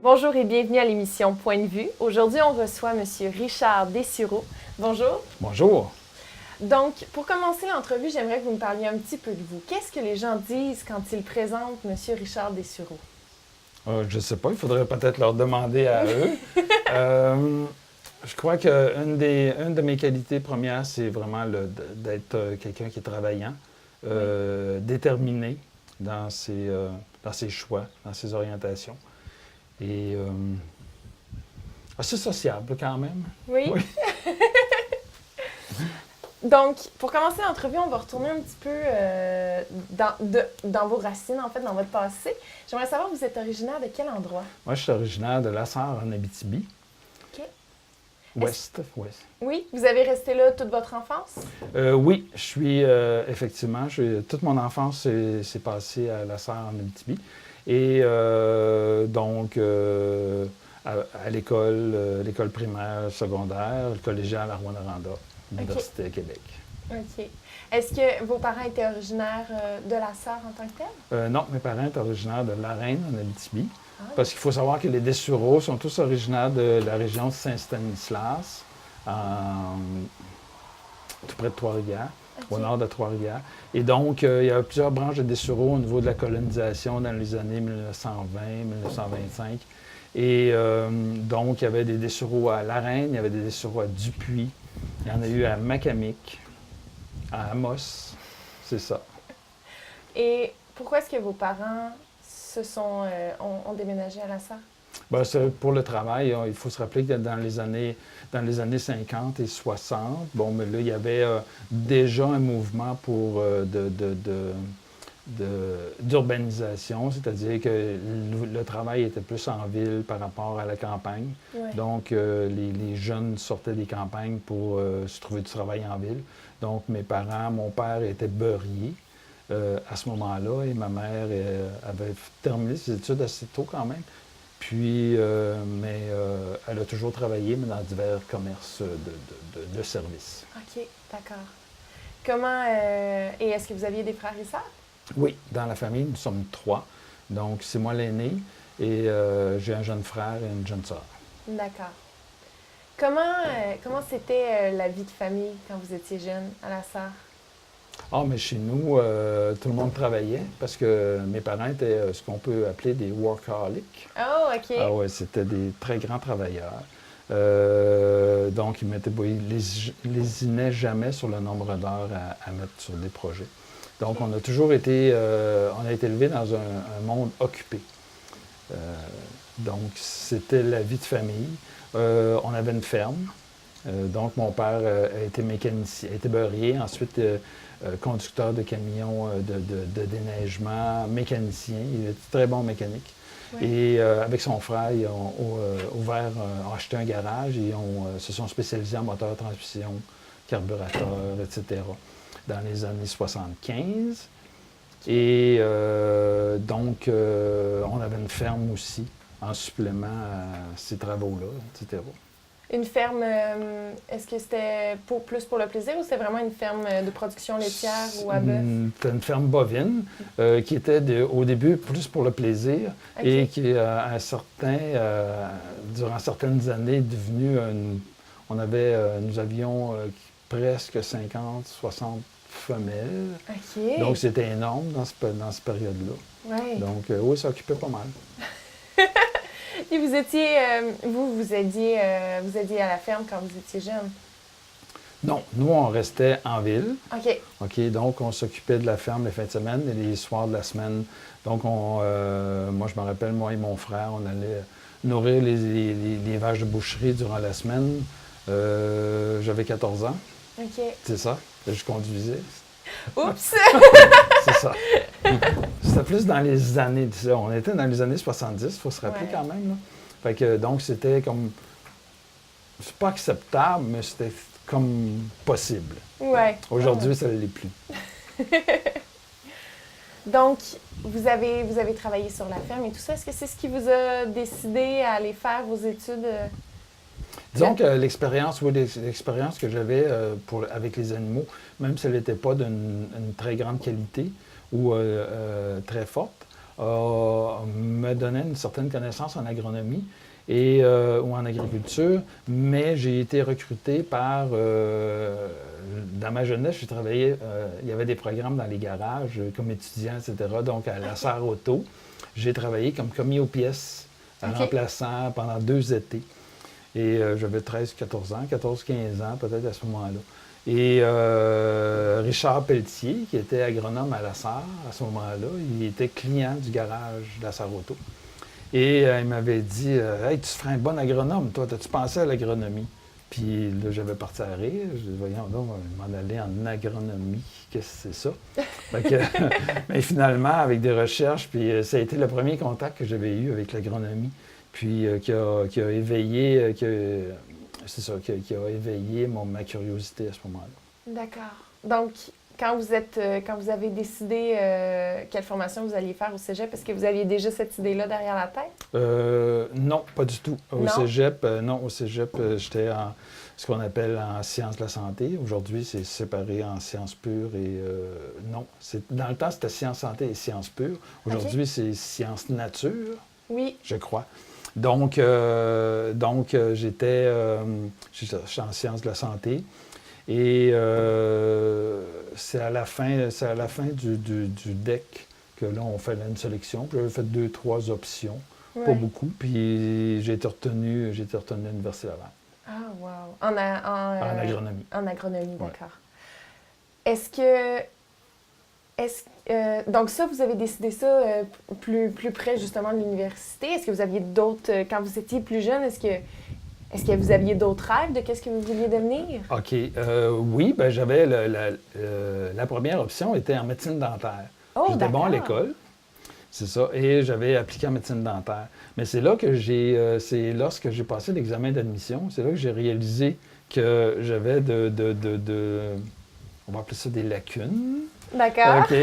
Bonjour et bienvenue à l'émission Point de vue. Aujourd'hui, on reçoit M. Richard Dessureau. Bonjour. Bonjour. Donc, pour commencer l'entrevue, j'aimerais que vous me parliez un petit peu de vous. Qu'est-ce que les gens disent quand ils présentent M. Richard Dessureau? Je ne sais pas, il faudrait peut-être leur demander à eux. Je crois qu'une de mes qualités premières, c'est vraiment d'être quelqu'un qui est travaillant, déterminé dans ses choix, dans ses orientations. Et assez sociable quand même. Oui. Oui. Donc, pour commencer l'entrevue, on va retourner un petit peu dans vos racines, en fait, dans votre passé. J'aimerais savoir, vous êtes originaire de quel endroit? Moi, je suis originaire de La Sarre, en Abitibi. OK. Ouest. Oui, vous avez resté là toute votre enfance? Oui, je suis effectivement, toute mon enfance s'est passée à La Sarre, en Abitibi. Et donc, à l'école primaire, secondaire, le collégial à Rouyn-Noranda, l'Université de Québec. OK. Est-ce que vos parents étaient originaires de La Sarre en tant que tel? Non, mes parents étaient originaires de La Reine, en Abitibi. Ah. Parce qu'il faut savoir que les Dessureau sont tous originaires de la région de Saint-Stanislas, tout près de Trois-Rivières. Okay. Au nord de Trois-Rivières. Et donc, il y a plusieurs branches de Dessureau au niveau de la colonisation dans les années 1920-1925. Et donc, il y avait des Dessureau à La Reine, il y avait des Dessureau à Dupuis, il y en a eu à Macamic, à Amos, c'est ça. Et pourquoi est-ce que vos parents ont déménagé à La Sarre? Ben, c'est pour le travail. Il faut se rappeler que dans les années 50 et 60, bon, mais là, il y avait déjà un mouvement pour d'urbanisation, c'est-à-dire que le travail était plus en ville par rapport à la campagne. Ouais. Donc, les jeunes sortaient des campagnes pour se trouver du travail en ville. Donc, mon père était beurrier à ce moment-là et ma mère avait terminé ses études assez tôt quand même. Puis, elle a toujours travaillé, mais dans divers commerces de services. OK, d'accord. Et est-ce que vous aviez des frères et sœurs? Oui, dans la famille, nous sommes 3. Donc, c'est moi l'aîné et j'ai un jeune frère et une jeune sœur. D'accord. Comment c'était la vie de famille quand vous étiez jeune à La Sarre? Ah, mais chez nous, tout le monde travaillait parce que mes parents étaient ce qu'on peut appeler des workaholics. Oh, OK. Ah oui, c'était des très grands travailleurs. Donc, ils lésinaient jamais sur le nombre d'heures à mettre sur des projets. Donc, on a toujours été, on a été élevé dans un monde occupé. Donc, c'était la vie de famille. On avait une ferme. Donc, mon père a été mécanicien, a été beurrier, ensuite conducteur de camions de déneigement, mécanicien. Il était très bon mécanique. Ouais. Et avec son frère, ils ont ont acheté un garage et se sont spécialisés en moteur, transmission, carburateur, etc. dans les années 75. Et donc, on avait une ferme aussi en supplément à ces travaux-là, etc. Une ferme, est-ce que c'était plus pour le plaisir ou c'était vraiment une ferme de production laitière ou à bœuf? C'était une ferme bovine qui était au début plus pour le plaisir. Okay. Et qui, durant certaines années, est devenue nous avions presque 50, 60 femelles. Okay. Donc, c'était énorme dans cette période-là. Ouais. Donc, oui, ça occupait pas mal. Et vous aidiez à la ferme quand vous étiez jeune? Non, nous, on restait en ville. OK. OK, donc, on s'occupait de la ferme les fins de semaine et les soirs de la semaine. Donc, moi, je me rappelle, moi et mon frère, on allait nourrir les vaches de boucherie durant la semaine. J'avais 14 ans. OK. C'est ça. Je conduisais. Oups! C'est ça. C'était plus dans les années... On était dans les années 70, il faut se rappeler quand même. Là. Fait que, donc, c'était comme... C'est pas acceptable, mais c'était comme possible. Ouais. Aujourd'hui, ça ne l'est plus. Donc, vous avez travaillé sur la ferme et tout ça. Est-ce que c'est ce qui vous a décidé à aller faire vos études? Disons que l'expérience que j'avais avec les animaux, même si elle n'était pas d'une très grande qualité ou très forte, me donnait une certaine connaissance en agronomie ou en agriculture, mais j'ai été recruté par... dans ma jeunesse, j'ai travaillé... il y avait des programmes dans les garages comme étudiant, etc. Donc, à la Sarre Auto, j'ai travaillé comme commis aux pièces, remplaçant pendant 2 étés. Et j'avais 13-14 ans, 14-15 ans peut-être à ce moment-là. Et Richard Pelletier, qui était agronome à la Sarre à ce moment-là, il était client du garage de la Sarre Auto. Et il m'avait dit Hey, tu ferais un bon agronome, toi, as-tu pensé à l'agronomie? Puis là, j'avais parti à rire. Je dis Voyons donc, m'en aller en agronomie, qu'est-ce que c'est ça? Fait que, mais finalement, avec des recherches, puis ça a été le premier contact que j'avais eu avec l'agronomie, puis qui a éveillé. C'est ça, qui a éveillé ma curiosité à ce moment-là. D'accord. Donc, quand vous avez décidé quelle formation vous alliez faire au cégep, est-ce que vous aviez déjà cette idée-là derrière la tête? Non, pas du tout. Au cégep, j'étais en ce qu'on appelle en sciences de la santé. Aujourd'hui, c'est séparé en sciences pures et non. Dans le temps, c'était sciences santé et sciences pures. Aujourd'hui, c'est sciences nature, je crois. Donc, j'étais en sciences de la santé et c'est à la fin du DEC que là, on fait une sélection. Puis j'avais fait 2-3 options, pas beaucoup, puis j'ai été retenu à l'Université Laval. Ah, wow! En agronomie. En agronomie, Ouais. d'accord. Donc ça, vous avez décidé ça plus près justement de l'université. Est-ce que vous aviez d'autres, quand vous étiez plus jeune, est-ce que vous aviez d'autres rêves de qu'est-ce que vous vouliez devenir? OK. Oui, ben j'avais la première option était en médecine dentaire. Oh, J'étais bon à l'école, c'est ça, et j'avais appliqué en médecine dentaire. Mais c'est là que c'est lorsque j'ai passé l'examen d'admission, c'est là que j'ai réalisé que j'avais on va appeler ça des lacunes. D'accord. OK.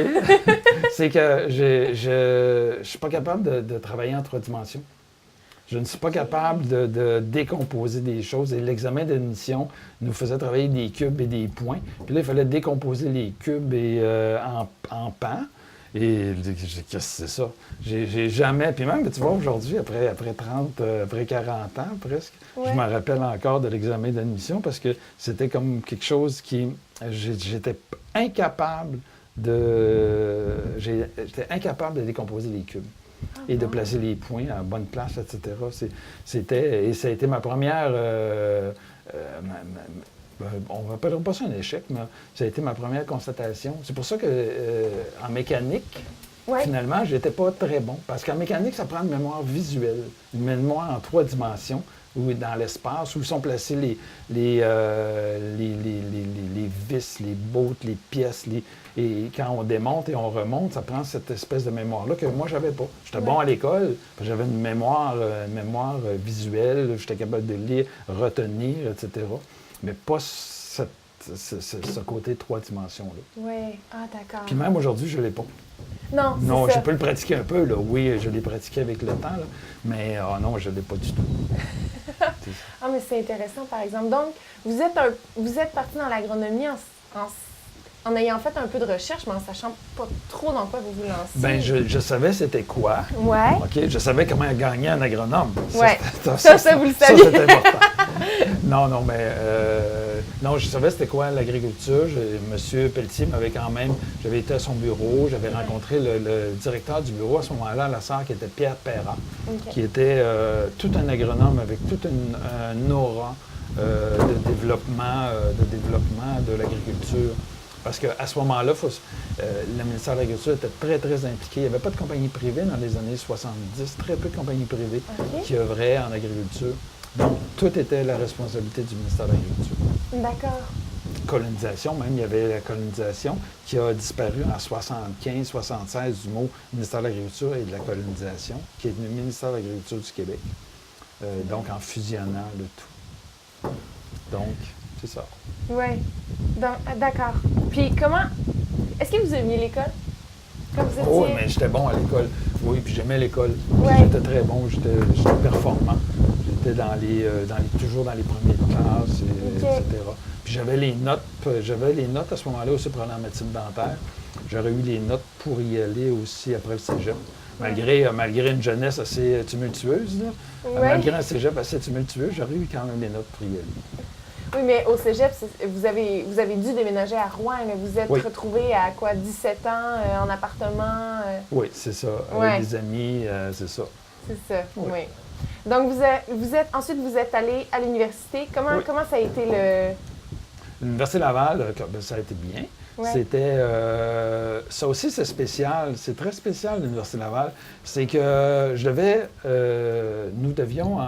C'est que je suis pas capable de travailler en 3 dimensions. Je ne suis pas capable de décomposer des choses. Et l'examen d'admission nous faisait travailler des cubes et des points. Puis là, il fallait décomposer les cubes en pans. Et qu'est-ce que c'est ça? J'ai jamais... Puis même, tu vois, aujourd'hui, après 40 ans presque, je me rappelle encore de l'examen d'admission parce que c'était comme quelque chose qui... J'étais incapable j'étais incapable de décomposer les cubes et de placer les points à la bonne place, etc. Ça a été ma première... on ne appellera pas ça un échec, mais ça a été ma première constatation. C'est pour ça qu'en mécanique, finalement, je n'étais pas très bon. Parce qu'en mécanique, ça prend une mémoire visuelle, une mémoire en 3 dimensions, ou dans l'espace, où sont placés les vis, les bottes, les pièces. Et quand on démonte et on remonte, ça prend cette espèce de mémoire-là que moi, j'avais pas. J'étais bon à l'école, j'avais une mémoire visuelle, j'étais capable de lire, retenir, etc. Mais pas ce côté 3 dimensions-là. Oui, ah d'accord. Puis même aujourd'hui, je ne l'ai pas. Non, c'est non, ça. je peux le pratiquer un peu, là. Oui, je l'ai pratiqué avec le temps, là. Mais non, je ne l'ai pas du tout. Ah, mais c'est intéressant, par exemple. Donc, vous êtes parti dans l'agronomie en ayant fait un peu de recherche, mais en sachant pas trop dans quoi vous vous lancez. Bien, je savais c'était quoi. Ouais. OK, je savais comment gagner un agronome. Ouais. Ça, vous le saviez. Ça, c'est important. Non, mais... non, je savais c'était quoi l'agriculture. M. Pelletier m'avait quand même... J'avais été à son bureau, j'avais rencontré le directeur du bureau à ce moment-là, à la Sarre, qui était Pierre Perrat, qui était tout un agronome avec toute une aura de développement de l'agriculture. Parce qu'à ce moment-là, le ministère de l'Agriculture était très, très impliqué. Il n'y avait pas de compagnie privée dans les années 70, très peu de compagnies privées qui œuvraient en agriculture. Donc, tout était la responsabilité du ministère de l'Agriculture. D'accord. Colonisation, même, il y avait la colonisation qui a disparu en 75-76 du mot ministère de l'Agriculture et de la colonisation, qui est devenu ministère de l'Agriculture du Québec. Donc, en fusionnant le tout. Donc, c'est ça. Oui. D'accord. Puis comment... Est-ce que vous aimiez l'école? Quand vous étiez... Oui, mais j'étais bon à l'école. Oui, puis j'aimais l'école. Ouais. J'étais très bon, j'étais performant. J'étais toujours dans les premières classes, etc. Puis j'avais les notes à ce moment-là aussi pour aller en médecine dentaire. J'aurais eu les notes pour y aller aussi après le cégep. Malgré une jeunesse assez tumultueuse, là, malgré un cégep assez tumultueux, j'aurais eu quand même des notes prières. Oui, mais au cégep, vous avez dû déménager à Rouen, mais vous êtes retrouvé à quoi, 17 ans, en appartement? Oui, c'est ça. Avec des amis, c'est ça. C'est ça, oui. Donc, ensuite, vous êtes allé à l'université. Comment ça a été L'Université Laval, ça a été bien. Ouais. C'était... ça aussi, c'est spécial. C'est très spécial, l'Université Laval. C'est que nous devions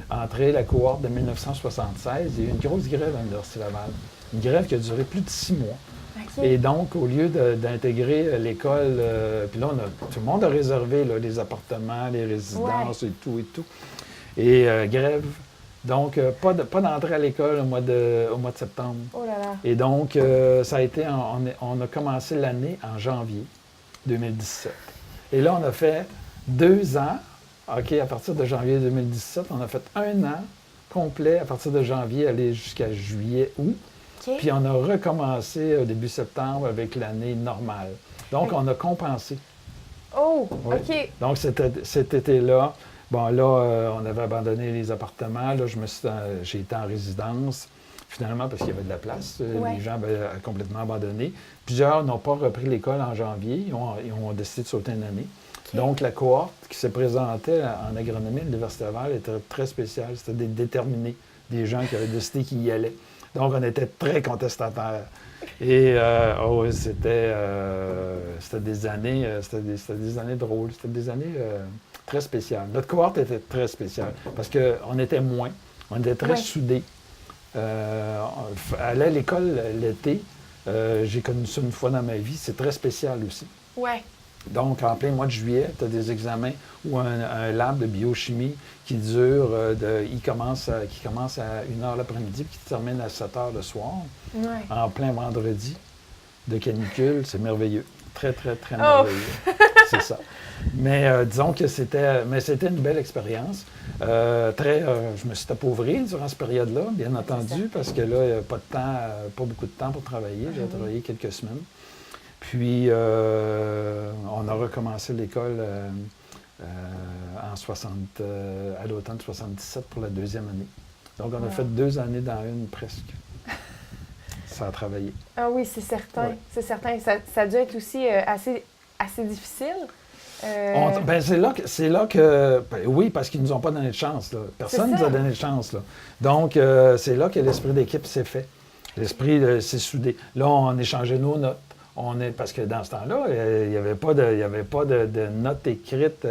entrer la cohorte de 1976. Il y a eu une grosse grève à l'Université Laval. Une grève qui a duré plus de 6 mois. Okay. Et donc, au lieu d'intégrer l'école, puis là, tout le monde a réservé là, les appartements, les résidences et tout. Et grève. Donc, pas d'entrée à l'école au mois de septembre. Oh là là. Et donc, ça a été, on a commencé l'année en janvier 2017. Et là, on a fait 2 ans, OK, à partir de janvier 2017, on a fait 1 an complet à partir de janvier, aller jusqu'à juillet, août. Okay. Puis on a recommencé au début septembre avec l'année normale. Donc, on a compensé. Oh, oui. OK. Donc, cet été-là, bon, là, on avait abandonné les appartements. Là, j'ai été en résidence, finalement, parce qu'il y avait de la place. Les gens avaient complètement abandonné. Plusieurs n'ont pas repris l'école en janvier. Ils ont décidé de sauter une année. Okay. Donc, la cohorte qui se présentait en agronomie à l'Université Laval était très spéciale. C'était des déterminés, des gens qui avaient décidé qu'ils y allaient. Donc, on était très contestataires. Et c'était des années, c'était des années drôles. C'était des années très spéciales. Notre cohorte était très spéciale parce qu'on était moins. On était très soudés. Aller à l'école l'été, j'ai connu ça une fois dans ma vie. C'est très spécial aussi. Ouais. Donc, en plein mois de juillet, tu as des examens ou un lab de biochimie qui dure, qui commence à 1h l'après-midi puis qui termine à 7h le soir, en plein vendredi de canicule. C'est merveilleux. Très, très, très merveilleux. C'est ça. Mais disons que c'était une belle expérience. Je me suis appauvri durant cette période-là, bien entendu, parce que là, il n'y avait pas beaucoup de temps pour travailler. J'ai travaillé quelques semaines. Puis, on a recommencé l'école à l'automne 77 pour la 2e année. Donc, on a fait 2 années dans une presque. Ça a travaillé. Ah oui, c'est certain. Ouais. C'est certain. Ça a dû être aussi assez difficile. C'est là que oui, parce qu'ils ne nous ont pas donné de chance. Là. Personne ne nous a donné de chance. Là. Donc, c'est là que l'esprit d'équipe s'est fait. L'esprit s'est soudé. Là, on échangeait nos notes. Parce que dans ce temps-là, il n'y avait pas de notes écrites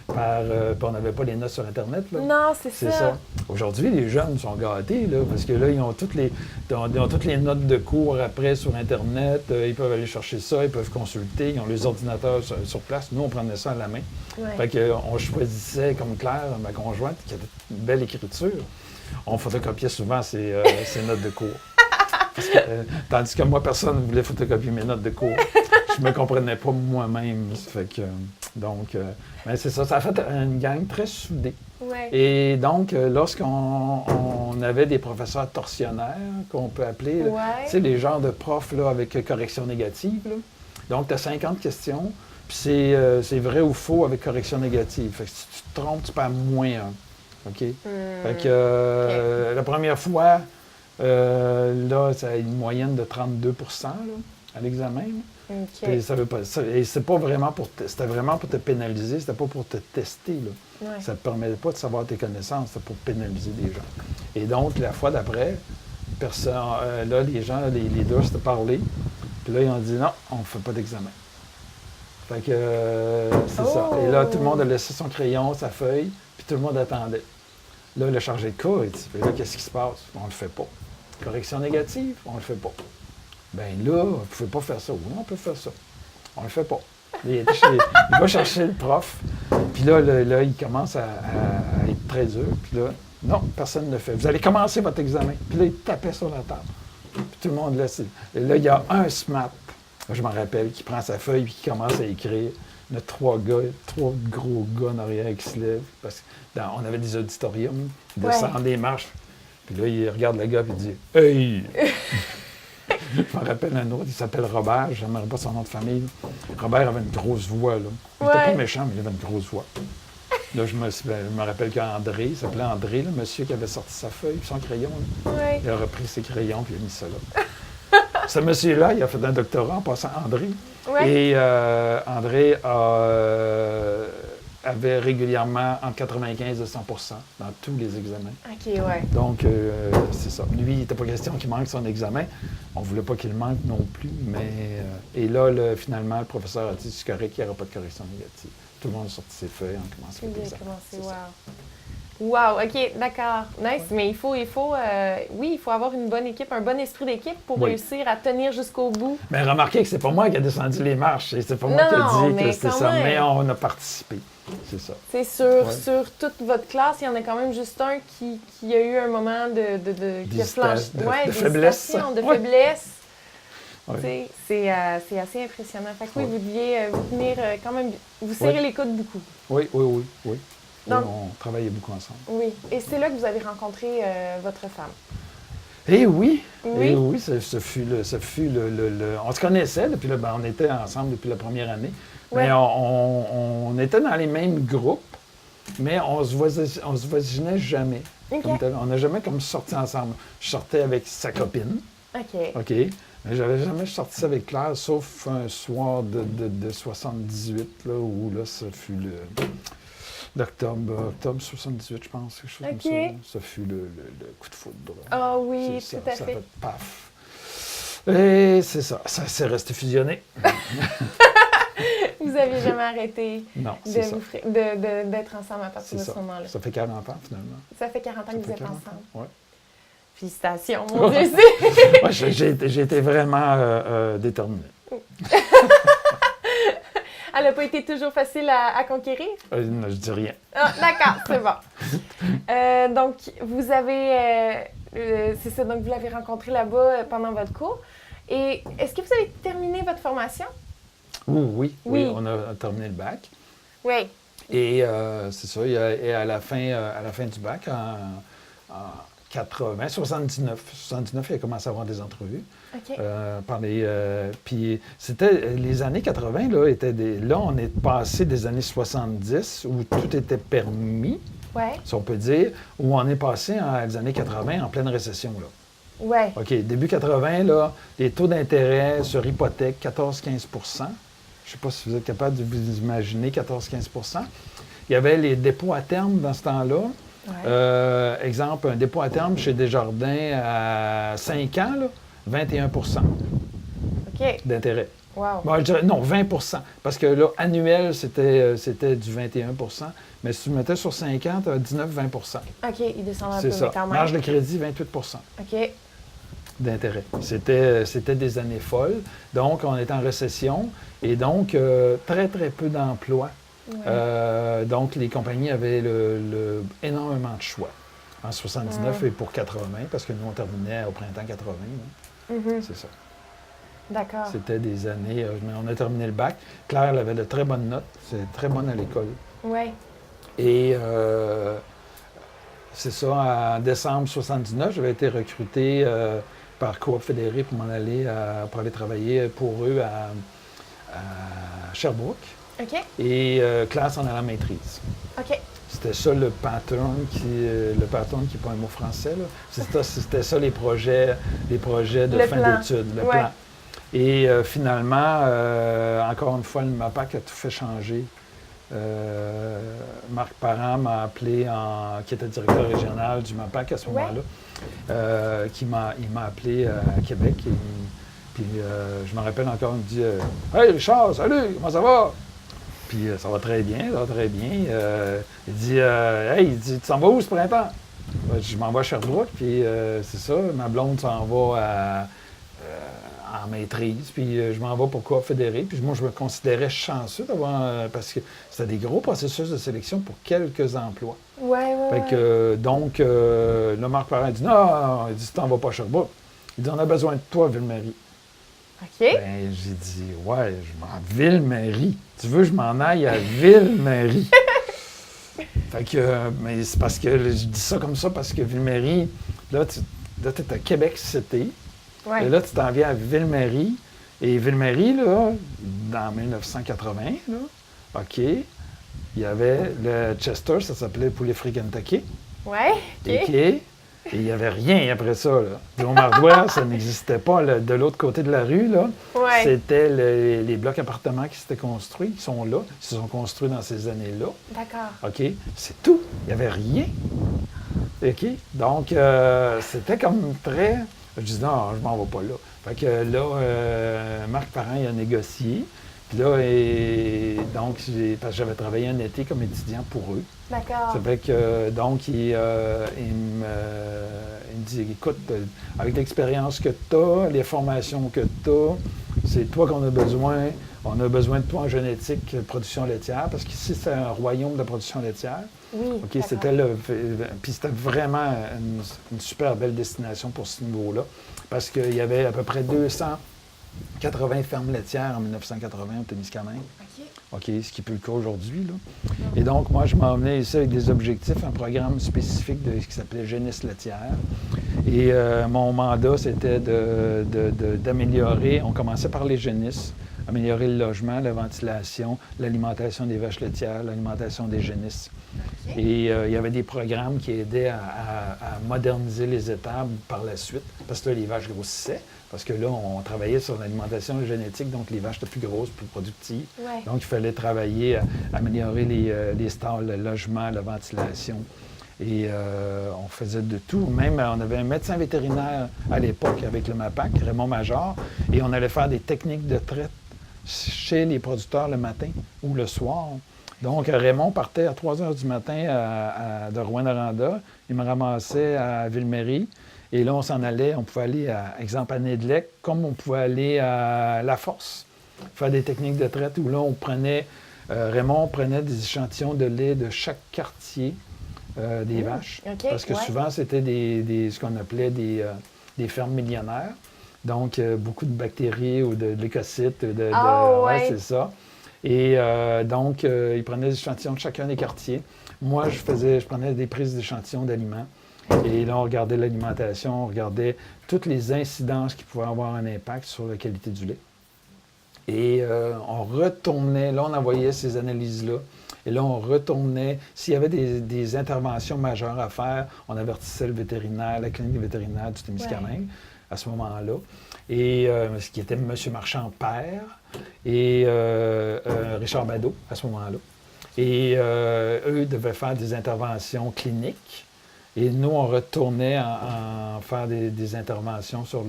on n'avait pas les notes sur Internet. Là. Non, c'est ça. Aujourd'hui, les jeunes sont gâtés, là, parce que là, ils ont toutes les notes de cours après sur Internet. Ils peuvent aller chercher ça, ils peuvent consulter, ils ont les ordinateurs sur place. Nous, on prenait ça à la main. Ouais. Fait qu'on choisissait, comme Claire, ma conjointe, qui avait une belle écriture. On photocopiait souvent ces notes de cours. Tandis que moi, personne ne voulait photocopier mes notes de cours. Je ne me comprenais pas moi-même. Fait que, mais c'est ça. Ça a fait une gang très soudée. Ouais. Et donc, lorsqu'on avait des professeurs tortionnaires, qu'on peut appeler, tu sais, les genres de profs là, avec correction négative. Là. Donc, tu as 50 questions, puis c'est vrai ou faux avec correction négative. Fait que si tu te trompes, tu perds moins 1. OK? Fait que la première fois... là, ça a une moyenne de 32 % là, à l'examen. Okay. C'était vraiment pour te pénaliser, c'était pas pour te tester. Là. Ouais. Ça ne te permettait pas de savoir tes connaissances, c'était pour pénaliser des gens. Et donc, la fois d'après, là, les gens, les leaders s'étaient parlé, puis là, ils ont dit non, on ne fait pas d'examen. Fait que c'est ça. Et là, tout le monde a laissé son crayon, sa feuille, puis tout le monde attendait. Là, le chargé de cas, il dit, là, qu'est-ce qui se passe? On le fait pas. Correction négative, on le fait pas. Bien là, vous ne pouvez pas faire ça. Oui, on peut faire ça. On le fait pas. Il va chercher le prof, puis là, il commence à être très dur. Puis là, non, personne ne le fait. Vous allez commencer votre examen. Puis là, il tapait sur la table. Puis tout le monde laisse. Et là, il y a un SMAT, je m'en rappelle, qui prend sa feuille et qui commence à écrire. Il y a 3 gros gars en arrière qui se lèvent. Parce qu'on avait des auditoriums, ils descendent des marches. Puis là, il regarde le gars et il dit « Hey! » Je me rappelle un autre, il s'appelle Robert, je n'aimerais pas son nom de famille. Robert avait une grosse voix, là. Il n'était pas méchant, mais il avait une grosse voix. Là, je me rappelle qu'André, il s'appelait André, le monsieur qui avait sorti sa feuille, son crayon. Ouais. Il a repris ses crayons puis il a mis ça là. Ce monsieur-là, il a fait un doctorat en passant André. Ouais. Et André avait régulièrement entre 95 et 100 dans tous les examens. OK, ouais. Donc, c'est ça. Lui, il n'était pas question qu'il manque son examen. On ne voulait pas qu'il le manque non plus. Mais, et là, finalement, le professeur a dit c'est correct, il n'y aura pas de correction négative. Tout le monde a sorti ses feuilles, on commence avec l'examen. Wow, OK, d'accord. Nice, mais il faut avoir une bonne équipe, un bon esprit d'équipe pour réussir à tenir jusqu'au bout. Mais remarquez que c'est pas moi qui a descendu les marches, c'est pas moi qui a dit que c'était ça, mais on a participé. C'est ça. C'est sur toute votre classe, il y en a quand même juste un qui a eu un moment de faiblesse. De faiblesse. Ouais. C'est assez impressionnant. Fait que oui, vous deviez vous tenir quand même, vous serrez les coudes beaucoup. Oui. Donc, on travaillait beaucoup ensemble. Oui. Et c'est là que vous avez rencontré votre femme. Eh oui, ce fut le. On se connaissait, puis là, on était ensemble depuis la première année. Ouais. Mais on était dans les mêmes groupes, mais on se voisinait jamais. Okay. On n'a jamais comme sorti ensemble. Je sortais avec sa copine. OK. Mais j'avais jamais sorti avec Claire, sauf un soir de 78, là, où là, ça fut d'octobre 78, je pense, quelque chose comme ça. Ça fut le coup de foudre. Ah oui, tout à fait. Ça fait paf. Et c'est ça, ça s'est resté fusionné. Vous n'aviez jamais arrêté d'être ensemble à partir de ce moment-là. Ça fait 40 ans, finalement. Ça fait 40 ans que vous êtes ensemble. Oui. Félicitations, mon Dieu. Ouais, j'ai été vraiment déterminé. Elle n'a pas été toujours facile à conquérir? Non, je dis rien. Ah, d'accord, c'est bon. Donc, vous avez... c'est ça, donc vous l'avez rencontré là-bas pendant votre cours. Et est-ce que vous avez terminé votre formation? Oui, on a terminé le bac. Oui. Et c'est ça, et à la fin du bac, en 79, il a commencé à avoir des entrevues. OK. Puis c'était les années 80, là, on est passé des années 70 où tout était permis, si on peut dire, où on est passé les années 80 en pleine récession, là. Ouais. OK, début 80, là, les taux d'intérêt sur hypothèque, 14-15 Je ne sais pas si vous êtes capable de vous imaginer 14-15 Il y avait les dépôts à terme dans ce temps-là. Ouais. Exemple, un dépôt à terme chez Desjardins à 5 ans, là, 21 d'intérêt. Wow. Bon, je dirais, non, 20 parce que là, annuel, c'était du 21 mais si tu mettais sur 5 ans, tu as 19-20 OK, il descend un peu, c'est ça. Mais quand même. Marge de crédit, 28 OK. d'intérêt. C'était des années folles. Donc, on est en récession et donc, très, très peu d'emplois. Ouais. Donc, les compagnies avaient énormément de choix en 79 et pour 80, parce que nous, on terminait au printemps 80. C'est ça. D'accord. C'était des années... mais on a terminé le bac. Claire, elle avait de très bonnes notes. C'était très bonne à l'école. Oui. Et c'est ça, en décembre 79, j'avais été recruté par Coop Fédéré pour m'en aller, pour aller travailler pour eux à Sherbrooke. OK. Et Claire s'en allait en maîtrise. OK. C'était ça le pattern qui n'est pas un mot français, là. C'était ça les projets de fin d'études, le plan. Et finalement, encore une fois, le MAPAC a tout fait changer. Marc Parent m'a appelé, qui était directeur régional du MAPAC à ce moment-là, il m'a appelé à Québec. Puis je me rappelle encore, il me dit « Hey Richard, salut, comment ça va? » Puis ça va très bien, il dit « Hey, tu t'en vas où ce printemps? » Je m'en vais à Sherbrooke, puis c'est ça, ma blonde s'en va en maîtrise, puis je m'en vais pour Coop Fédéré. Puis moi, je me considérais chanceux d'avoir... parce que c'était des gros processus de sélection pour quelques emplois. Fait que, donc, là, Marc Parent dit « Non, il dit, tu t'en vas pas à Sherbrooke. » Il dit « On a besoin de toi, Ville-Marie. » OK. Ben, j'ai dit « Ouais, je m'en Ville-Marie. Tu veux que je m'en aille à Ville-Marie? » Fait que, mais c'est parce que je dis ça comme ça parce que Ville-Marie, là, tu es à Québec City. Ouais. Et là, tu t'en viens à Ville-Marie. Et Ville-Marie, là, dans 1980, là, OK, il y avait le Chester, ça s'appelait Poulet Frit Kentucky. Ouais, OK. Et il n'y avait rien après ça, là. Au Mardois, ça n'existait pas. Là, de l'autre côté de la rue, là, Ouais. c'était les blocs appartements qui s'étaient construits. Ils sont là. Ils se sont construits dans ces années-là. D'accord. OK? C'est tout. Il n'y avait rien. OK? Donc, c'était comme très... Je disais, non, je m'en vais pas là. Fait que là, Marc Parent, il a négocié. Puis là, donc, parce que j'avais travaillé un été comme étudiant pour eux. D'accord. Ça fait que, donc, il me dit, écoute, avec l'expérience que tu as, les formations que tu as, c'est toi qu'on a besoin. On a besoin de toi en génétique, production laitière, parce qu'ici, c'est un royaume de production laitière. Oui. OK, puis c'était vraiment une super belle destination pour ce niveau-là, parce qu'il y avait à peu près 280 fermes laitières en 1980 au Témiscamingue. OK, ce qui est plus le cas aujourd'hui, là. Et donc, moi, je m'en venais ici avec des objectifs, un programme spécifique qui s'appelait Jeunesse laitière. Et mon mandat, c'était d'améliorer, on commençait par les jeunisses, améliorer le logement, la ventilation, l'alimentation des vaches laitières, l'alimentation des jeunisses. Okay. Et il y avait des programmes qui aidaient à moderniser les étables par la suite, parce que là, les vaches grossissaient, parce que là, on travaillait sur l'alimentation génétique, donc les vaches étaient plus grosses, plus productives. Ouais. Donc, il fallait travailler à améliorer les stalls, le logement, la ventilation. Et on faisait de tout. Même, on avait un médecin vétérinaire à l'époque avec le MAPAC, Raymond Major, et on allait faire des techniques de traite chez les producteurs le matin ou le soir. Donc, Raymond partait à 3 heures du matin de Rouyn-Noranda. Il me ramassait à Ville-Marie. Et là, on s'en allait. On pouvait aller, exemple, à Nédelec, comme on pouvait aller à La Force, faire des techniques de traite où là, on prenait... Raymond prenait des échantillons de lait de chaque quartier des vaches. Okay, parce que souvent, c'était ce qu'on appelait des fermes millionnaires. Donc, beaucoup de bactéries ou de leucocytes. Ouais, c'est ça. Et donc, ils prenaient des échantillons de chacun des quartiers. Moi, je prenais des prises d'échantillons d'aliments. Et là, on regardait l'alimentation, on regardait toutes les incidences qui pouvaient avoir un impact sur la qualité du lait. Et on retournait, là, on envoyait ces analyses-là. Et là, on retournait. S'il y avait des interventions majeures à faire, on avertissait le vétérinaire, la clinique vétérinaire du Témiscamingue à ce moment-là. Et ce qui était M. Marchand père et Richard Badeau à ce moment-là. Et eux devaient faire des interventions cliniques. Et nous, on retournait en faire des interventions sur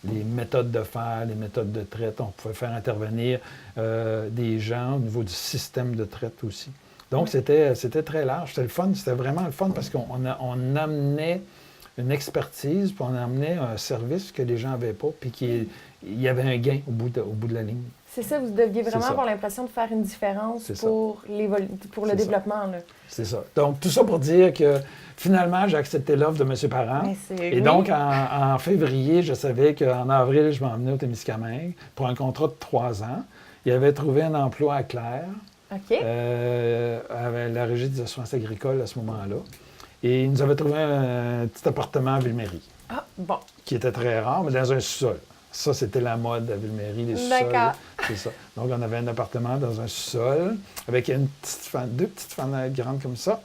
les méthodes de faire, les méthodes de traite. On pouvait faire intervenir des gens au niveau du système de traite aussi. Donc, c'était très large. C'était le fun. C'était vraiment le fun parce qu'on amenait une expertise, puis on amenait un service que les gens n'avaient pas, puis il y avait un gain au bout de la ligne. C'est ça, vous deviez vraiment avoir l'impression de faire une différence pour le développement. C'est ça. Donc, tout ça pour dire que finalement, j'ai accepté l'offre de M. Parent. Et donc, en février, je savais qu'en avril, je m'en venais au Témiscamingue pour un contrat de 3 ans. Il avait trouvé un emploi à Claire, avec la Régie des assurances agricoles à ce moment-là. Et il nous avait trouvé un petit appartement à Ville-Marie. Ah, bon. Qui était très rare, mais dans un sous-sol. Ça, c'était la mode à Ville-Marie, les sous-sols. D'accord. C'est ça. Donc, on avait un appartement dans un sous-sol avec deux petites fenêtres grandes comme ça.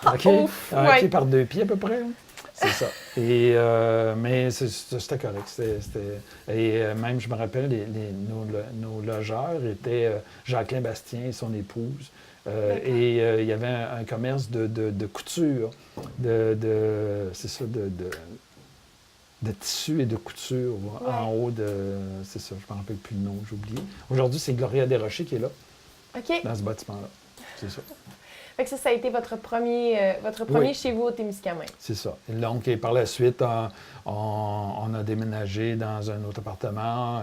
OK? OK, par 2 pieds à peu près. C'est ça. Et, mais c'était correct. Et même, je me rappelle, nos logeurs étaient Jacqueline Bastien et son épouse. Et il y avait un commerce de couture, c'est ça, de tissu et de couture en haut de... C'est ça, je ne me rappelle plus le nom, j'ai oublié. Aujourd'hui, c'est Gloria Desrochers qui est là, dans ce bâtiment-là. C'est ça. Fait que ça a été votre premier chez vous au Témiscamingue. C'est ça. Et donc, et par la suite, on a déménagé dans un autre appartement.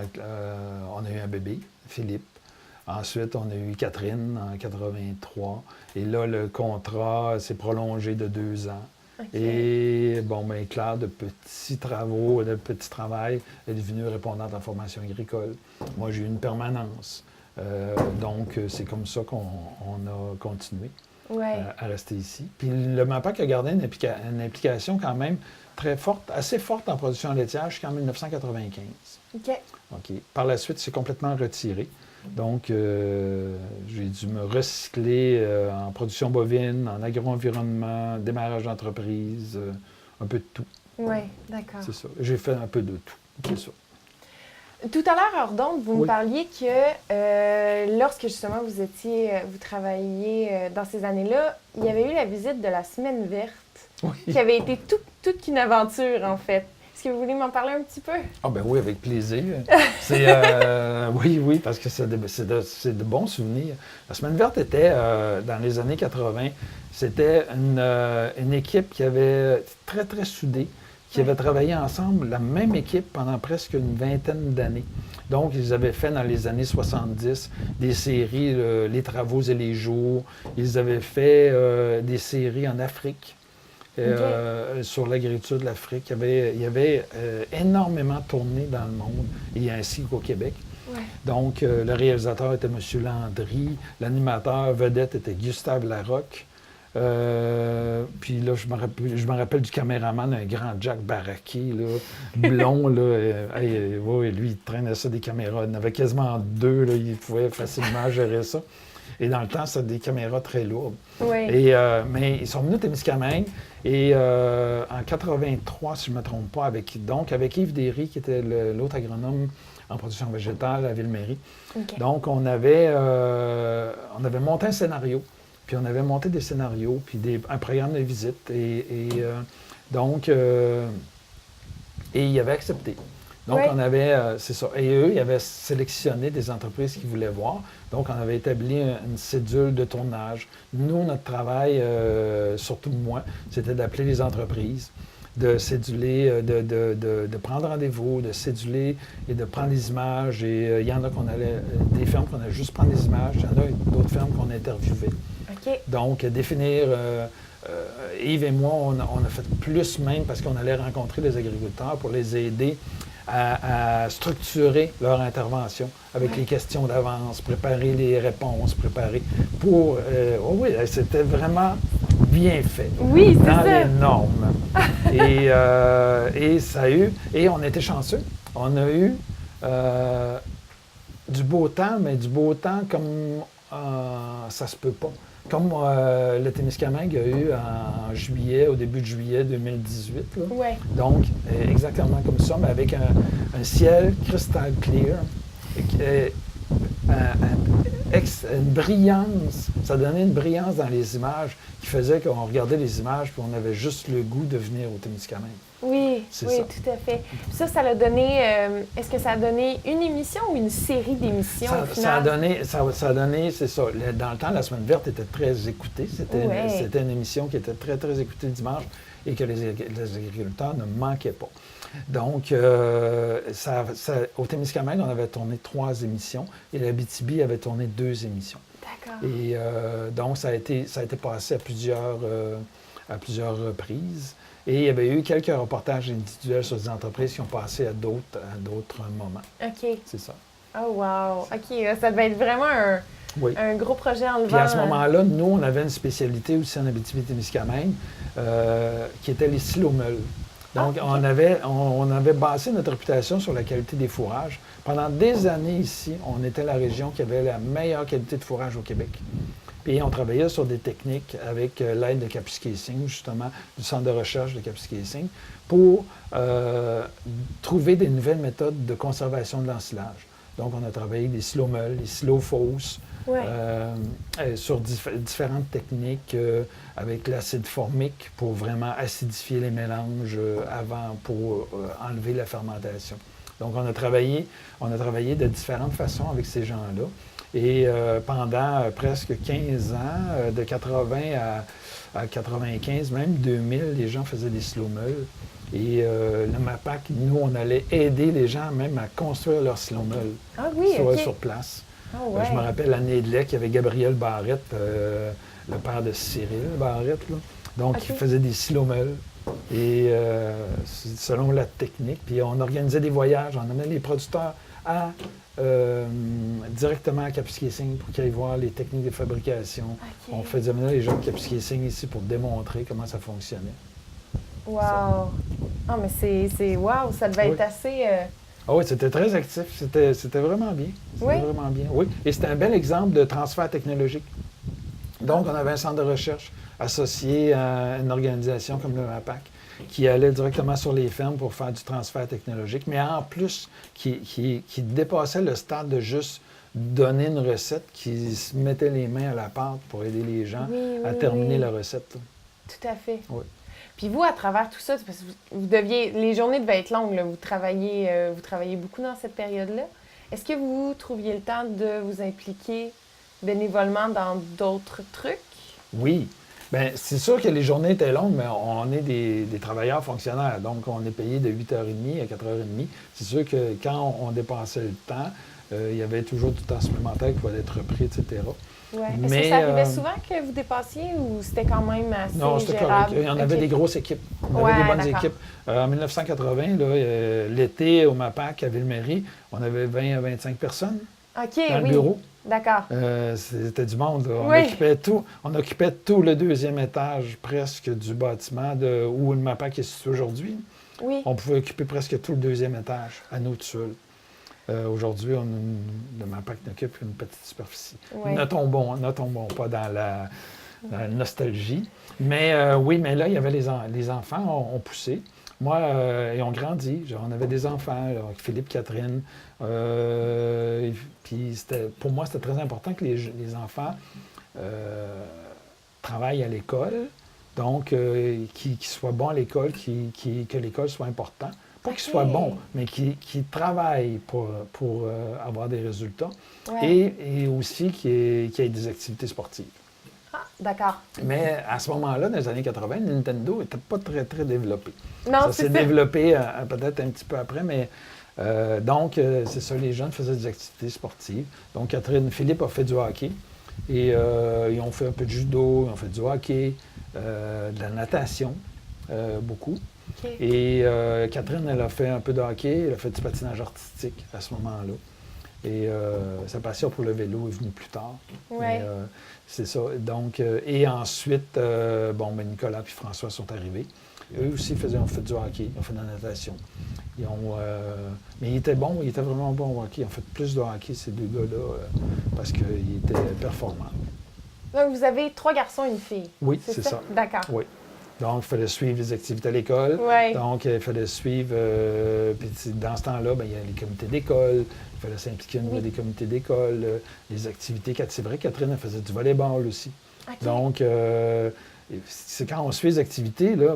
On a eu un bébé, Philippe. Ensuite, on a eu Catherine en 83. Et là, le contrat s'est prolongé de 2 ans. Okay. Et bon, bien, Claire, de petits travaux, de petits travail, est devenue répondante en formation agricole. Moi, j'ai eu une permanence. Donc, c'est comme ça qu'on a continué. à rester ici. Puis le MAPAC a gardé une implication quand même très forte, assez forte en production laitière jusqu'en 1995. OK. Par la suite, c'est complètement retiré. Donc, j'ai dû me recycler en production bovine, en agro-environnement, démarrage d'entreprise, un peu de tout. Oui, d'accord. C'est ça. J'ai fait un peu de tout, c'est ça. Tout à l'heure, hors d'onde, vous me parliez que lorsque justement vous travailliez dans ces années-là, il y avait eu la visite de la Semaine verte, qui avait été toute une aventure, en fait. Est-ce que vous voulez m'en parler un petit peu? Ah ben oui, avec plaisir. Oui, parce que c'est de bons souvenirs. La Semaine verte était, dans les années 80, c'était une équipe qui avait très, très soudée, qui avait travaillé ensemble, la même équipe, pendant presque une vingtaine d'années. Donc, ils avaient fait dans les années 70 des séries, Les Travaux et les Jours. Ils avaient fait des séries en Afrique. Sur l'agriculture de l'Afrique. Il y avait énormément tourné dans le monde, et ainsi qu'au Québec. Donc, le réalisateur était M. Landry, l'animateur vedette était Gustave Larocque. Puis là, je me rappelle du caméraman, un grand Jack Baraquet, là, blond. Lui, il traînait ça des caméras. Il en avait quasiment deux. Là, il pouvait facilement gérer ça. Et dans le temps, c'était des caméras très lourdes. Mais ils sont venus à Témiscamingue. Et en 83, si je ne me trompe pas, avec Yves Derry, qui était l'autre agronome en production végétale à Ville-Marie. Donc, on avait monté un scénario. Puis on avait monté des scénarios, puis un programme de visite. Et ils avaient accepté. Donc, on avait, c'est ça. Et eux, ils avaient sélectionné des entreprises qu'ils voulaient voir. Donc, on avait établi une cédule de tournage. Nous, notre travail, surtout moi, c'était d'appeler les entreprises, de céduler, de prendre rendez-vous, de céduler et de prendre des images. Et il y en a des fermes qu'on allait juste prendre des images. Il y en a d'autres fermes qu'on interviewait. Donc, définir... Yves et moi, on a fait plus même parce qu'on allait rencontrer les agriculteurs pour les aider à structurer leur intervention avec les questions d'avance, préparer les réponses, c'était vraiment bien fait. Oui, c'est ça. Dans les normes. Et ça a eu... Et on était chanceux. On a eu du beau temps, mais du beau temps comme ça se peut pas. Comme le Témiscamingue a eu en juillet, au début de juillet 2018. Là. Donc, exactement comme ça, mais avec un ciel crystal clear, une brillance. Ça donnait une brillance dans les images qui faisait qu'on regardait les images puis on avait juste le goût de venir au Témiscamingue. Oui, tout à fait. Puis ça l'a donné... est-ce que ça a donné une émission ou une série d'émissions au final? Ça a donné, c'est ça. Dans le temps, la Semaine verte était très écoutée. C'était une émission qui était très, très écoutée le dimanche et que les agriculteurs ne manquaient pas. Donc, au Témiscamingue, on avait tourné 3 émissions et l'Abitibi avait tourné 2 émissions. D'accord. Et donc, ça a été passé à plusieurs reprises. Et il y avait eu quelques reportages individuels sur des entreprises qui ont passé à d'autres moments. OK. C'est ça. Oh, wow! OK, ça devait être vraiment un gros projet enlevant. Puis à ce moment-là, nous, on avait une spécialité aussi en Abitibi-Témiscamingue qui était les silomeules. Donc, on avait basé notre réputation sur la qualité des fourrages. Pendant des années ici, on était la région qui avait la meilleure qualité de fourrage au Québec. Puis on travaillait sur des techniques avec l'aide de Kapuskasing, justement, du centre de recherche de Kapuskasing, pour trouver des nouvelles méthodes de conservation de l'ensilage. Donc, on a travaillé des silomeules, des silos-fosses, sur différentes techniques avec l'acide formique pour vraiment acidifier les mélanges avant pour enlever la fermentation. Donc, on a travaillé de différentes façons avec ces gens-là. Et pendant presque 15 ans, de 80 à 95, même 2000, les gens faisaient des silomeules. Et le MAPAC, nous, on allait aider les gens même à construire leurs silomeules sur place. Je me rappelle l'année de lait qu'il y avait Gabriel Barrette, le père de Cyril Barrette, là. Donc, il faisait des silomeules. Et selon la technique, puis on organisait des voyages, on amenait les producteurs à directement à Kapuskasing pour qu'ils aillent voir les techniques de fabrication. Okay. On faisait amener les gens de Kapuskasing ici pour démontrer comment ça fonctionnait. Wow! Ah, mais c'est wow! Ça devait être assez... Ah oui, c'était très actif. C'était vraiment bien. Oui? Vraiment bien. Oui. Et c'était un bel exemple de transfert technologique. Donc, on avait un centre de recherche associé à une organisation comme le MAPAC qui allait directement sur les fermes pour faire du transfert technologique, mais en plus, qui dépassait le stade de juste donner une recette, qui se mettait les mains à la pâte pour aider les gens à terminer la recette. Tout à fait. Oui. Puis vous, à travers tout ça, parce que vous deviez, les journées devaient être longues, là, vous travaillez beaucoup dans cette période-là. Est-ce que vous trouviez le temps de vous impliquer bénévolement dans d'autres trucs? Oui. Bien, c'est sûr que les journées étaient longues, mais on est des travailleurs fonctionnaires. Donc, on est payé de 8h30 à 4h30. C'est sûr que quand on dépassait le temps, il y avait toujours du temps supplémentaire qui pouvait être repris, etc. Ouais. Est-ce que ça arrivait souvent que vous dépassiez ou c'était quand même assez Non, c'était correct. Il y en avait des grosses équipes. On avait des bonnes équipes. En 1980, l'été, au MAPAC, à Ville-Marie, on avait 20 à 25 personnes dans le bureau. D'accord. C'était du monde. Oui. On occupait tout le deuxième étage presque du bâtiment où le MAPAC est situé aujourd'hui. Oui. On pouvait occuper presque tout le deuxième étage à nous tout seuls. Aujourd'hui, le MAPAC n'occupe une petite superficie. Oui. Ne tombons pas dans la nostalgie. Mais oui, mais là, il y avait les enfants ont poussé. Moi, ils ont grandi. On avait des enfants, là, Philippe, Catherine. Puis pour moi, c'était très important que les enfants travaillent à l'école. Donc, qu'ils soient bons à l'école, que l'école soit importante. Pas qu'ils soient bons, mais qu'ils travaillent pour avoir des résultats. Ouais. Et aussi qu'il y ait des activités sportives. Ah, d'accord. Mais à ce moment-là, dans les années 80, Nintendo n'était pas très, très développé. Non, ça s'est développé peut-être un petit peu après, mais donc, c'est ça, les jeunes faisaient des activités sportives. Donc, Catherine, Philippe a fait du hockey. Et ils ont fait un peu de judo, ils ont fait du hockey, de la natation, beaucoup. Okay. Et Catherine, elle a fait un peu de hockey, elle a fait du patinage artistique à ce moment-là. Et sa passion pour le vélo est venue plus tard. Ouais. C'est ça. Donc, et ensuite, Nicolas et François sont arrivés. Eux aussi ont fait du hockey, ils ont fait de la natation. Mais ils étaient bons, ils étaient vraiment bons au hockey. Ils ont fait plus de hockey, ces deux gars-là, parce qu'ils étaient performants. Donc, vous avez 3 garçons et une fille. Oui, c'est ça. D'accord. Oui. Donc, il fallait suivre les activités à l'école. Ouais. Donc, il fallait suivre... puis dans ce temps-là, il y a les comités d'école. Il fallait s'impliquer au niveau des comités d'école. Les activités. C'est vrai, Catherine, elle faisait du volleyball aussi. Okay. Donc, c'est quand on suit les activités, là,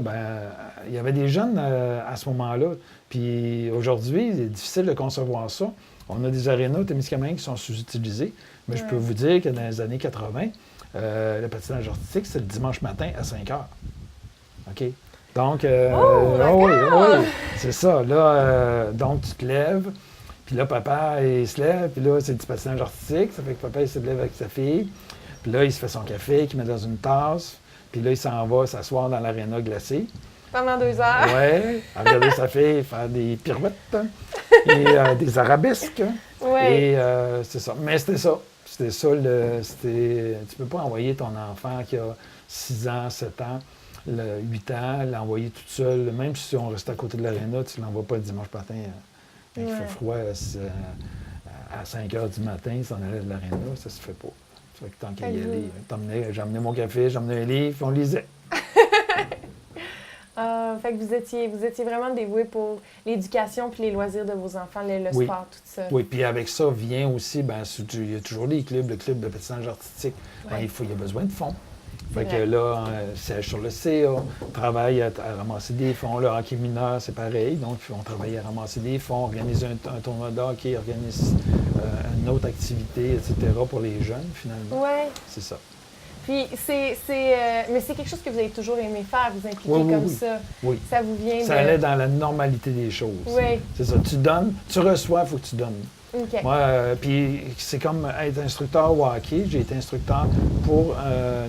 il y avait des jeunes à ce moment-là. Puis aujourd'hui, c'est difficile de concevoir ça. On a des arénas au Témiscamingue qui sont sous-utilisés. Mais je peux vous dire que dans les années 80, le patinage artistique, c'est le dimanche matin à 5 heures. OK? Donc, oui, c'est ça. Là, donc, tu te lèves, puis là, papa, il se lève, puis là, c'est du patinage artistique. Ça fait que papa, il se lève avec sa fille. Puis là, il se fait son café qu'il met dans une tasse. Puis là, il s'en va s'asseoir dans l'aréna glacée. Pendant 2 heures. Oui, à regarder sa fille faire des pirouettes et des arabesques. Oui. Et c'est ça. Mais c'était ça. C'était ça. Tu peux pas envoyer ton enfant qui a 6 ans, 7 ans, 8 ans, l'envoyer toute seule. Même si on reste à côté de l'aréna, tu ne l'envoies pas le dimanche matin. Il fait froid à 5 heures du matin, il s'en allait de l'aréna, ça se fait pas. Fait que tant qu'à y aller, j'emmenais mon café, j'emmenais un livre, puis on lisait. Fait que vous étiez vraiment dévoué pour l'éducation puis les loisirs de vos enfants, le sport, tout ça. Oui, puis avec ça vient aussi, il y a toujours les clubs, le club de patinage artistique. Ouais. Il y a besoin de fonds. Fait que là, siège sur le CA, on travaille à ramasser des fonds. Le hockey mineur, c'est pareil. Donc, on travaille à ramasser des fonds, organiser un tournoi de hockey, organiser une autre activité, etc. pour les jeunes, finalement. Oui. C'est ça. Puis, mais c'est quelque chose que vous avez toujours aimé faire, vous impliquer comme ça. Oui. Ça vous vient Ça allait dans la normalité des choses. Oui. C'est ça. Tu donnes, tu reçois, il faut que tu donnes. Okay. Moi, puis c'est comme être instructeur au hockey. J'ai été instructeur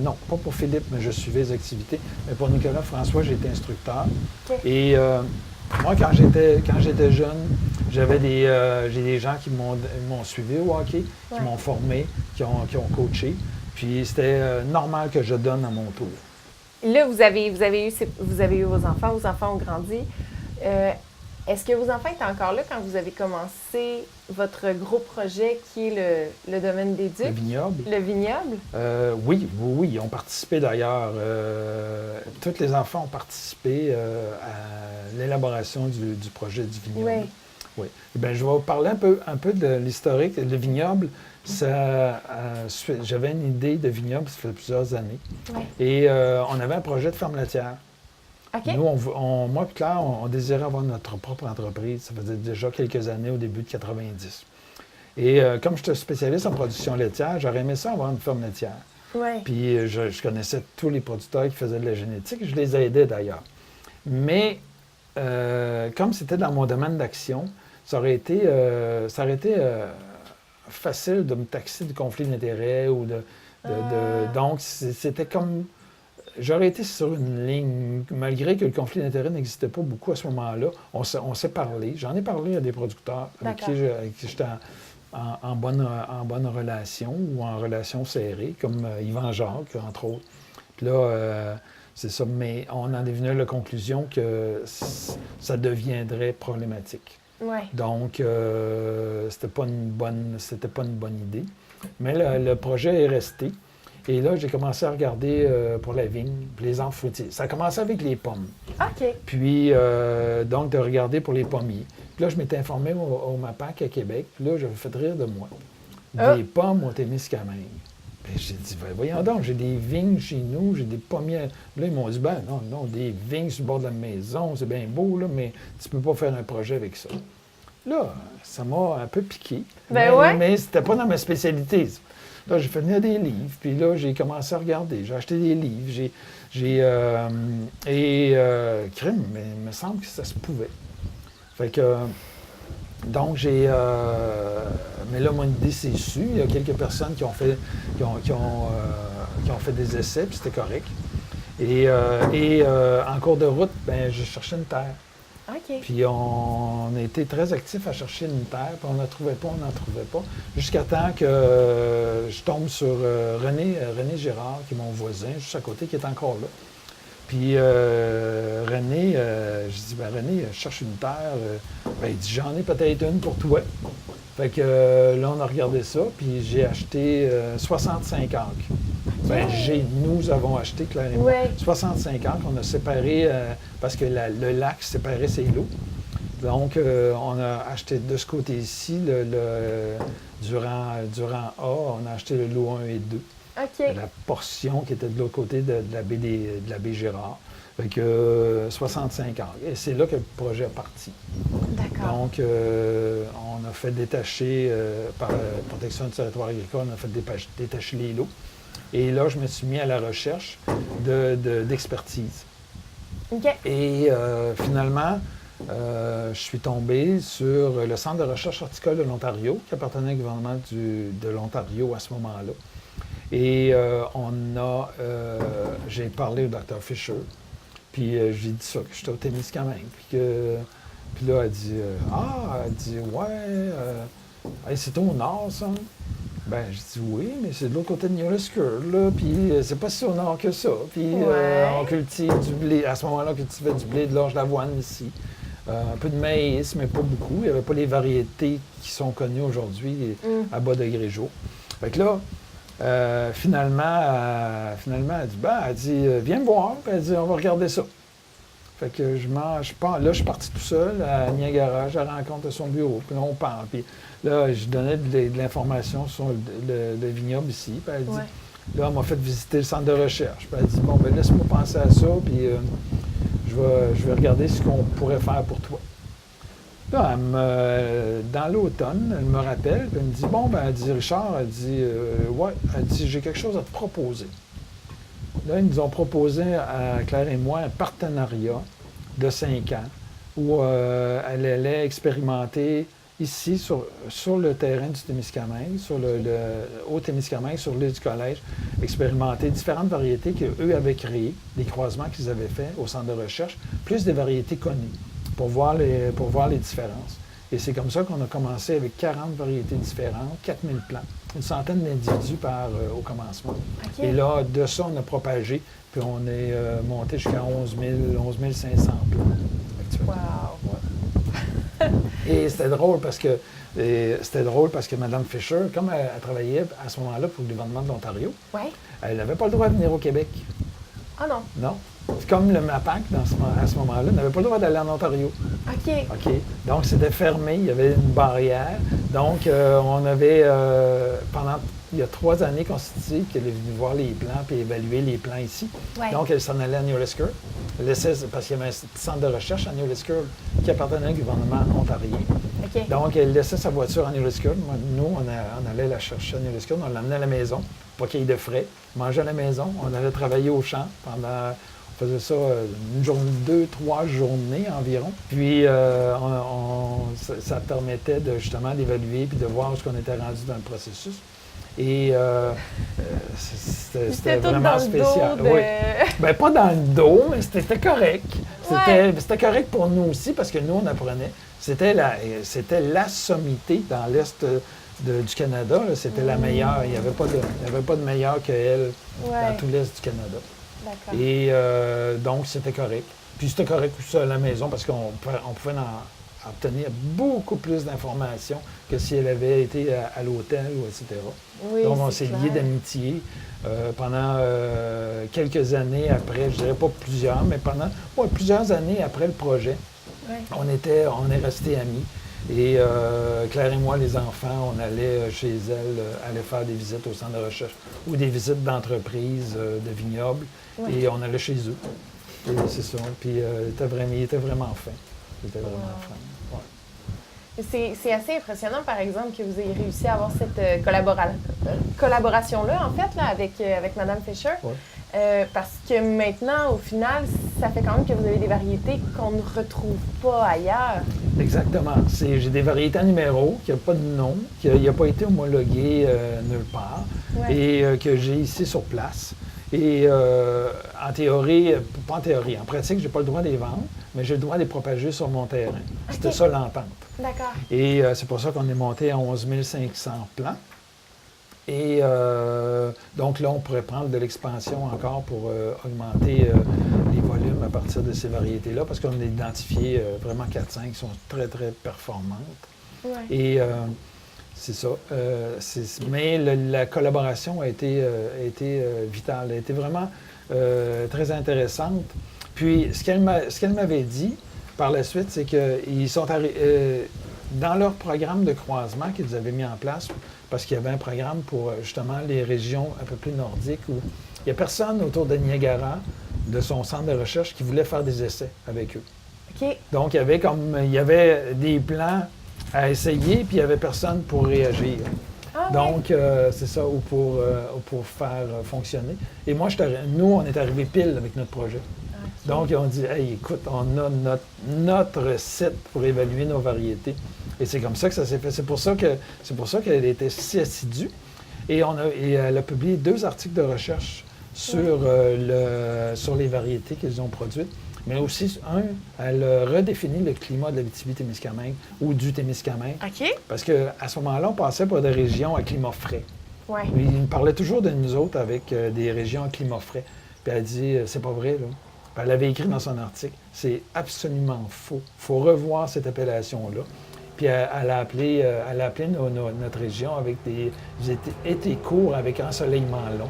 non, pas pour Philippe, mais je suivais les activités. Mais pour Nicolas François, j'ai été instructeur. Okay. Et Moi, quand j'étais jeune, j'ai des gens qui m'ont suivi au hockey, qui m'ont formé, qui ont coaché. Puis c'était normal que je donne à mon tour. Là, vous avez eu vos enfants ont grandi. Est-ce que vos enfants étaient encore là quand vous avez commencé votre gros projet qui est le domaine des Ducs? Le vignoble. Le vignoble? Oui, ils ont participé d'ailleurs. Tous les enfants ont participé à l'élaboration du projet du vignoble. Oui. Oui. Bien, je vais vous parler un peu de l'historique. Le vignoble, j'avais une idée de vignoble, ça fait plusieurs années. Oui. Et on avait un projet de ferme laitière. OK. Nous, moi et Claire, on désirait avoir notre propre entreprise. Ça faisait déjà quelques années, au début de 90. Et comme je suis spécialiste en production laitière, j'aurais aimé ça avoir une ferme laitière. Ouais. Puis je connaissais tous les producteurs qui faisaient de la génétique. Je les aidais d'ailleurs. Mais comme c'était dans mon domaine d'action, ça aurait été facile de me taxer de conflit d'intérêts ou donc, c'était comme... J'aurais été sur une ligne, malgré que le conflit d'intérêts n'existait pas beaucoup à ce moment-là. On s'est parlé. J'en ai parlé à des producteurs avec qui j'étais en bonne relation ou en relation serrée, comme Yvan Jacques, entre autres. Puis là, c'est ça. Mais on en est venu à la conclusion que ça deviendrait problématique. Ouais. Donc, c'était pas une bonne idée. Mais le projet est resté. Et là, j'ai commencé à regarder pour la vigne, puis les arbres fruitiers. Ça a commencé avec les pommes. OK. Puis, donc, de regarder pour les pommiers. Puis là, je m'étais informé au MAPAC à Québec. Puis là, j'avais fait rire de moi. Des pommes au Témiscamingue. Puis j'ai dit, voyons donc, j'ai des vignes chez nous, j'ai des pommiers. Puis là, ils m'ont dit, non, des vignes sur le bord de la maison, c'est bien beau, là, mais tu peux pas faire un projet avec ça. Là, ça m'a un peu piqué. Mais c'était pas dans ma spécialité. Là, j'ai fait venir des livres, puis là, j'ai commencé à regarder. J'ai acheté des livres, crime, mais il me semble que ça se pouvait. Fait que, donc, mais là, mon idée s'est su. Il y a quelques personnes qui ont fait des essais, puis c'était correct. Et en cours de route, je cherchais une terre. OK. Puis on a été très actifs à chercher une terre, puis on n'en trouvait pas, jusqu'à temps que je tombe sur René Girard, qui est mon voisin, juste à côté, qui est encore là. Puis René, je dis, René, je cherche une terre. Il dit, j'en ai peut-être une pour toi. Fait que là, on a regardé ça, puis j'ai acheté 65 acres. Nous avons acheté, Claire et moi, 65 acres. On a séparé, parce que le lac séparait ses lots. Donc, on a acheté de ce côté-ci, durant A, on a acheté le lot 1 et 2. OK. La portion qui était de l'autre côté de la baie Girard. Fait que 65 acres. Et c'est là que le projet est parti. D'accord. Donc, on a fait détacher, par la protection du territoire agricole, on a fait détacher les lots. Et là, je me suis mis à la recherche d'expertise. OK. Et finalement, je suis tombé sur le Centre de recherche horticole de l'Ontario, qui appartenait au gouvernement de l'Ontario à ce moment-là. Et j'ai parlé au Dr. Fisher, puis j'ai dit ça, que j'étais au Témiscamingue. Puis là, elle dit, c'est au nord, ça. Je dis oui, mais c'est de l'autre côté de New Liskeard, là, puis c'est pas si au nord que ça. Puis on cultive du blé. À ce moment-là, on cultivait du blé, de l'orge d'avoine ici. Un peu de maïs, mais pas beaucoup. Il n'y avait pas les variétés qui sont connues aujourd'hui à bas degré jour. Fait que là, finalement, elle dit, viens me voir. Puis elle dit, on va regarder ça. Fait que je suis parti tout seul à Niagara, je la rencontre à son bureau, puis là, on parle. Puis là, je donnais de l'information sur le vignoble ici. Puis elle dit, là, elle m'a fait visiter le centre de recherche. Puis elle dit, laisse-moi penser à ça, puis je vais regarder ce qu'on pourrait faire pour toi. Là, dans l'automne, elle me rappelle, puis elle me dit, elle dit, Richard, elle dit, j'ai quelque chose à te proposer. Là, ils nous ont proposé, à Claire et moi, un partenariat de 5 ans où elle allait expérimenter ici, sur le terrain du Témiscamingue, au Témiscamingue, sur l'île du Collège, expérimenter différentes variétés qu'eux avaient créées, des croisements qu'ils avaient faits au centre de recherche, plus des variétés connues. pour voir les différences. Et c'est comme ça qu'on a commencé avec 40 variétés différentes, 4000 plants, une centaine d'individus au commencement. Okay. Et là, de ça, on a propagé, puis on est monté jusqu'à 11 500 plants actuellement. Wow! Et c'était drôle parce que Mme Fisher, comme elle travaillait à ce moment-là pour le gouvernement de l'Ontario, elle n'avait pas le droit de venir au Québec. Ah non? Non. C'est comme le MAPAC, à ce moment-là, n'avait pas le droit d'aller en Ontario. OK. Donc, c'était fermé, il y avait une barrière. Donc, on avait, il y a 3 années constitué qu'elle est venue voir les plans puis évaluer les plans ici. Ouais. Donc, elle s'en allait à New Liskeard. Parce qu'il y avait un centre de recherche à New Liskeard qui appartenait au gouvernement ontarien. Okay. Donc, elle laissait sa voiture à New Liskeard. Nous, on allait la chercher à New Liskeard, on l'amenait à la maison, pas qu'il y ait de frais. On mangeait à la maison, on allait travailler au champ pendant... On faisait ça 2-3 journées environ. Puis, ça permettait justement d'évaluer puis de voir où on était rendu dans le processus. Et c'était vraiment spécial. Oui. Bien, pas dans le dos, mais c'était correct. C'était correct pour nous aussi parce que nous, on apprenait. C'était la sommité dans l'Est du Canada. C'était la meilleure. Il n'y avait pas de meilleure qu'elle dans tout l'Est du Canada. D'accord. Et donc, c'était correct. Puis c'était correct aussi à la maison parce qu'on pouvait en obtenir beaucoup plus d'informations que si elle avait été à l'hôtel, etc. Oui, donc, on s'est liés d'amitié pendant quelques années après, je dirais pas plusieurs, mais pendant plusieurs années après le projet, on est restés amis. Et Claire et moi, les enfants, on allait chez elle, aller faire des visites au centre de recherche ou des visites d'entreprises, de vignobles, et on allait chez eux. Et c'est ça. Puis il était vraiment fin. Il était vraiment fin. Ouais. C'est assez impressionnant, par exemple, que vous ayez réussi à avoir cette collaboration-là, en fait, là, avec Mme Fisher. Ouais. Parce que maintenant, au final, ça fait quand même que vous avez des variétés qu'on ne retrouve pas ailleurs. Exactement. J'ai des variétés à numéro, qui n'ont pas de nom, qui n'a pas été homologué nulle part, et que j'ai ici sur place. Et en théorie, pas en théorie, en pratique, je n'ai pas le droit de les vendre, mais j'ai le droit de les propager sur mon terrain. Okay. C'était ça l'entente. D'accord. Et c'est pour ça qu'on est monté à 11 500 plants. Et donc là, on pourrait prendre de l'expansion encore pour augmenter les volumes à partir de ces variétés-là, parce qu'on a identifié vraiment 4-5 qui sont très, très performantes. Ouais. Et c'est ça. Mais la collaboration a été vitale, elle a été vraiment très intéressante. Puis, ce qu'elle m'avait dit par la suite, c'est qu'ils sont dans leur programme de croisement qu'ils avaient mis en place, parce qu'il y avait un programme pour justement les régions un peu plus nordiques où il n'y a personne autour de Niagara, de son centre de recherche, qui voulait faire des essais avec eux. Okay. Donc, il y avait des plans à essayer, puis il n'y avait personne pour réagir. Ah, donc, c'est ça, ou pour faire fonctionner. Et moi, nous, on est arrivés pile avec notre projet. Okay. Donc, on dit, hey, écoute, on a notre site pour évaluer nos variétés. Et c'est comme ça que ça s'est fait. C'est pour ça qu'elle était si assidue. Et elle a publié 2 articles de recherche sur les variétés qu'ils ont produites. Mais aussi, elle a redéfini le climat de l'Abitibi-Témiscamingue ou du Témiscamingue. OK. Parce qu'à ce moment-là, on passait par des régions à climat frais. Ouais. Il nous parlait toujours de nous autres avec des régions à climat frais. Puis elle dit, c'est pas vrai, là. Puis elle avait écrit dans son article, c'est absolument faux. Il faut revoir cette appellation-là. Puis elle a appelé notre région avec des étés courts avec ensoleillement long.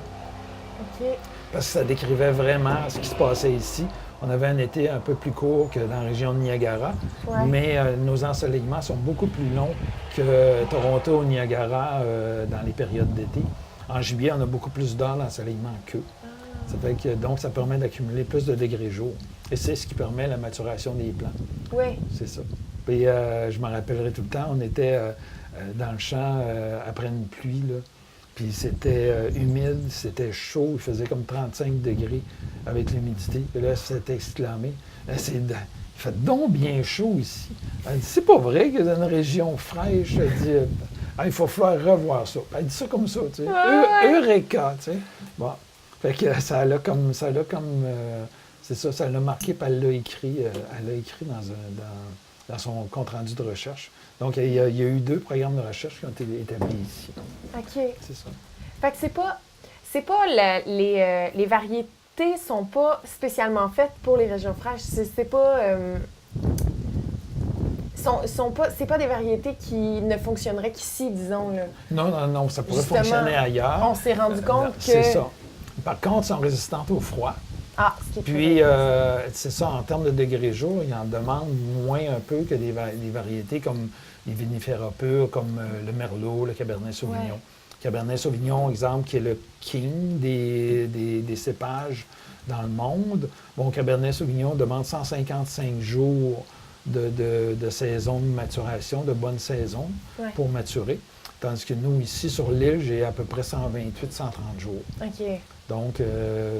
OK. Parce que ça décrivait vraiment ce qui se passait ici. On avait un été un peu plus court que dans la région de Niagara, mais nos ensoleillements sont beaucoup plus longs que Toronto ou Niagara dans les périodes d'été. En juillet, on a beaucoup plus d'heures d'ensoleillement qu'eux. Ça fait que, donc, ça permet d'accumuler plus de degrés jour. Et c'est ce qui permet la maturation des plants. Oui. C'est ça. Puis je m'en rappellerai tout le temps, on était dans le champ après une pluie, là. Puis c'était humide, c'était chaud, il faisait comme 35 degrés avec l'humidité. Puis là, c'était exclamé. Il fait donc bien chaud ici. Elle dit, c'est pas vrai que dans une région fraîche, elle dit, il faut falloir revoir ça. Elle dit ça comme ça, tu sais. Eureka, tu sais. Bon. Fait que ça a comme C'est ça, ça l'a marqué, puis elle l'a écrit dans son compte-rendu de recherche. Donc, il y a eu 2 programmes de recherche qui ont été établis ici. OK. C'est ça. Fait que c'est pas les variétés sont pas spécialement faites pour les régions fraîches. C'est pas... c'est pas des variétés qui ne fonctionneraient qu'ici, disons. Là. Non, ça pourrait Justement, fonctionner ailleurs. On s'est rendu compte que... C'est ça. Par contre, elles sont résistantes au froid. Ah, ce qui est Puis, c'est ça, en termes de degrés jour, il en demande moins un peu que des variétés comme les vinifera purs, comme le Merlot, le Cabernet Sauvignon. Ouais. Cabernet Sauvignon, exemple, qui est le king des cépages dans le monde. Bon, Cabernet Sauvignon demande 155 jours de saison de maturation, de bonne saison pour maturer. Tandis que nous, ici, sur l'île, j'ai à peu près 128, 130 jours. OK. Donc,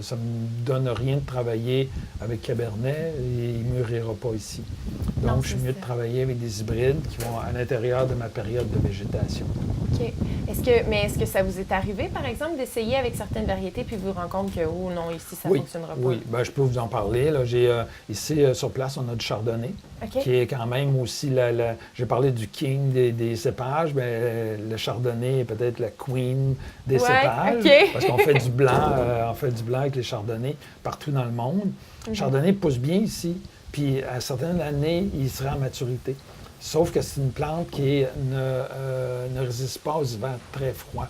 ça ne me donne rien de travailler avec Cabernet et il ne mûrira pas ici. Donc, je suis mieux de travailler avec des hybrides qui vont à l'intérieur de ma période de végétation. OK. Est-ce que ça vous est arrivé, par exemple, d'essayer avec certaines variétés puis vous rendre compte que, oh non, ici, ça ne fonctionnera pas? Oui, bien, je peux vous en parler. Là, ici, sur place, on a du chardonnay, qui est quand même aussi, j'ai parlé du king des cépages, bien, le chardonnay est peut-être la queen des cépages, parce qu'on fait du blanc, avec les chardonnays partout dans le monde. Le chardonnay pousse bien ici, puis à certaines années, il sera en maturité. Sauf que c'est une plante qui ne résiste pas aux hivers très froids.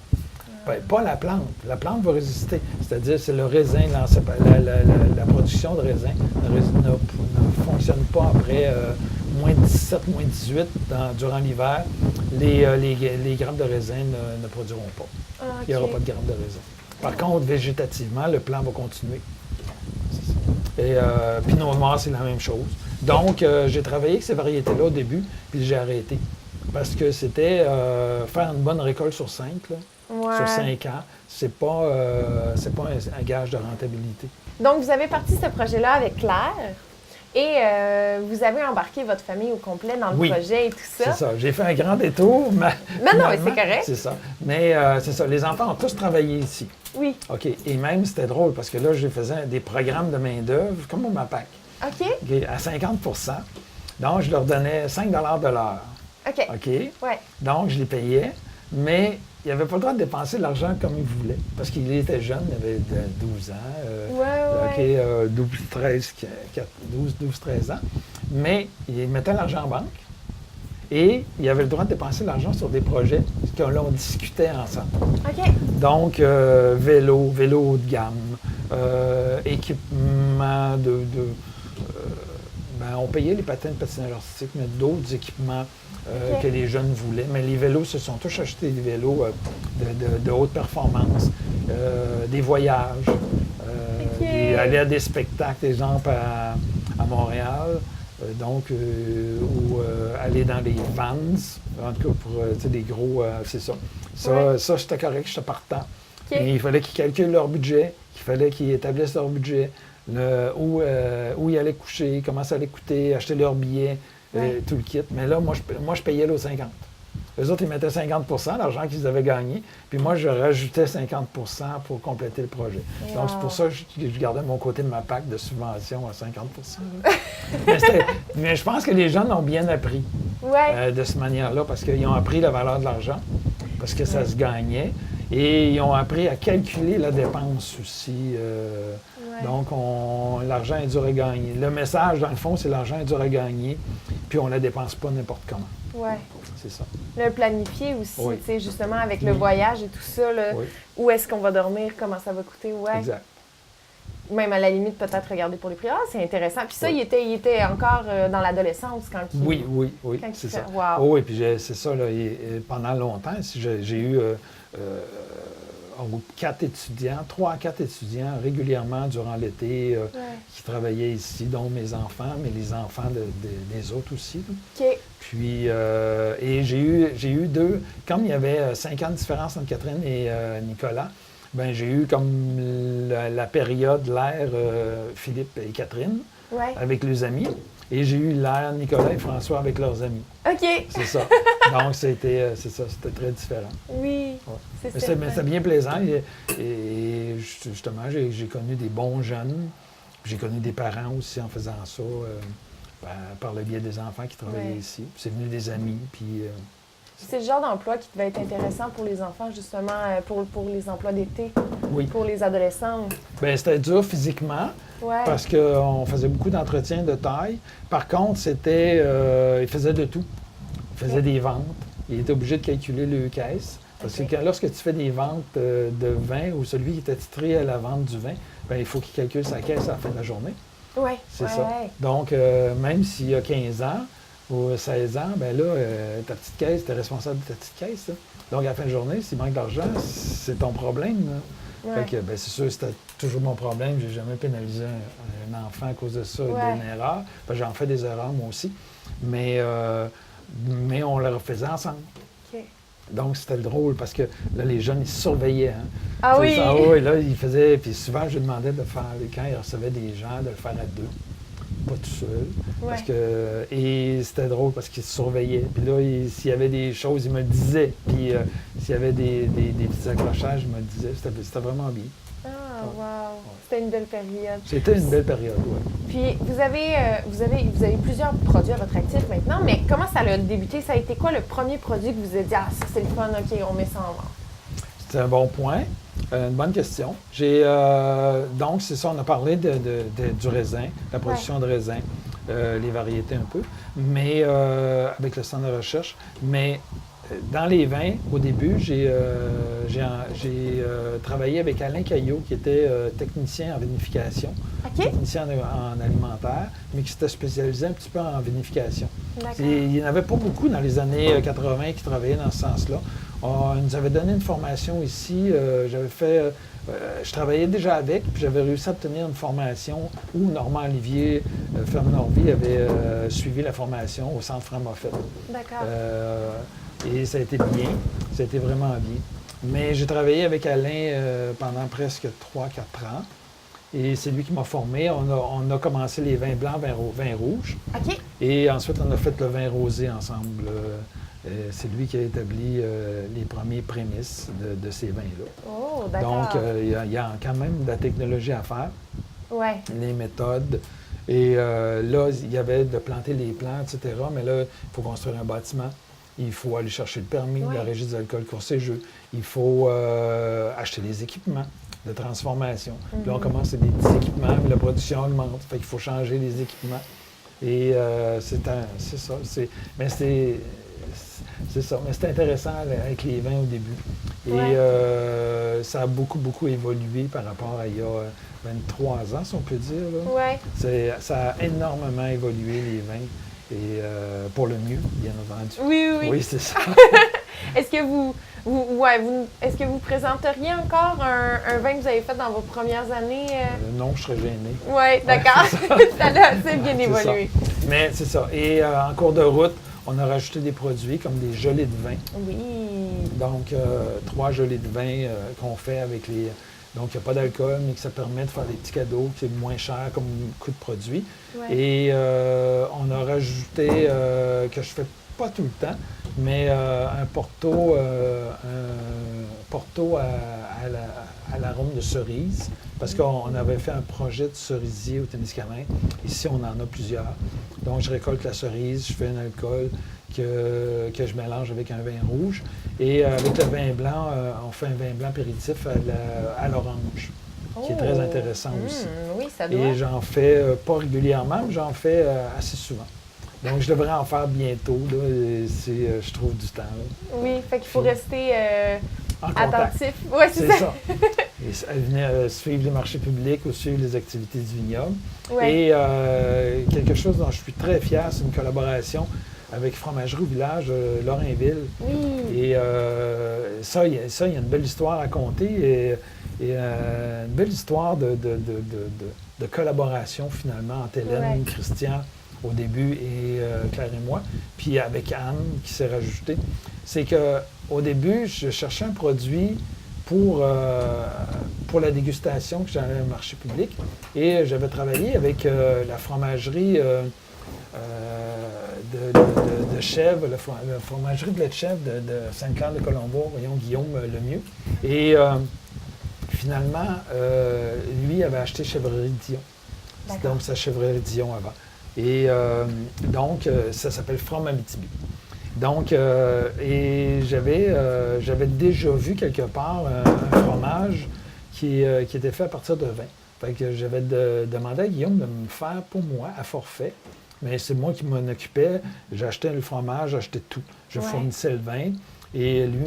Ben, pas la plante. La plante va résister. C'est-à-dire, c'est le raisin, la production de raisin ne fonctionne pas après moins 17, moins 18 durant l'hiver. Les grappes de raisin ne produiront pas. Il n'y aura pas de grappes de raisin. Par contre, végétativement, le plant va continuer. Et Pinot Noir, c'est la même chose. Donc, j'ai travaillé avec ces variétés-là au début, puis j'ai arrêté. Parce que c'était faire une bonne récolte sur 5, sur 5 ans. C'est pas un gage de rentabilité. Donc, vous avez parti ce projet-là avec Claire et vous avez embarqué votre famille au complet dans le projet et tout ça. C'est ça. J'ai fait un grand détour, mais... Non, mais c'est correct. C'est ça. Mais c'est ça. Les enfants ont tous travaillé ici. Oui. OK. Et même, c'était drôle, parce que là, je faisais des programmes de main-d'œuvre, comme au MAPAC. OK. À 50 %. Donc, je leur donnais 5 de l'heure. OK. OK. Ouais. Donc, je les payais, mais ils n'avaient pas le droit de dépenser l'argent comme ils voulaient. Parce qu'ils étaient jeunes, ils avaient 12 ans. OK, 12-13 ans. Mais ils mettaient l'argent en banque et ils avaient le droit de dépenser l'argent sur des projets que là, on discutait ensemble. OK. Donc, vélo haut de gamme, équipement on payait les patins de patinage artistique, mais d'autres équipements que les jeunes voulaient. Mais les vélos se sont tous achetés des vélos de haute performance, des voyages, aller à des spectacles, exemple à Montréal, ou aller dans les vans, en tout cas pour des gros, c'est ça. Ça, c'était correct, j'étais partant. Mais il fallait qu'ils calculent leur budget, il fallait qu'ils établissent leur budget. Où ils allaient coucher, comment ça allait coûter, acheter leurs billets, tout le kit. Mais là, moi, je payais là 50. Eux autres, ils mettaient 50 % l'argent qu'ils avaient gagné, puis moi, je rajoutais 50 % pour compléter le projet. Wow. Donc, c'est pour ça que je gardais mon côté de ma PAC de subvention à 50 %. mais je pense que les jeunes ont bien appris de cette manière-là, parce qu'ils ont appris la valeur de l'argent, parce que ça se gagnait, et ils ont appris à calculer la dépense aussi. Donc, l'argent est dur à gagner. Le message, dans le fond, c'est l'argent est dur à gagner, puis on ne la dépense pas n'importe comment. Oui. C'est ça. Le planifier aussi, tu sais, justement, avec le voyage et tout ça, là, où est-ce qu'on va dormir, comment ça va coûter, Exact. Même à la limite, peut-être regarder pour les prix. Ah, c'est intéressant. Puis ça, il était encore dans l'adolescence quand il... Oui, c'est ça. Wow. Oui, puis c'est ça, là, pendant longtemps, j'ai eu... 3 à 4 étudiants régulièrement durant l'été qui travaillaient ici, dont mes enfants, mais les enfants des autres aussi. OK. Puis, et j'ai eu 2, comme il y avait 5 ans de différence entre Catherine et Nicolas, ben j'ai eu comme la période, l'ère Philippe et Catherine avec les amis. Et j'ai eu l'ère Nicolas et François avec leurs amis. OK. C'est ça. Donc, c'était très différent. Oui, c'est ça. Mais c'était bien plaisant. Et justement, j'ai connu des bons jeunes. J'ai connu des parents aussi en faisant ça, par le biais des enfants qui travaillaient ici. C'est venu des amis, puis... C'est le genre d'emploi qui devait être intéressant pour les enfants, justement, pour les emplois d'été, pour les adolescents. Bien, c'était dur physiquement, parce qu'on faisait beaucoup d'entretien de taille. Par contre, il faisait de tout. Il faisait des ventes. Il était obligé de calculer le caisse. Parce que lorsque tu fais des ventes de vin, ou celui qui était titré à la vente du vin, bien, il faut qu'il calcule sa caisse à la fin de la journée. Oui, c'est ça. Donc, même s'il y a 15 ans, ou 16 ans, bien là, ta petite caisse, tu es responsable de ta petite caisse. Là. Donc, à la fin de journée, s'il manque d'argent, c'est ton problème. Fait que, ben, c'est sûr, c'était toujours mon problème. J'ai jamais pénalisé un enfant à cause de ça, d'une erreur. J'en fais des erreurs, moi aussi. Mais on le refaisait ensemble. Donc, c'était drôle parce que là, les jeunes, ils se surveillaient. Hein. Ah oui? Ah oui, là, ils faisaient... Puis souvent, je demandais de faire, quand ils recevaient des gens, de le faire à deux. Pas tout seul. Parce que, et c'était drôle parce qu'ils se surveillaient. Puis là, s'il y avait des choses, ils me le disaient. Puis s'il y avait des petits accrochages, ils me le disaient. C'était vraiment bien. Ah, wow! C'était une belle période. C'était une belle période, oui. Puis, vous avez plusieurs produits à votre actif maintenant, mais comment ça a débuté? Ça a été quoi le premier produit que vous avez dit, ah, ça c'est le fun, OK, on met ça en vente? C'est un bon point. Une bonne question. Donc, c'est ça, on a parlé du raisin, la production de raisin, les variétés un peu, mais avec le centre de recherche. Mais dans les vins, au début, j'ai travaillé avec Alain Caillot, qui était technicien en vinification, technicien en alimentaire, mais qui s'était spécialisé un petit peu en vinification. Il n'y en avait pas beaucoup dans les années 80 qui travaillaient dans ce sens-là. Il nous avait donné une formation ici. Je travaillais déjà avec, puis j'avais réussi à obtenir une formation où Normand Olivier, Ferme Norvie, avait suivi la formation au Centre Franc-Moffett. D'accord. Et ça a été bien. Ça a été vraiment bien. Mais j'ai travaillé avec Alain pendant presque 3-4 ans. Et c'est lui qui m'a formé. On a commencé les vins blancs, vins rouges. OK. Et ensuite, on a fait le vin rosé ensemble. C'est lui qui a établi les premiers prémices de ces vins-là. Oh, d'accord. Donc, il y a quand même de la technologie à faire. Ouais. Les méthodes. Et là, il y avait de planter les plants, etc. Mais là, il faut construire un bâtiment. Il faut aller chercher le permis, la Régie des alcools courts-séjours. Il faut acheter les équipements de transformation. Puis là, on commence avec des petits équipements, mais la production augmente. Fait qu'il faut changer les équipements. Et c'est ça. C'est ça. Mais c'était intéressant avec les vins au début. Et ça a beaucoup, beaucoup évolué par rapport à il y a 23 ans, si on peut dire. Là. Ça a énormément évolué, les vins. Et pour le mieux, bien entendu. Oui. Oui, c'est ça. Est-ce que est-ce que vous présenteriez encore un vin que vous avez fait dans vos premières années? Non, je serais gêné. Oui, d'accord. Ça a assez bien évolué. Mais c'est ça. Et en cours de route, on a rajouté des produits comme des gelées de vin. Oui. Donc, 3 gelées de vin qu'on fait avec les... Donc, il n'y a pas d'alcool, mais que ça permet de faire des petits cadeaux, qui est moins cher comme coût de produit. Et on a rajouté, que je fais pas tout le temps, mais un porto à l'arôme de cerise, parce qu'on avait fait un projet de cerisier au Témiscamingue. Ici, on en a plusieurs. Donc, je récolte la cerise, je fais un alcool que je mélange avec un vin rouge. Et avec le vin blanc, on fait un vin blanc apéritif à l'orange, qui est très intéressant aussi. Oui, ça doit. Et j'en fais pas régulièrement, mais j'en fais assez souvent. Donc, je devrais en faire bientôt, là, je trouve du temps. Là. Oui, fait qu'il faut rester attentif. Oui, c'est ça. Et venir suivre les marchés publics ou suivre les activités du vignoble. Et quelque chose dont je suis très fier, c'est une collaboration avec Fromagerie au village Lorrainville. Oui. Et ça, il y a une belle histoire à conter et une belle histoire de collaboration finalement entre Hélène, Christian au début et Claire et moi, puis avec Anne qui s'est rajoutée. C'est qu'au début, je cherchais un produit pour la dégustation que j'avais au marché public et j'avais travaillé avec la fromagerie de chèvre, la fromagerie de lait de chèvre de Sainte-Claire-de-Colombo, voyons, Guillaume Lemieux. Et finalement, lui avait acheté Chèvrerie Dion. Donc, sa chèvrerie Dion avant. Et donc, ça s'appelle From Abitibi. Donc, et j'avais déjà vu quelque part un fromage qui était fait à partir de vin. Fait que j'avais demandé à Guillaume de me faire pour moi, à forfait. Mais c'est moi qui m'en occupais. J'achetais le fromage, j'achetais tout. Je fournissais le vin. Et lui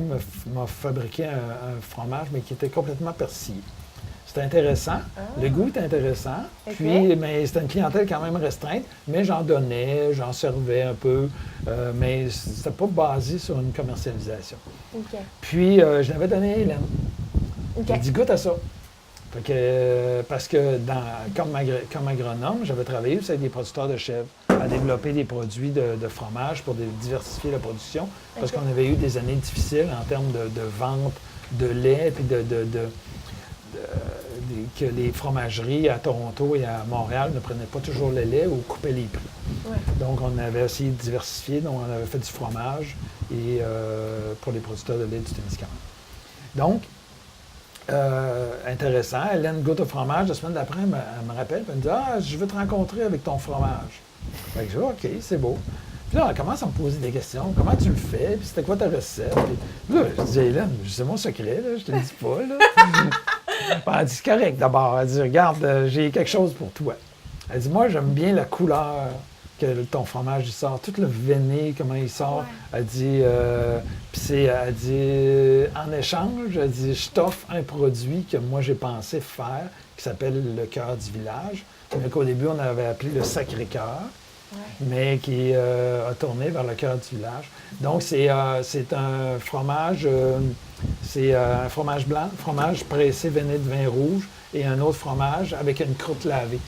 m'a fabriqué un fromage, mais qui était complètement persillé. C'était intéressant. Le goût était intéressant. Puis, mais c'était une clientèle quand même restreinte. Mais j'en donnais, j'en servais un peu. Mais c'était pas basé sur une commercialisation. Puis, je l'avais donné à Hélène. J'ai dit, goûte à ça. Fait que, parce que comme agronome, j'avais travaillé aussi avec des producteurs de chèvres à développer des produits de fromage pour diversifier la production. Parce qu'on avait eu des années difficiles en termes de vente de lait, puis que les fromageries à Toronto et à Montréal ne prenaient pas toujours le lait ou coupaient les prix. Donc, on avait essayé de diversifier, donc on avait fait du fromage et pour les producteurs de lait du Témiscamingue. Donc, intéressant. Hélène goûte au fromage. La semaine d'après, elle me rappelle, elle me dit « Ah, je veux te rencontrer avec ton fromage. » Fait que je dis « OK, c'est beau. » Puis là, elle commence à me poser des questions. « Comment tu le fais? Puis c'était quoi ta recette? » Puis là, je dis « Hélène, c'est mon secret, là, je te le dis pas. » Elle dit « C'est correct d'abord. » Elle dit « Regarde, j'ai quelque chose pour toi. » Elle dit « Moi, j'aime bien la couleur que ton fromage il sort, tout le veiné, comment il sort. » Elle dit elle dit en échange, elle dit je t'offre un produit que moi j'ai pensé faire, qui s'appelle le cœur du village, mais qu'au début on avait appelé le Sacré-Cœur, mais qui a tourné vers le cœur du village. Donc c'est un fromage, un fromage blanc, fromage pressé veiné de vin rouge, et un autre fromage avec une croûte lavée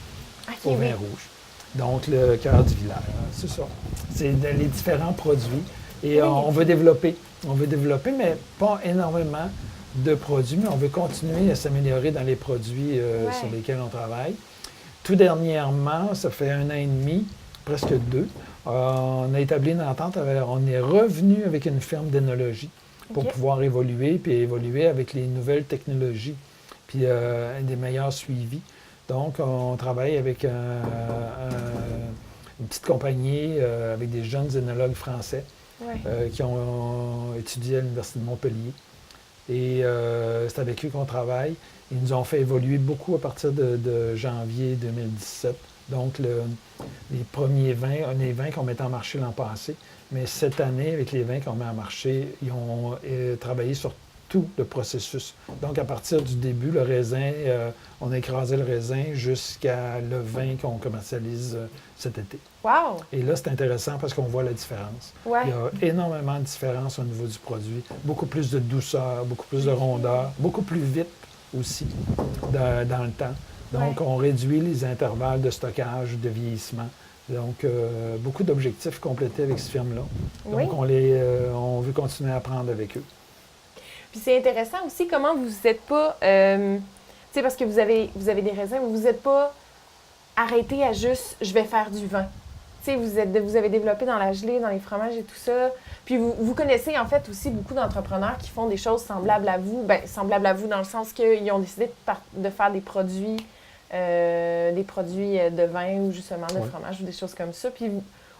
au vin rouge. Donc, le cœur du village, c'est ça. C'est les différents produits. Et on veut développer. On veut développer, mais pas énormément de produits, mais on veut continuer à s'améliorer dans les produits sur lesquels on travaille. Tout dernièrement, ça fait 1 an et demi, presque 2, on a établi une entente, on est revenu avec une firme d'énologie pour pouvoir évoluer, puis évoluer avec les nouvelles technologies, puis des meilleurs suivis. Donc, on travaille avec une petite compagnie avec des jeunes œnologues français qui ont étudié à l'Université de Montpellier. Et c'est avec eux qu'on travaille. Ils nous ont fait évoluer beaucoup à partir de janvier 2017. Donc, les premiers vins, les vins qu'on mettait en marché l'an passé. Mais cette année, avec les vins qu'on met en marché, ils ont travaillé sur tout le processus. Donc, à partir du début, le raisin, on a écrasé le raisin jusqu'à le vin qu'on commercialise cet été. Wow! Et là, c'est intéressant parce qu'on voit la différence. Il y a énormément de différence au niveau du produit. Beaucoup plus de douceur, beaucoup plus de rondeur, beaucoup plus vite aussi dans le temps. Donc, on réduit les intervalles de stockage, de vieillissement. Donc, beaucoup d'objectifs complétés avec cette firme-là. Donc, on veut continuer à apprendre avec eux. Puis c'est intéressant aussi comment vous n'êtes pas, tu sais, parce que vous avez des raisins, vous n'êtes pas arrêté à juste « je vais faire du vin ». Tu sais, vous avez développé dans la gelée, dans les fromages et tout ça. Puis vous connaissez en fait aussi beaucoup d'entrepreneurs qui font des choses semblables à vous. Bien, semblables à vous dans le sens qu'ils ont décidé de faire des produits de vin ou justement de fromage ou des choses comme ça. Puis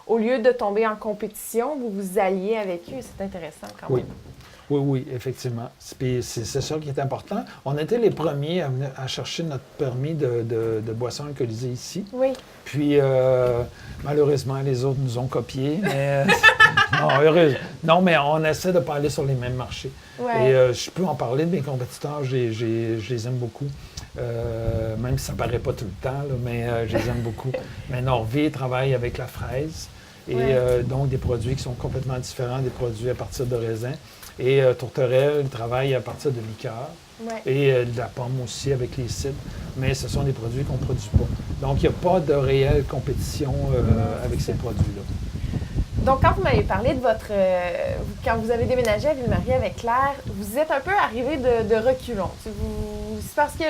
au lieu de tomber en compétition, vous vous alliez avec eux. C'est intéressant quand même. Oui, effectivement. C'est ça qui est important. On était les premiers à chercher notre permis de boissons alcoolisées ici. Oui. Puis, malheureusement, les autres nous ont copiés. Mais, non, mais on essaie de pas aller sur les mêmes marchés. Ouais. Et je peux en parler de mes compétiteurs. Je les aime beaucoup. Même si ça ne paraît pas tout le temps, là, mais je les aime beaucoup. Mais Norvie travaille avec la fraise. Et donc, des produits qui sont complètement différents des produits à partir de raisin. Et Tourterelle travaille à partir de liqueur et de la pomme aussi avec les cidres, mais ce sont des produits qu'on ne produit pas. Donc, il n'y a pas de réelle compétition avec ces produits-là. Donc, quand vous m'avez parlé de votre... quand vous avez déménagé à Ville-Marie avec Claire, vous êtes un peu arrivé de reculons. C'est parce que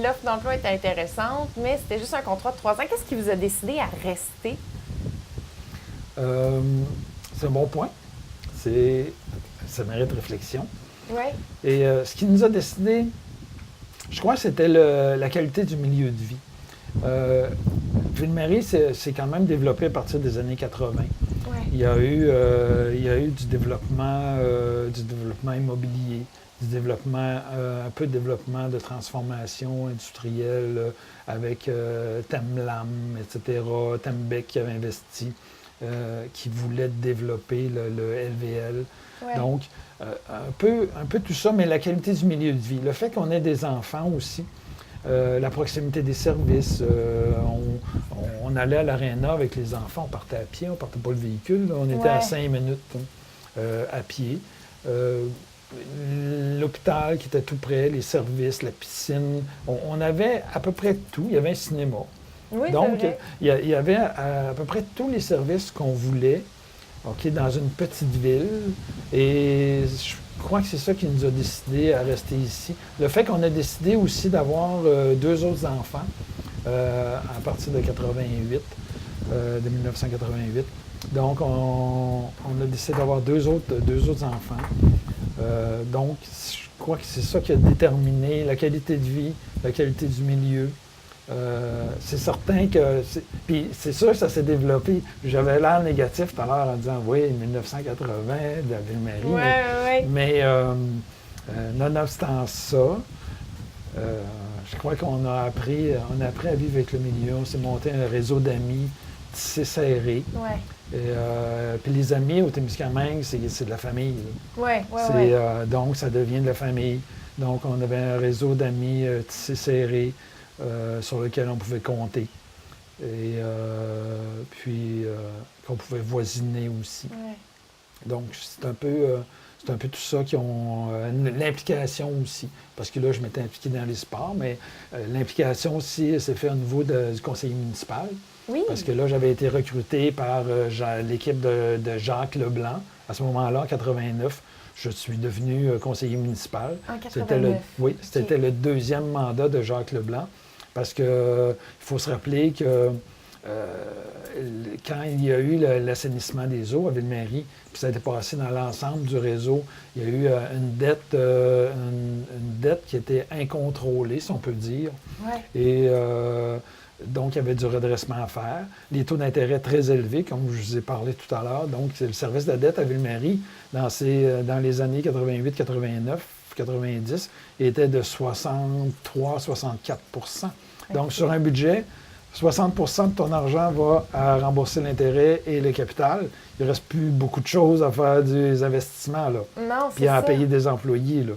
l'offre d'emploi était intéressante, mais c'était juste un contrat de 3 ans. Qu'est-ce qui vous a décidé à rester? C'est un bon point. Ça mérite réflexion. Oui. Et ce qui nous a décidé, je crois que c'était la qualité du milieu de vie. Ville-Marie, c'est quand même développé à partir des années 80. Ouais. Il y a eu du développement immobilier, un peu de développement de transformation industrielle avec Temlam, etc., Tembec qui avait investi, qui voulait développer le LVL. Ouais. Donc, un peu tout ça, mais la qualité du milieu de vie. Le fait qu'on ait des enfants aussi, la proximité des services. On allait à l'aréna avec les enfants, on partait à pied, on partait pas le véhicule. Là, on était à 5 minutes à pied. L'hôpital qui était tout près, les services, la piscine. On avait à peu près tout. Il y avait un cinéma. Oui, donc, il y avait à peu près tous les services qu'on voulait, dans une petite ville. Et je crois que c'est ça qui nous a décidé à rester ici. Le fait qu'on a décidé aussi d'avoir 2 autres enfants à partir de 88, de 1988. Donc, on a décidé d'avoir deux autres enfants. Donc, je crois que c'est ça qui a déterminé la qualité de vie, la qualité du milieu. C'est certain que... Puis c'est sûr que ça s'est développé. J'avais l'air négatif tout à l'heure en disant, oui, 1980, de la Ville-Marie. Mais nonobstant ça, je crois qu'on a appris à vivre avec le milieu. On s'est monté un réseau d'amis tissé serré. Ouais. Puis les amis au Témiscamingue, c'est de la famille. Donc, ça devient de la famille. Donc, on avait un réseau d'amis tissé serré sur lequel on pouvait compter. Et puis, qu'on pouvait voisiner aussi. Ouais. Donc, c'est un peu tout ça qui ont... l'implication aussi. Parce que là, je m'étais impliqué dans les sports, mais l'implication aussi s'est faite au niveau du conseiller municipal. Oui. Parce que là, j'avais été recruté par l'équipe de Jacques Leblanc. À ce moment-là, en 89, je suis devenu conseiller municipal. En 89. C'était le deuxième mandat de Jacques Leblanc. Parce que il faut se rappeler que quand il y a eu l'assainissement des eaux à Ville-Marie, puis ça a été passé dans l'ensemble du réseau, il y a eu une dette qui était incontrôlée, si on peut dire. Ouais. Et donc, il y avait du redressement à faire. Les taux d'intérêt très élevés, comme je vous ai parlé tout à l'heure. Donc, c'est le service de la dette à Ville-Marie, dans les années 88, 89, 90, était de 63-64 %. Donc, sur un budget, 60 % de ton argent va à rembourser l'intérêt et le capital. Il ne reste plus beaucoup de choses à faire des investissements, là. Non, c'est puis à ça. payer des employés, là.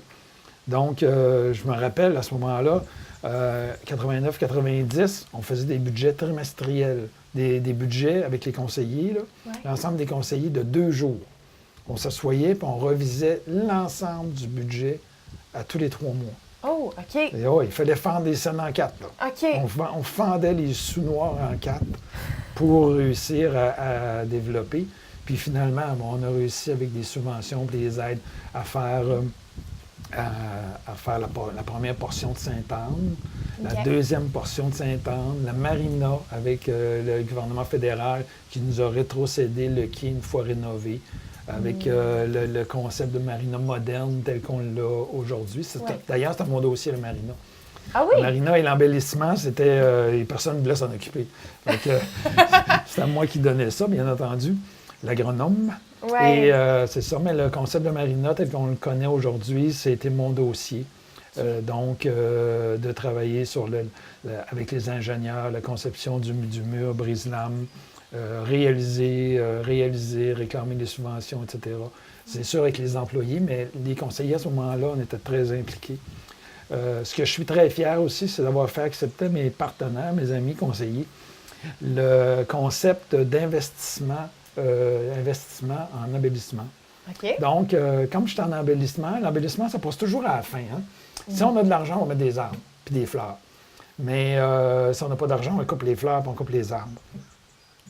Donc, je me rappelle, à ce moment-là, 89-90, on faisait des budgets trimestriels, des budgets avec les conseillers, là, l'ensemble des conseillers de 2 jours. On s'assoyait et on revisait l'ensemble du budget à tous les 3 mois. Oh, OK. Et il fallait fendre des scènes en 4. Là. OK. On fendait les sous-noirs en 4 pour réussir à développer. Puis finalement, on a réussi avec des subventions et des aides à faire la première portion de Sainte-Anne, la deuxième portion de Sainte-Anne, la marina avec le gouvernement fédéral qui nous a rétrocédé le quai une fois rénové, avec le concept de marina moderne tel qu'on l'a aujourd'hui. D'ailleurs, c'est mon dossier, le marina. Ah oui? Le marina et l'embellissement, c'était... personne ne voulait s'en occuper. C'est à moi qui donnais ça, bien entendu. L'agronome. Ouais. Et c'est ça, mais le concept de marina tel qu'on le connaît aujourd'hui, c'était mon dossier. Donc, de travailler avec les ingénieurs, la conception du mur brise-lames, réaliser, réclamer des subventions, etc. C'est sûr avec les employés, mais les conseillers à ce moment-là, on était très impliqués. Ce que je suis très fier aussi, c'est d'avoir fait accepter mes partenaires, mes amis conseillers, le concept d'investissement en embellissement. OK. Donc, comme je suis en embellissement, l'embellissement, ça passe toujours à la fin. Hein? Si on a de l'argent, on met des arbres puis des fleurs. Mais si on n'a pas d'argent, on coupe les fleurs puis on coupe les arbres.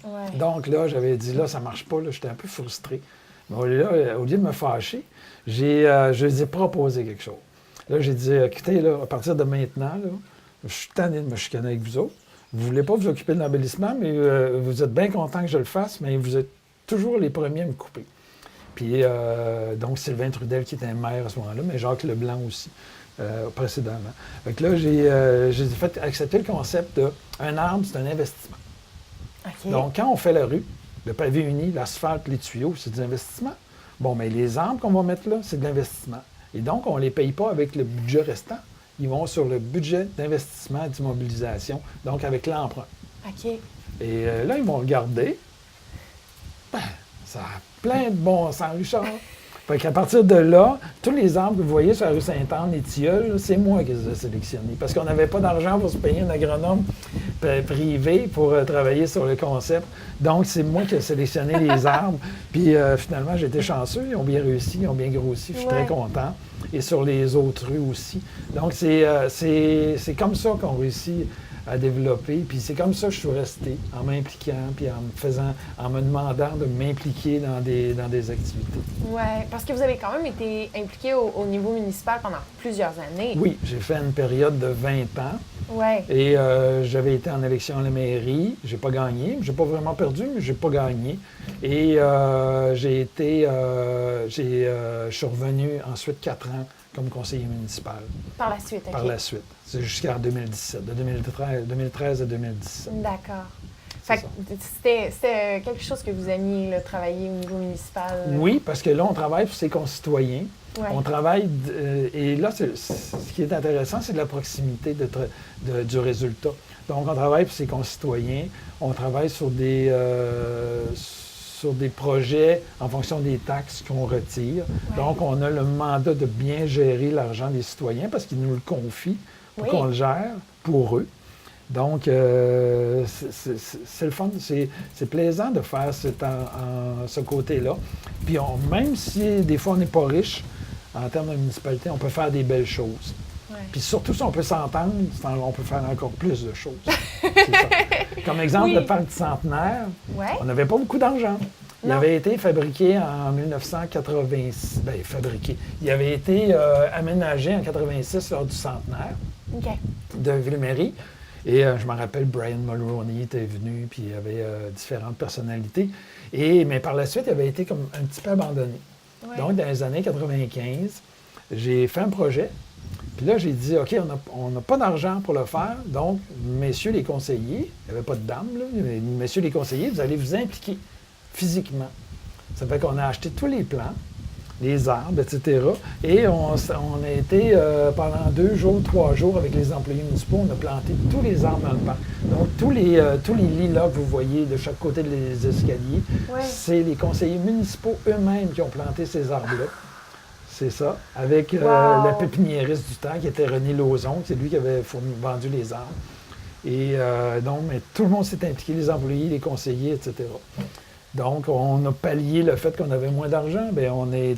Ouais. Donc là, j'avais dit, là, ça ne marche pas. J'étais un peu frustré. Mais au lieu de me fâcher, je les ai proposé quelque chose. Là, j'ai dit, écoutez, là, à partir de maintenant, là, je suis tanné de me chicaner avec vous autres. Vous ne voulez pas vous occuper de l'embellissement, mais vous êtes bien content que je le fasse, mais vous êtes toujours les premiers à me couper. Puis, donc, Sylvain Trudel, qui était maire à ce moment-là, mais Jacques Leblanc aussi. précédemment. Fait que là, j'ai fait accepter le concept d'un arbre, c'est un investissement. OK. Donc, quand on fait la rue, le pavé uni, l'asphalte, les tuyaux, c'est des investissements. Bon, mais les arbres qu'on va mettre là, c'est de l'investissement. Et donc, on ne les paye pas avec le budget restant. Ils vont sur le budget d'investissement et d'immobilisation, donc avec l'emprunt. OK. Et là, ils m'ont regardé. Ben, ça a plein de bon sens, Richard. Fait qu'à partir de là, tous les arbres que vous voyez sur la rue Sainte-Anne, les tilleuls, c'est moi qui les ai sélectionnés. Parce qu'on n'avait pas d'argent pour se payer un agronome privé pour travailler sur le concept. Donc, c'est moi qui ai sélectionné les arbres. Puis finalement, j'ai été chanceux. Ils ont bien réussi, ils ont bien grossi. Je suis très content. Et sur les autres rues aussi. Donc, c'est comme ça qu'on réussit à développer. Puis c'est comme ça que je suis resté, en m'impliquant, puis en me demandant de m'impliquer dans des activités. Oui, parce que vous avez quand même été impliqué au niveau municipal pendant plusieurs années. Oui, j'ai fait une période de 20 ans. Oui. Et j'avais été en élection à la mairie. J'ai pas gagné. J'ai pas vraiment perdu, mais j'ai pas gagné. Et je suis revenu ensuite 4 ans comme conseiller municipal. Par la suite, OK. Par la suite. C'est jusqu'en 2017, de 2013 à 2017. D'accord. Fait que c'était quelque chose que vous aimiez, là, travailler au niveau municipal? Oui, parce que là, on travaille pour ses concitoyens. Ouais. On travaille, et là, ce qui est intéressant, c'est de la proximité du résultat. Donc, on travaille pour ses concitoyens, on travaille sur des projets en fonction des taxes qu'on retire. Ouais. Donc, on a le mandat de bien gérer l'argent des citoyens parce qu'ils nous le confient pour qu'on le gère pour eux. Donc, c'est le fun, c'est plaisant de faire ce côté-là. Puis, même si des fois on n'est pas riche, en termes de municipalité, on peut faire des belles choses. Ouais. Puis surtout, si on peut s'entendre, on peut faire encore plus de choses. C'est ça. Comme exemple, le parc du Centenaire, on n'avait pas beaucoup d'argent. Il avait été fabriqué en 1986. Bien, fabriqué. Il avait été aménagé en 86 lors du centenaire de Ville-Marie. Et je me rappelle, Brian Mulroney était venu, puis il y avait différentes personnalités. Mais par la suite, il avait été comme un petit peu abandonné. Ouais. Donc, dans les années 95, j'ai fait un projet. Puis là, j'ai dit, OK, on n'a pas d'argent pour le faire. Donc, messieurs les conseillers, il n'y avait pas de dames, là, mais messieurs les conseillers, vous allez vous impliquer physiquement. Ça fait qu'on a acheté tous les plants, les arbres, etc. Et on a été pendant 2 jours, 3 jours avec les employés municipaux, on a planté tous les arbres dans le parc. Donc, tous les lilas que vous voyez de chaque côté des escaliers, c'est les conseillers municipaux eux-mêmes qui ont planté ces arbres-là. C'est ça, avec la pépiniériste du temps qui était René Lauzon, c'est lui qui avait vendu les arbres. Et donc, mais tout le monde s'est impliqué, les employés, les conseillers, etc. Donc, on a pallié le fait qu'on avait moins d'argent. Bien, on a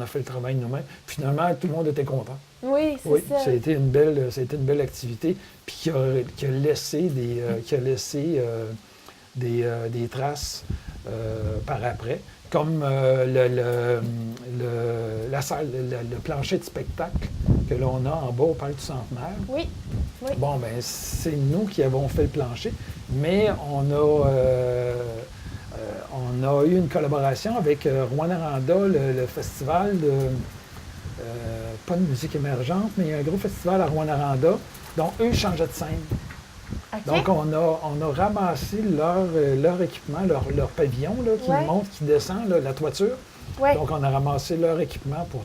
fait le travail nous-mêmes. Finalement, tout le monde était content. Oui, c'est ça. Ça a été une belle activité, puis qui a laissé des traces par après, comme le plancher de spectacle que l'on a en bas au Parc du Centenaire. Oui. Bon, bien, c'est nous qui avons fait le plancher, mais on a eu une collaboration avec Rouyn-Noranda, le festival de, pas de musique émergente, mais il y a un gros festival à Rouyn-Noranda. Donc, eux, ils changeaient de scène. Okay. Donc, on a ramassé leur équipement, leur pavillon là, qui monte, qui descend, là, la toiture. Ouais. Donc, on a ramassé leur équipement pour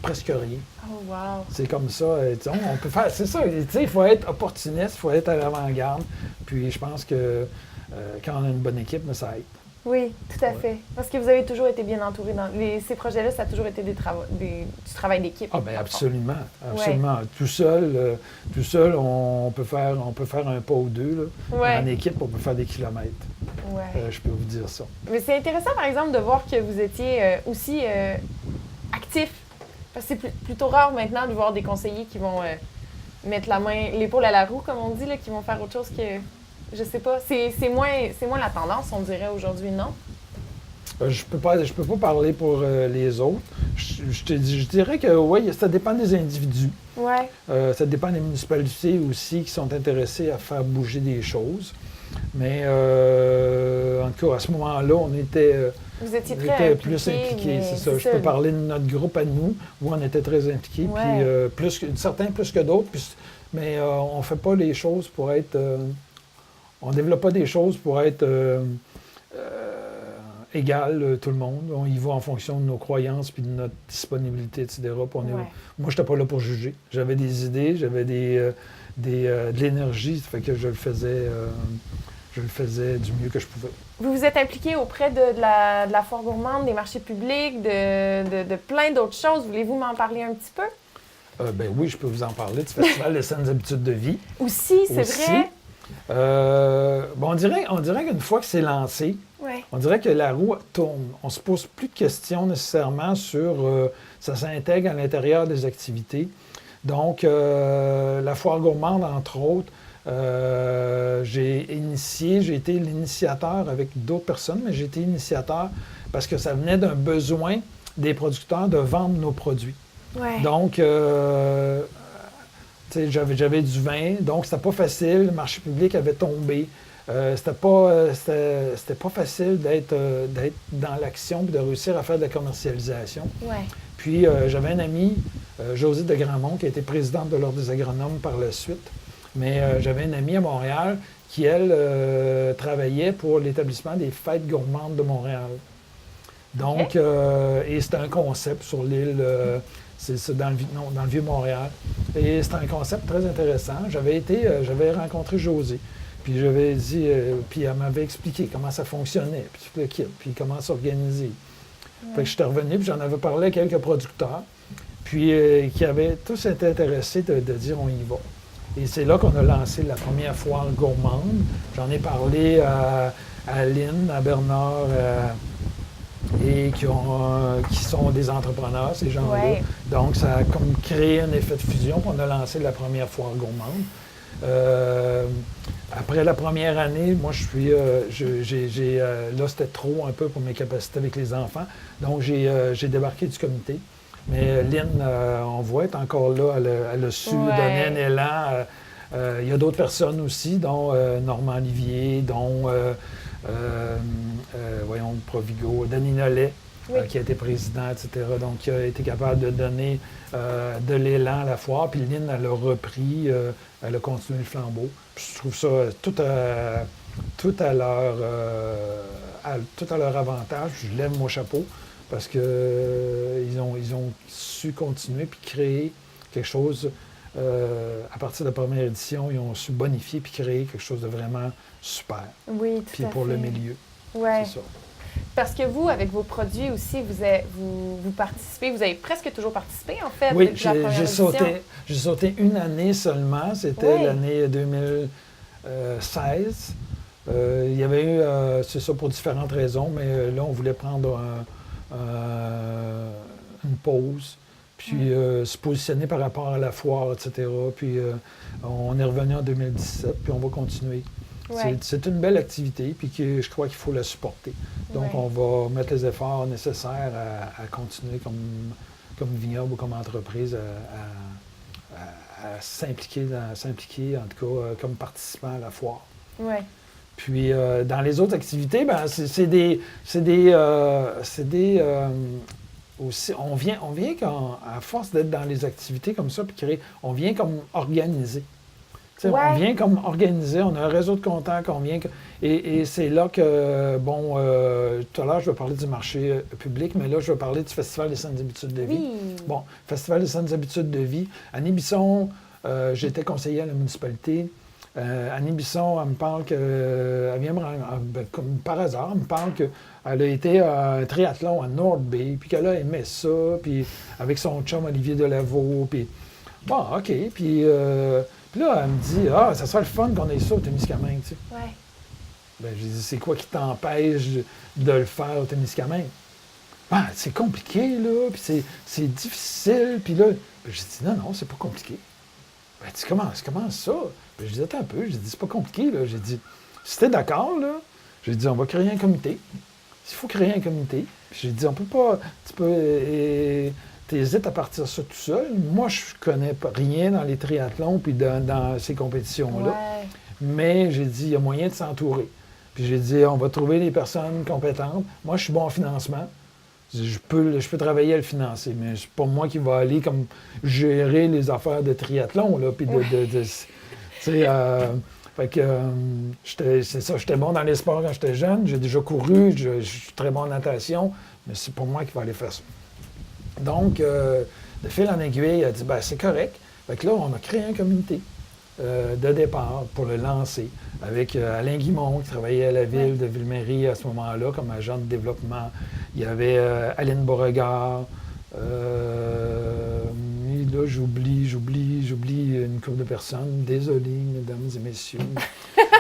presque rien. Oh, wow! C'est comme ça. On peut faire. C'est ça. Il faut être opportuniste, il faut être à l'avant-garde. Puis, je pense que quand on a une bonne équipe, ça aide. Oui, tout à fait. Parce que vous avez toujours été bien entouré. Ces projets-là, ça a toujours été du travail d'équipe. Ah, bien, absolument. Absolument. Ouais. Tout seul, on peut faire un pas ou deux. Là. En équipe, on peut faire des kilomètres. Ouais. Je peux vous dire ça. Mais c'est intéressant, par exemple, de voir que vous étiez aussi actif. Parce que c'est plutôt rare maintenant de voir des conseillers qui vont mettre l'épaule à la roue, comme on dit, là, qui vont faire autre chose que... Je sais pas. C'est moins la tendance, on dirait, aujourd'hui, non? Je peux pas parler pour les autres. Je dirais que oui, ça dépend des individus. Ouais. Ça dépend des municipalités aussi qui sont intéressées à faire bouger des choses. Mais en tout cas, à ce moment-là, on était... Vous étiez très plus impliqués, c'est ça. Je peux parler de notre groupe à nous, où on était très impliqués, puis certains plus que d'autres, mais on ne fait pas les choses pour être... on ne développe pas des choses pour être égal, tout le monde. On y va en fonction de nos croyances puis de notre disponibilité, etc. Moi, je n'étais pas là pour juger. J'avais des idées, j'avais de l'énergie, ça fait que je le faisais du mieux que je pouvais. Vous vous êtes impliqué auprès de la Foire gourmande, des marchés publics, de plein d'autres choses. Voulez-vous m'en parler un petit peu? Ben oui, je peux vous en parler du Festival des saines habitudes de vie. Aussi, c'est vrai. On dirait qu'une fois que c'est lancé, on dirait que la roue tourne. On ne se pose plus de questions nécessairement sur... ça s'intègre à l'intérieur des activités. Donc, la Foire gourmande, entre autres, j'ai été l'initiateur avec d'autres personnes, mais j'ai été initiateur parce que ça venait d'un besoin des producteurs de vendre nos produits. Ouais. Donc, j'avais du vin, donc c'était pas facile. Le marché public avait tombé. C'était pas facile d'être dans l'action et de réussir à faire de la commercialisation. Ouais. Puis, j'avais un ami, Josée de Grandmont, qui a été présidente de l'Ordre des agronomes par la suite. Mais j'avais une amie à Montréal qui, elle, travaillait pour l'établissement des Fêtes gourmandes de Montréal. Donc, et c'était un concept sur l'île, c'est dans le Vieux-Montréal. Et c'était un concept très intéressant. J'avais rencontré Josée. Puis j'avais dit, puis elle m'avait expliqué comment ça fonctionnait, puis tout le kit, puis comment s'organiser. Fait que j'étais revenu, puis j'en avais parlé à quelques producteurs, puis qui avaient tous été intéressés de dire on y va. Et c'est là qu'on a lancé la première foire gourmande. J'en ai parlé à Lynn, à Bernard, et qui sont des entrepreneurs, ces gens-là. Ouais. Donc, ça a comme créé un effet de fusion, puis on a lancé la première foire gourmande. Après la première année, moi, là, c'était trop un peu pour mes capacités avec les enfants. Donc, j'ai débarqué du comité. Mais Lynn, on voit, est encore là. Elle a su donner un élan. Il y a d'autres personnes aussi, dont Normand Olivier, dont, Provigo, Denis Nollet, qui a été président, etc. Donc, qui a été capable de donner de l'élan à la foire. Puis Lynn, elle a repris, elle a continué le flambeau. Puis je trouve ça tout à leur avantage. Je lève mon chapeau. Parce qu'ils ont su continuer puis créer quelque chose. À partir de la première édition, ils ont su bonifier puis créer quelque chose de vraiment super. Oui, tout puis à pour fait. le milieu. Ouais. C'est ça. Parce que vous, avec vos produits aussi, vous participez, vous avez presque toujours participé, en fait, oui, depuis la première édition. J'ai sauté une année seulement. C'était l'année 2016. Il y avait eu, c'est ça pour différentes raisons, mais là, on voulait prendre une pause, puis se positionner par rapport à la foire, etc. Puis on est revenu en 2017, puis on va continuer. Ouais. C'est une belle activité, puis je crois qu'il faut la supporter. Donc, on va mettre les efforts nécessaires à continuer comme vignoble ou comme entreprise à s'impliquer, en tout cas, comme participant à la foire. Ouais. Puis, dans les autres activités, aussi, on vient à force d'être dans les activités comme ça, puis on vient comme organiser. On vient comme organiser, on a un réseau de contacts, et c'est là que, tout à l'heure, je vais parler du marché public, mais là, je vais parler du Festival des saines habitudes de vie. Oui. Bon, Festival des saines habitudes de vie. Annie Bisson, j'étais conseiller à la municipalité. Annie Bisson, elle me parle elle vient comme par hasard, elle me parle qu'elle a été à un triathlon à North Bay, puis qu'elle a aimé ça, puis avec son chum Olivier Delavaux, puis bon, OK, puis là, elle me dit, ça serait le fun qu'on ait ça au Témiscamingue, tu sais. Ouais. Ben, j'ai dit, c'est quoi qui t'empêche de le faire au Témiscamingue? Ben, c'est compliqué, là, puis c'est difficile, puis là, j'ai dit, non, c'est pas compliqué. Ben, tu commences ça. Ben, je dis, attends un peu, j'ai dit, c'est pas compliqué, là. J'ai dit, si t'es d'accord, là, j'ai dit, on va créer un comité. Il faut créer un comité. Puis j'ai dit, on peut pas, t'hésites à partir de ça tout seul. Moi, je connais rien dans les triathlons puis dans ces compétitions-là. Ouais. mais j'ai dit, il y a moyen de s'entourer. Puis j'ai dit, on va trouver des personnes compétentes. Moi, je suis bon en financement. Je peux travailler à le financer, mais c'est pas moi qui va aller comme gérer les affaires de triathlon, là, puis tu sais, fait que, c'est ça, j'étais bon dans les sports quand j'étais jeune, j'ai déjà couru, je suis très bon en natation, mais c'est pas moi qui va aller faire ça. Donc, de fil en aiguille, il a dit, ben c'est correct. Fait que là, on a créé un comité de départ pour le lancer, avec Alain Guimond, qui travaillait à la ville de Ville-Marie à ce moment-là, comme agent de développement. Il y avait Aline Beauregard. Là, j'oublie une couple de personnes. Désolé, mesdames et messieurs.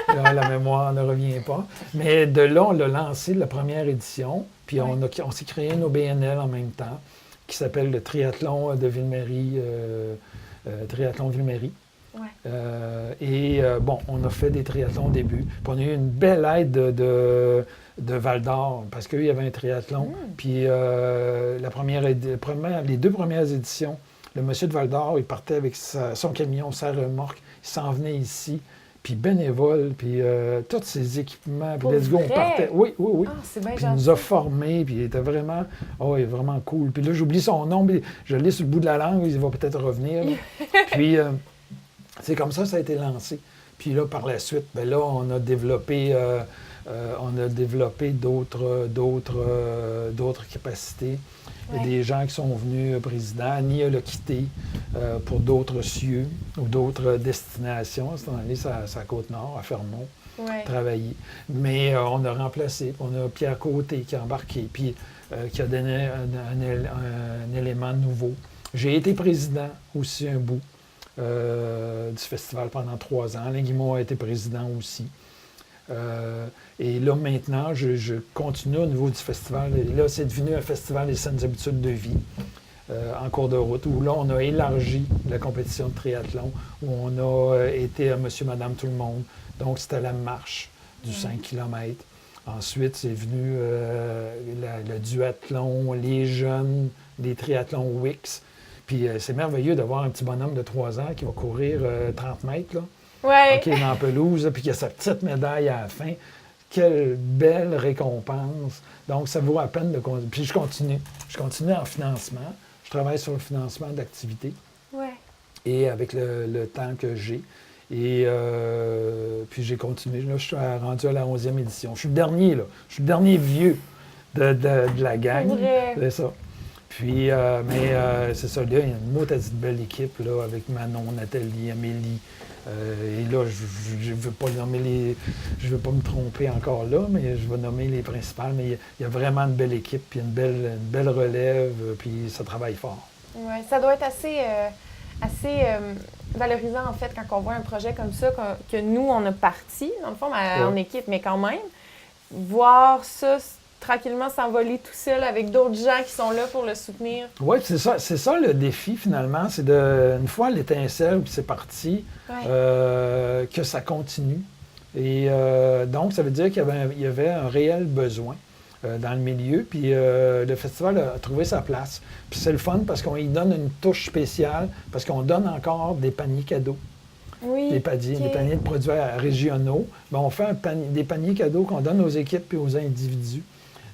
Là, la mémoire ne revient pas. Mais de là, on l'a lancé, la première édition. Puis on s'est créé nos BNL en même temps, qui s'appelle le Triathlon de Ville-Marie, Triathlon Ville-Marie. Bon, on a fait des triathlons au début. Puis on a eu une belle aide de Val-d'Or, parce qu'il y avait un triathlon. Puis les 2 premières éditions, le monsieur de Val-d'Or, il partait avec son camion, sa remorque, il s'en venait ici, puis bénévole, puis tous ses équipements, puis let's go, on partait. Oui. Ah, c'est bien puis il nous a formés, puis il était vraiment, il est vraiment cool. Puis là, j'oublie son nom, puis je l'ai sur le bout de la langue, il va peut-être revenir. Puis c'est comme ça a été lancé. Puis là, par la suite, bien là, on a développé d'autres capacités. Il y a des gens qui sont venus présidents. Annie l'a quitté pour d'autres cieux ou d'autres destinations. C'est allé à la Côte-Nord, à Fermont, travailler. Mais on a remplacé. On a Pierre Côté qui a embarqué, puis qui a donné un élément nouveau. J'ai été président aussi un bout du festival pendant 3 ans. Alain Guimond a été président aussi. Et là, maintenant, je continue au niveau du festival. Et là, c'est devenu un festival des saines habitudes de vie en cours de route, où là, on a élargi la compétition de triathlon, où on a été à Monsieur, Madame, tout le monde. Donc, c'était la marche du 5 km. Ensuite, c'est venu le duathlon, les jeunes, les triathlons WIX. Puis c'est merveilleux d'avoir un petit bonhomme de 3 ans qui va courir 30 mètres, là. OK, dans la pelouse, puis qu'il y a sa petite médaille à la fin. Quelle belle récompense. Donc, ça vaut la peine de continuer. Puis je continue. Je continue en financement. Je travaille sur le financement d'activités. Et avec le temps que j'ai. Et puis j'ai continué. Là, je suis rendu à la 11e édition. Je suis le dernier, là. Je suis le dernier vieux de la gang. C'est ça. Puis, c'est ça, là, il y a une maudite belle équipe, là, avec Manon, Nathalie, Amélie. Et là, je ne veux pas nommer je veux pas me tromper encore là, mais je vais nommer les principales. Mais il y a vraiment une belle équipe, puis une belle relève, puis ça travaille fort. Oui, ça doit être assez valorisant, en fait, quand on voit un projet comme ça, que nous, on a parti, dans le fond, en équipe, mais quand même, voir ça tranquillement s'envoler tout seul avec d'autres gens qui sont là pour le soutenir. Oui, c'est ça le défi finalement, c'est une fois l'étincelle puis c'est parti, que ça continue. Et donc, ça veut dire qu'il y avait un réel besoin dans le milieu, puis le festival a trouvé sa place. Puis c'est le fun parce qu'on y donne une touche spéciale, parce qu'on donne encore des paniers cadeaux. Oui, des paniers de produits régionaux. Bien, on fait des paniers cadeaux qu'on donne aux équipes et aux individus.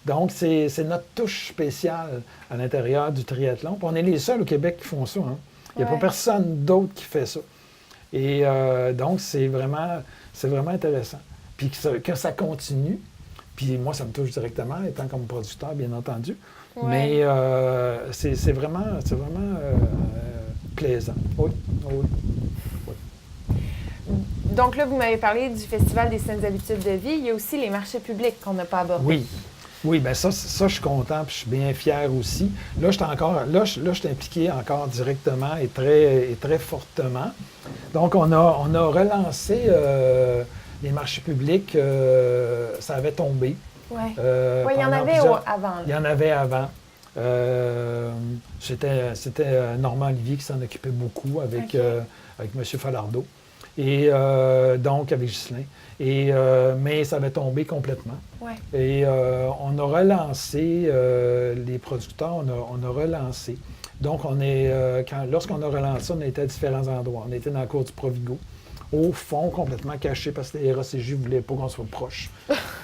Donc, c'est notre touche spéciale à l'intérieur du triathlon. Puis on est les seuls au Québec qui font ça. Hein. Il n'y a pas personne d'autre qui fait ça. Et donc, c'est vraiment intéressant. Puis que ça continue. Puis moi, ça me touche directement, étant comme producteur, bien entendu. Mais c'est vraiment plaisant. Oui. Donc là, vous m'avez parlé du Festival des saines habitudes de vie. Il y a aussi les marchés publics qu'on n'a pas abordés. Oui, bien ça, je suis content, puis je suis bien fier aussi. Là, je suis impliqué encore directement et très fortement. Donc, on a relancé les marchés publics. Ça avait tombé. Oui, il y en avait avant. Il y en avait avant. C'était Normand Olivier qui s'en occupait beaucoup avec M. Falardeau. Et donc, avec Ghislain. Mais ça avait tombé complètement. Et on a relancé, les producteurs, on a relancé. Donc, lorsqu'on a relancé, on était à différents endroits. On était dans la cour du Provigo. au fond, complètement caché, parce que les RACJ ne voulaient pas qu'on soit proche.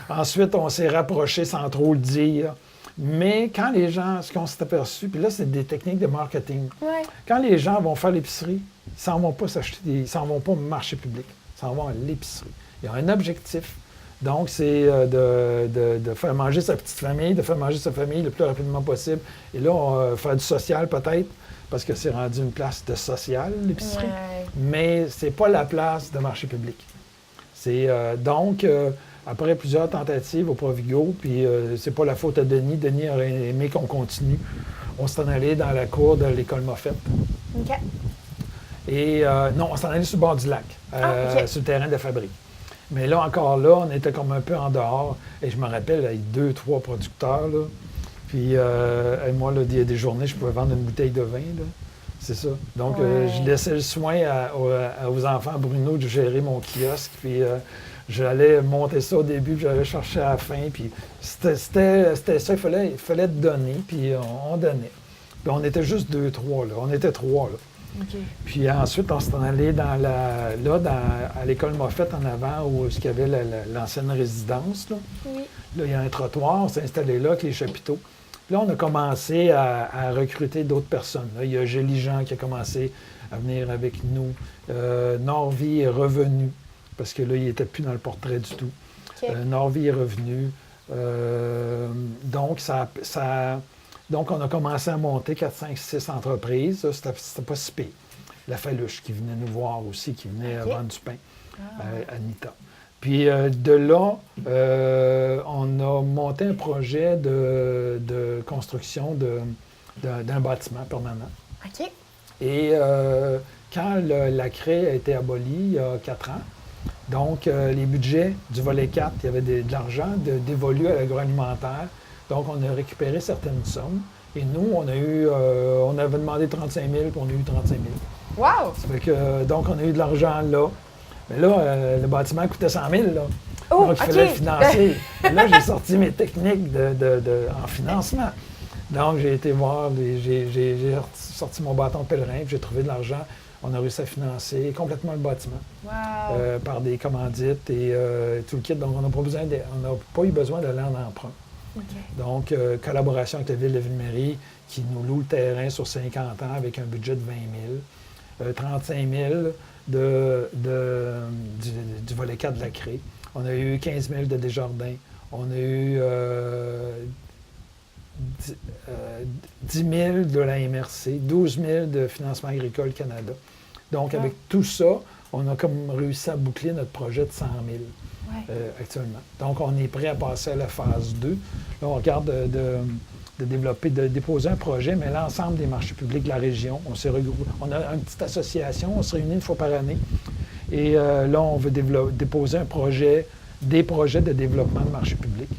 Ensuite, on s'est rapproché sans trop le dire. Mais quand les gens, ce qu'on s'est aperçu, puis là, c'est des techniques de marketing. Ouais. Quand les gens vont faire l'épicerie, ils ne s'en vont pas s'acheter, ils s'en vont pas au marché public, ils s'en vont à l'épicerie. Ils ont un objectif. Donc, c'est de faire manger sa petite famille, de faire manger sa famille le plus rapidement possible. Et là, on va faire du social peut-être, parce que c'est rendu une place de social, l'épicerie. Ouais. Mais c'est pas la place de marché public. C'est donc, après plusieurs tentatives au Provigo, puis c'est pas la faute à Denis. Denis aurait aimé qu'on continue. On s'en allait dans la cour de l'école Moffett. OK. Et non, on s'en allait sur le bord du lac, OK. sur le terrain de fabrique. Mais là, encore là, on était comme un peu en dehors. Et je me rappelle, avec 2-3 producteurs, là. Puis et moi, là, il y a des journées, je pouvais vendre une bouteille de vin, là. C'est ça. Donc, je laissais le soin aux enfants Bruno de gérer mon kiosque. Puis j'allais monter ça au début, puis j'allais chercher à la fin. Puis c'était ça, il fallait donner, puis on donnait. Puis on était juste 2-3, là. On était 3, là. OK. Puis ensuite, on s'est allé à l'école Moffett en avant, où il y avait l'ancienne résidence, là. Oui. Là, il y a un trottoir, on s'est installé là avec les chapiteaux. Puis là, on a commencé à recruter d'autres personnes. Là, il y a Gélie Jean qui a commencé à venir avec nous. Norvie est revenu, parce que là, il n'était plus dans le portrait du tout. OK. Norvie est revenu. Donc, on a commencé à monter 4, 5, 6 entreprises. C'était pas si pire. La Faluche qui venait nous voir aussi, qui venait vendre du pain à Anita. Puis de là, on a monté un projet de construction d'un bâtiment permanent. OK. Et quand la CRE a été abolie il y a 4 ans, donc les budgets du volet 4, il y avait de l'argent dévolu à l'agroalimentaire. Donc, on a récupéré certaines sommes. Et nous, on avait demandé 35 000, puis on a eu 35 000. Wow! Ça fait que, donc, on a eu de l'argent là. Mais là, le bâtiment coûtait 100 000, là. Oh, donc, il fallait le financer. Et là, j'ai sorti mes techniques en financement. Donc, j'ai été voir, j'ai sorti mon bâton de pèlerin, puis j'ai trouvé de l'argent. On a réussi à financer complètement le bâtiment par des commandites et tout le kit. Donc, on n'a pas eu besoin d'aller en emprunt. Okay. Donc, collaboration avec la Ville de Ville-Marie qui nous loue le terrain sur 50 ans avec un budget de 20 000, 35 000 du volet 4 de la CRE. On a eu 15 000 de Desjardins. On a eu 10 000 de la MRC, 12 000 de Financement agricole Canada. Donc, avec tout ça, on a comme réussi à boucler notre projet de 100 000. Actuellement. Donc, on est prêt à passer à la phase 2. Là, on regarde de déposer un projet, mais l'ensemble des marchés publics de la région, on s'est regroupé. On a une petite association, on se réunit une fois par année. Et là, on veut déposer des projets de développement de marchés publics.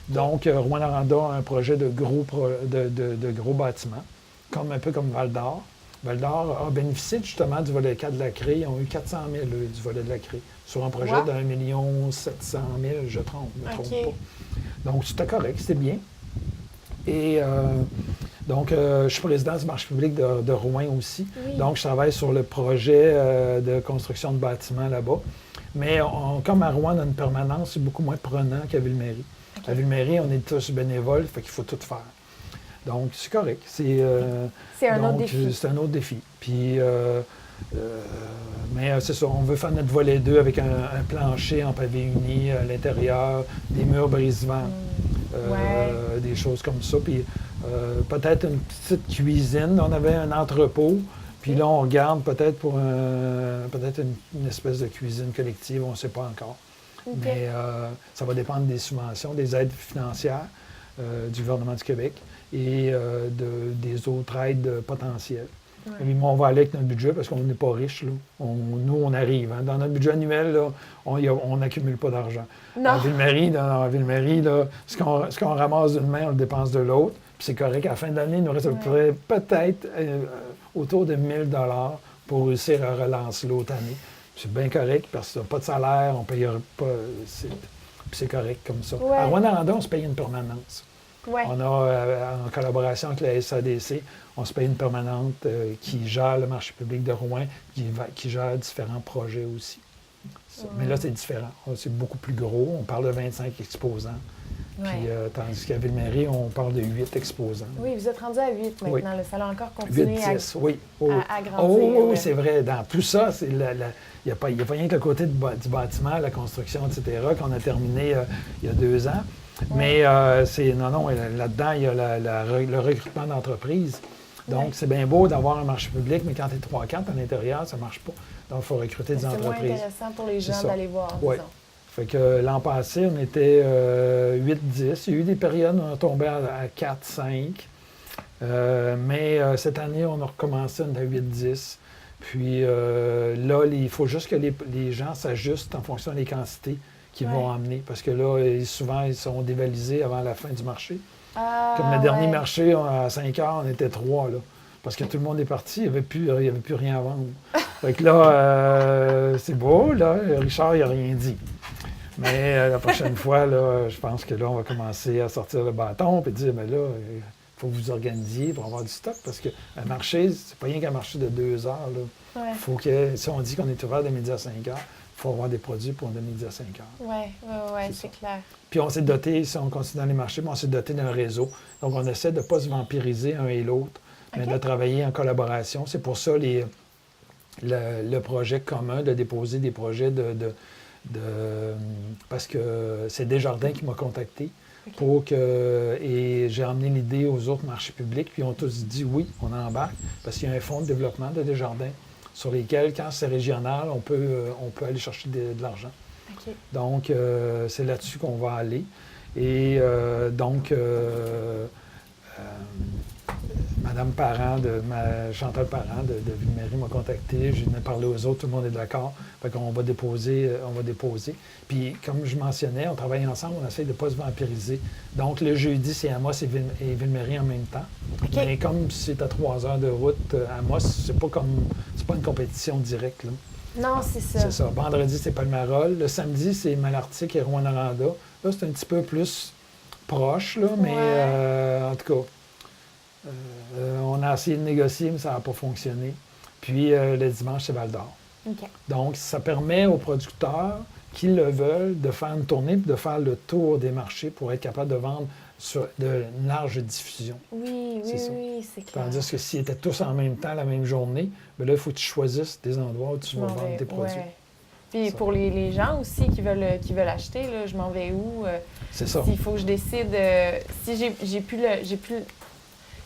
Donc, Rouyn-Noranda a un projet de gros bâtiments, un peu comme Val-d'Or. Val-d'Or a bénéficié justement du volet 4 de la CRE. Ils ont eu 400 000 du volet de la CRE sur un projet de 1 700 000, je me trompe pas. Donc, c'était correct, c'était bien. Et donc, je suis président du marché public de Rouyn aussi. Oui. Donc, je travaille sur le projet de construction de bâtiments là-bas. Mais comme à Rouyn, on a une permanence, c'est beaucoup moins prenant qu'à Ville-Marie. À Ville-Marie, on est tous bénévoles, fait qu'il faut tout faire. Donc, c'est correct. C'est un autre défi. C'est un autre défi. Puis, mais c'est ça, on veut faire notre volet 2 avec un plancher en pavé uni à l'intérieur, des murs brise-vent, des choses comme ça. Puis, peut-être une petite cuisine. On avait un entrepôt. Puis là, on regarde peut-être pour une espèce de cuisine collective, on ne sait pas encore. Okay. Mais ça va dépendre des subventions, des aides financières du gouvernement du Québec et des autres aides potentielles. Ouais. Et on va aller avec notre budget parce qu'on n'est pas riche. Là. Nous, on arrive. Hein. Dans notre budget annuel, là, on n'accumule pas d'argent. À Ville-Marie, ce qu'on ramasse d'une main, on le dépense de l'autre. Puis c'est correct. À la fin de l'année, il nous reste peut-être autour de 1 000 $ pour réussir à relancer l'autre année. C'est bien correct parce qu'on n'a pas de salaire, on ne payera pas. Puis c'est correct comme ça. Ouais. À Rouyn-Noranda, on se paye une permanence. Ouais. On a, en collaboration avec la SADC, on se paye une permanente qui gère le marché public de Rouen, qui gère différents projets aussi. Mais là, c'est différent. C'est beaucoup plus gros. On parle de 25 exposants. Puis, tandis qu'à Ville-Marie, on parle de 8 exposants. Oui, vous êtes rendu à 8 maintenant. Oui. Le salon a encore continué 8, 10, oui. à grandir. Oui, c'est vrai. Dans tout ça, il n'y a pas rien que le côté du bâtiment, la construction, etc., qu'on a terminé il y a 2 ans. Mais non, là-dedans, il y a le recrutement d'entreprises. Donc, c'est bien beau d'avoir un marché public, mais quand tu es 3-4 à l'intérieur, ça ne marche pas. Donc, il faut recruter des entreprises. C'est moins intéressant pour les gens d'aller voir, disons. Fait que l'an passé, on était 8-10. Il y a eu des périodes où on tombait à 4-5. Mais cette année, on a recommencé, on est à 8-10. Puis là, il faut juste que les gens s'ajustent en fonction des quantités qu'ils vont emmener. Parce que là, souvent, ils sont dévalisés avant la fin du marché. Comme le dernier marché, à 5 heures, on était 3, là. Parce que tout le monde est parti, il n'y avait plus rien à vendre. Fait que là, c'est beau, là. Richard, il n'a rien dit. Mais la prochaine fois, là, je pense que là, on va commencer à sortir le bâton et dire, mais là, il faut que vous organisiez pour avoir du stock. Parce qu'un marché, c'est pas rien qu'un marché de 2 heures, là. Faut que, si on dit qu'on est ouvert de midi à 5 heures, il faut avoir des produits pour de midi à 5 heures. Oui, c'est clair. Puis on s'est doté, si on continue dans les marchés, on s'est doté d'un réseau. Donc on essaie de ne pas se vampiriser un et l'autre, mais de travailler en collaboration. C'est pour ça le projet commun de déposer des projets parce que c'est Desjardins qui m'a contacté et j'ai emmené l'idée aux autres marchés publics, puis ils ont tous dit oui, on embarque, parce qu'il y a un fonds de développement de Desjardins sur lesquels, quand c'est régional, on peut aller chercher de l'argent. Donc, c'est là-dessus qu'on va aller. Et donc, Madame Parent, Chantal Parent de Ville-Marie m'a contacté. Je venais parler aux autres, tout le monde est d'accord. Fait qu'on va déposer, Puis, comme je mentionnais, on travaille ensemble, on essaie de ne pas se vampiriser. Donc, le jeudi, c'est Amos et Ville-Marie en même temps. Mais comme c'est à 3 heures de route, Amos, c'est pas une compétition directe, là. Non, c'est ça. C'est ça. Vendredi, c'est Palmarol. Le samedi, c'est Malartic et Rouyn-Noranda. Là, c'est un petit peu plus proche, là, mais en tout cas, on a essayé de négocier, mais ça n'a pas fonctionné. Puis, le dimanche, c'est Val-d'Or. Donc, ça permet aux producteurs qui le veulent de faire une tournée et de faire le tour des marchés pour être capable de vendre sur une large diffusion. Oui, c'est clair. Tandis que s'ils étaient tous en même temps, la même journée, bien là, il faut que tu choisisses des endroits où tu vas vendre tes produits. Puis pour les gens aussi qui veulent acheter, là, je m'en vais où? C'est ça. S'il faut que je décide, si j'ai plus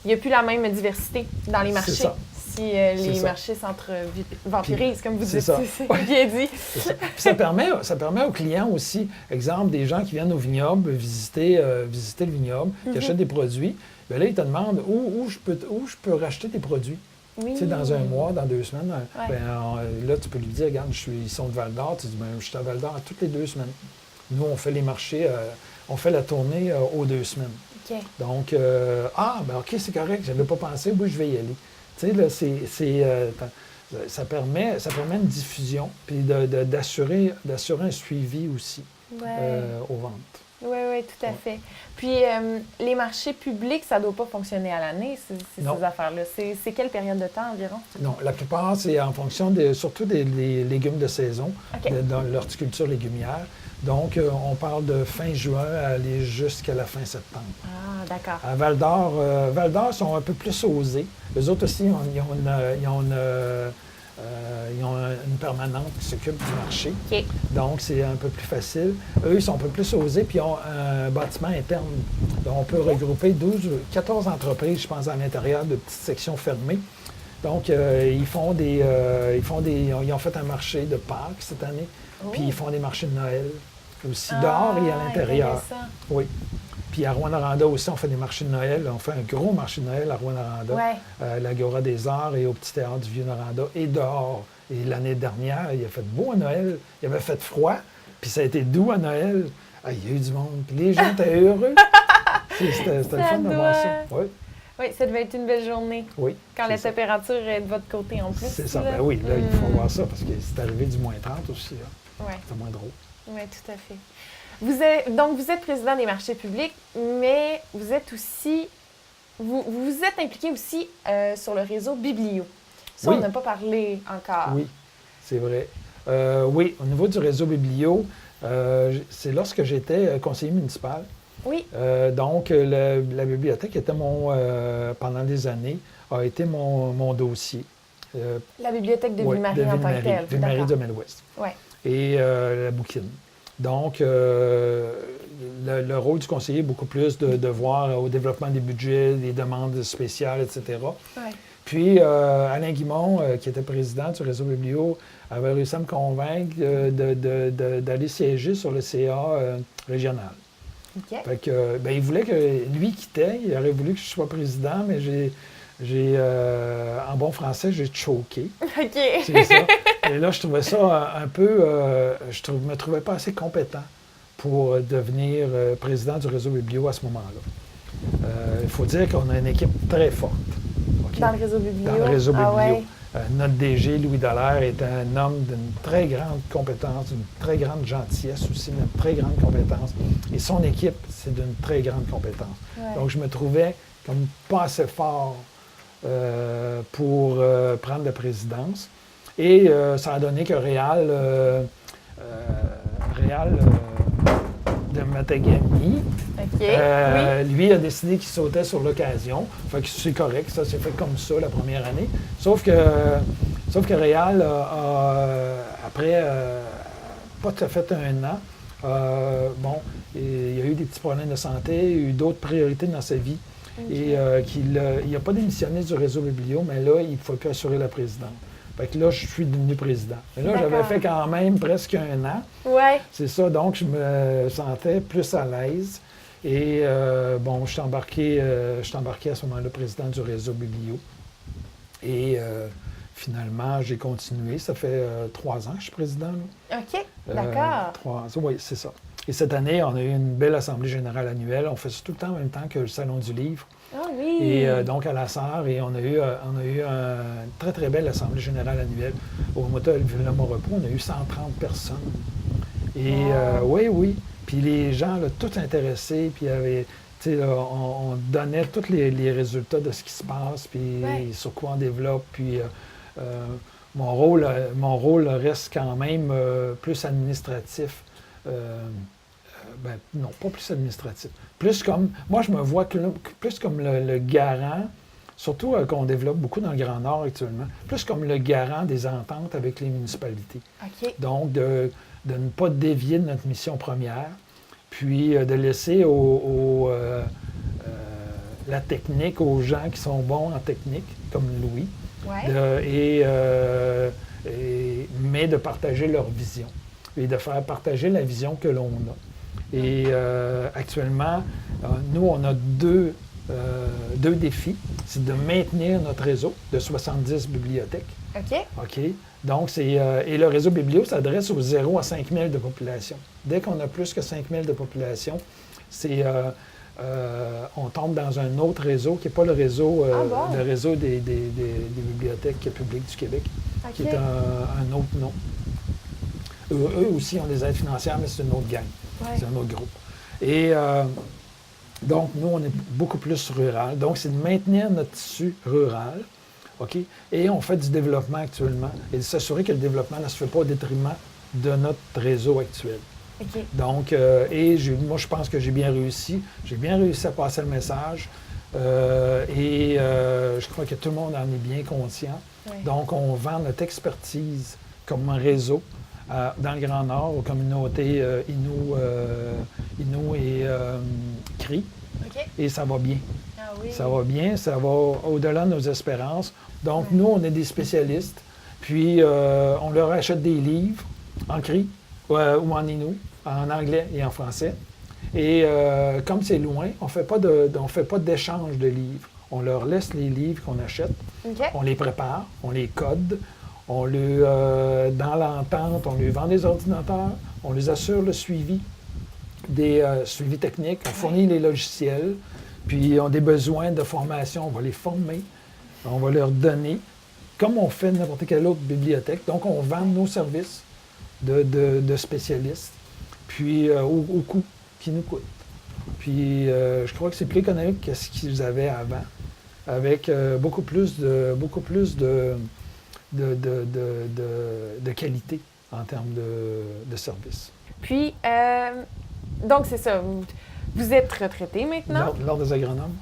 il n'y a plus la même diversité dans les marchés. C'est ça. Si les marchés s'entre-vampirisent, comme vous dites, c'est bien dit. Puis ça permet aux clients aussi, exemple, des gens qui viennent au vignoble visiter le vignoble, qui achètent des produits, bien là, ils te demandent où je peux racheter tes produits. Tu sais, dans un mois, dans 2 semaines, là, tu peux lui dire, regarde, ils sont de Val-d'Or, tu dis, bien, je suis à Val-d'Or toutes les 2 semaines. Nous, on fait les marchés, on fait la tournée aux 2 semaines. Donc, OK, c'est correct, je n'avais pas pensé, oui, je vais y aller. Tu sais, là, ça permet une diffusion, puis d'assurer un suivi aussi aux ventes. Oui, tout à fait. Puis, les marchés publics, ça ne doit pas fonctionner à l'année, ces affaires-là. C'est quelle période de temps environ? Non, la plupart, c'est en fonction surtout des légumes de saison, dans l'horticulture légumière. Donc, on parle de fin juin à aller jusqu'à la fin septembre. Ah, d'accord. À Val-d'Or sont un peu plus osés. Eux autres aussi, ils ont une permanente qui s'occupe du marché. Donc, c'est un peu plus facile. Eux, ils sont un peu plus osés, puis ils ont un bâtiment interne. Donc, on peut regrouper 14 entreprises, je pense, à l'intérieur de petites sections fermées. Donc, ils ont fait un marché de Pâques cette année, puis ils font des marchés de Noël aussi, dehors et à l'intérieur. Oui. Puis à Rouyn-Noranda aussi, on fait des marchés de Noël. On fait un gros marché de Noël à Rouyn-Noranda, à l'Agora des Arts et au Petit Théâtre du Vieux-Noranda, et dehors. Et l'année dernière, il a fait beau à Noël, il avait fait froid, puis ça a été doux à Noël. Ah, il y a eu du monde, puis les gens étaient heureux. C'était le fun de voir ça. Oui, ça devait être une belle journée. Oui. Quand la température est de votre côté en plus. C'est ça. Ben oui, là, il faut voir ça, parce que c'est arrivé du moins 30 aussi. C'était moins drôle. Oui, tout à fait. Vous êtes président des marchés publics, mais vous êtes aussi... Vous êtes impliqué aussi sur le réseau Biblio. Ça, on n'a pas parlé encore. Oui, c'est vrai. Oui, au niveau du réseau biblio, c'est lorsque j'étais conseiller municipal. Oui. Donc, la bibliothèque était pendant des années, a été mon dossier. La bibliothèque de Ville-Marie en tant que telle. Ville-Marie de Mel-Ouest. Oui. Et la bouquine. Donc, le rôle du conseiller est beaucoup plus de voir au développement des budgets, des demandes spéciales, etc. Oui. Puis, Alain Guimond, qui était président du réseau biblio, avait réussi à me convaincre d'aller siéger sur le CA régional. OK. Fait que, il voulait que lui quittait, il aurait voulu que je sois président, mais en bon français, j'ai choqué. OK. C'est ça. Et là, je trouvais ça un peu, me trouvais pas assez compétent pour devenir président du réseau biblio à ce moment-là. Il faut dire qu'on a une équipe très forte. Okay? Dans le réseau biblio? Dans le réseau biblio. Ouais. Notre DG, Louis Dallaire, est un homme d'une très grande compétence, d'une très grande gentillesse aussi, d'une très grande compétence. Et son équipe, c'est d'une très grande compétence. Ouais. Donc, je me trouvais comme pas assez fort pour prendre la présidence. Et ça a donné que Réal de Matagami, lui a décidé qu'il sautait sur l'occasion. Fait que c'est correct, ça s'est fait comme ça la première année. Sauf que Réal, après pas tout à fait un an, il y a eu des petits problèmes de santé, il y a eu d'autres priorités dans sa vie. Okay. Et il n'a pas démissionné du réseau biblio, mais là, il ne pouvait plus assurer la présidence. Fait que là, je suis devenu président. Et là, j'avais fait quand même presque un an. Ouais. C'est ça, donc je me sentais plus à l'aise. Et je suis embarqué à ce moment-là président du réseau biblio. Et finalement, j'ai continué. Ça fait 3 ans que je suis président. Là. OK, d'accord. 3 ans, oui, c'est ça. Et cette année, on a eu une belle assemblée générale annuelle. On fait ça tout le temps en même temps que le Salon du livre. Ah oui! Et donc à la Sarre, et on a eu une très, très belle assemblée générale annuelle. Au motel Ville-Maurepas, on a eu 130 personnes. Et oui. Puis les gens, là, tous intéressés, puis on donnait tous les résultats de ce qui se passe, puis sur quoi on développe. Puis mon rôle reste quand même plus administratif. Non, pas plus administratif. Plus comme, moi, je me vois plus comme le garant, surtout qu'on développe beaucoup dans le Grand Nord actuellement, plus comme le garant des ententes avec les municipalités. Okay. Donc, de ne pas dévier de notre mission première, puis de laisser la technique aux gens qui sont bons en technique, comme Louis, mais de partager leur vision et de faire partager la vision que l'on a. Et actuellement, nous, on a deux défis. C'est de maintenir notre réseau de 70 bibliothèques. OK. Donc, et le réseau biblio s'adresse aux 0 à 5 000 de population. Dès qu'on a plus que 5 000 de population, on tombe dans un autre réseau qui n'est pas le réseau, le réseau des bibliothèques publiques du Québec, qui est un autre nom. Eux aussi ont des aides financières, mais c'est une autre gang. Ouais. C'est un autre groupe. Et donc, nous, on est beaucoup plus rural. Donc, c'est de maintenir notre tissu rural. OK? Et on fait du développement actuellement. Et de s'assurer que le développement ne se fait pas au détriment de notre réseau actuel. Okay. Donc, moi, je pense que j'ai bien réussi. J'ai bien réussi à passer le message. Je crois que tout le monde en est bien conscient. Ouais. Donc, on vend notre expertise comme un réseau dans le Grand Nord, aux communautés Innu et Cri. Okay. Et ça va bien. Ah oui. Ça va bien, ça va au-delà de nos espérances. Donc, nous, on est des spécialistes. Puis, on leur achète des livres en Cri ou en Innu, en anglais et en français. Et comme c'est loin, on fait pas d'échange de livres. On leur laisse les livres qu'on achète. Okay. On les prépare, on les code. Dans l'entente, on lui vend des ordinateurs, on les assure le suivi, des suivis techniques, on fournit les logiciels, puis ils ont des besoins de formation, on va les former, on va leur donner, comme on fait n'importe quelle autre bibliothèque. Donc, on vend nos services de spécialistes, puis au coût qui nous coûte. Puis, je crois que c'est plus économique que ce qu'ils avaient avant, avec beaucoup plus de qualité en termes de services. Puis, donc c'est ça, vous êtes retraité maintenant. L'Ordre des agronomes?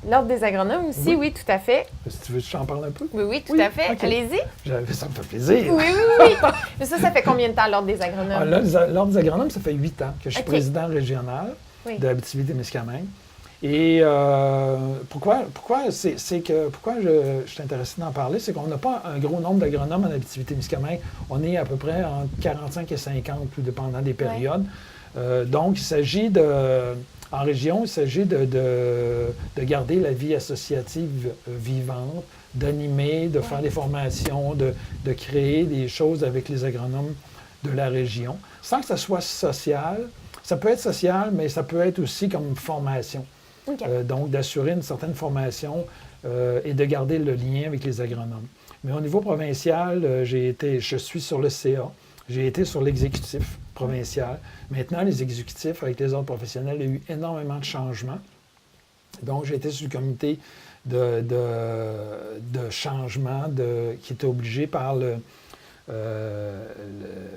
L'Ordre des agronomes aussi, oui, tout à fait. Si tu veux que je t'en parle un peu? Oui, tout à fait. Okay. Allez-y. Ça me fait plaisir. Oui. Mais ça fait combien de temps, l'Ordre des agronomes? L'Ordre des agronomes, ça fait 8 ans que je suis président régional de Abitibi-Témiscamingue. Et pourquoi je suis intéressé d'en parler, c'est qu'on n'a pas un gros nombre d'agronomes en Abitibi-Témiscamingue. On est à peu près entre 45 et 50, tout dépendant des périodes. Donc, il s'agit en région, il s'agit de garder la vie associative vivante, d'animer, de faire des formations, de créer des choses avec les agronomes de la région, sans que ça soit social. Ça peut être social, mais ça peut être aussi comme formation. Okay. Donc, d'assurer une certaine formation et de garder le lien avec les agronomes. Mais au niveau provincial, je suis sur le CA, j'ai été sur l'exécutif provincial. Maintenant, les exécutifs avec les ordres professionnels, il y a eu énormément de changements. Donc, j'ai été sur le comité de changement qui était obligé par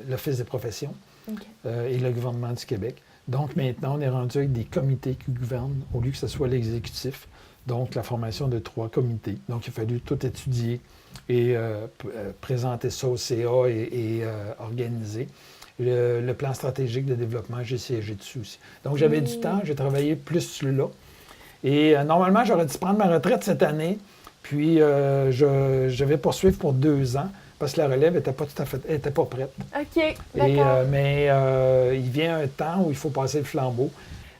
l'Office des professions et le gouvernement du Québec. Donc, maintenant, on est rendu avec des comités qui gouvernent au lieu que ce soit l'exécutif. Donc, la formation de 3 comités. Donc, il a fallu tout étudier et présenter ça au CA et organiser. Le plan stratégique de développement, j'ai siégé dessus aussi. Donc, j'avais du temps, j'ai travaillé plus là. Et normalement, j'aurais dû prendre ma retraite cette année, puis je vais poursuivre pour 2 ans, parce que la relève n'était pas prête. OK, d'accord. Mais il vient un temps où il faut passer le flambeau.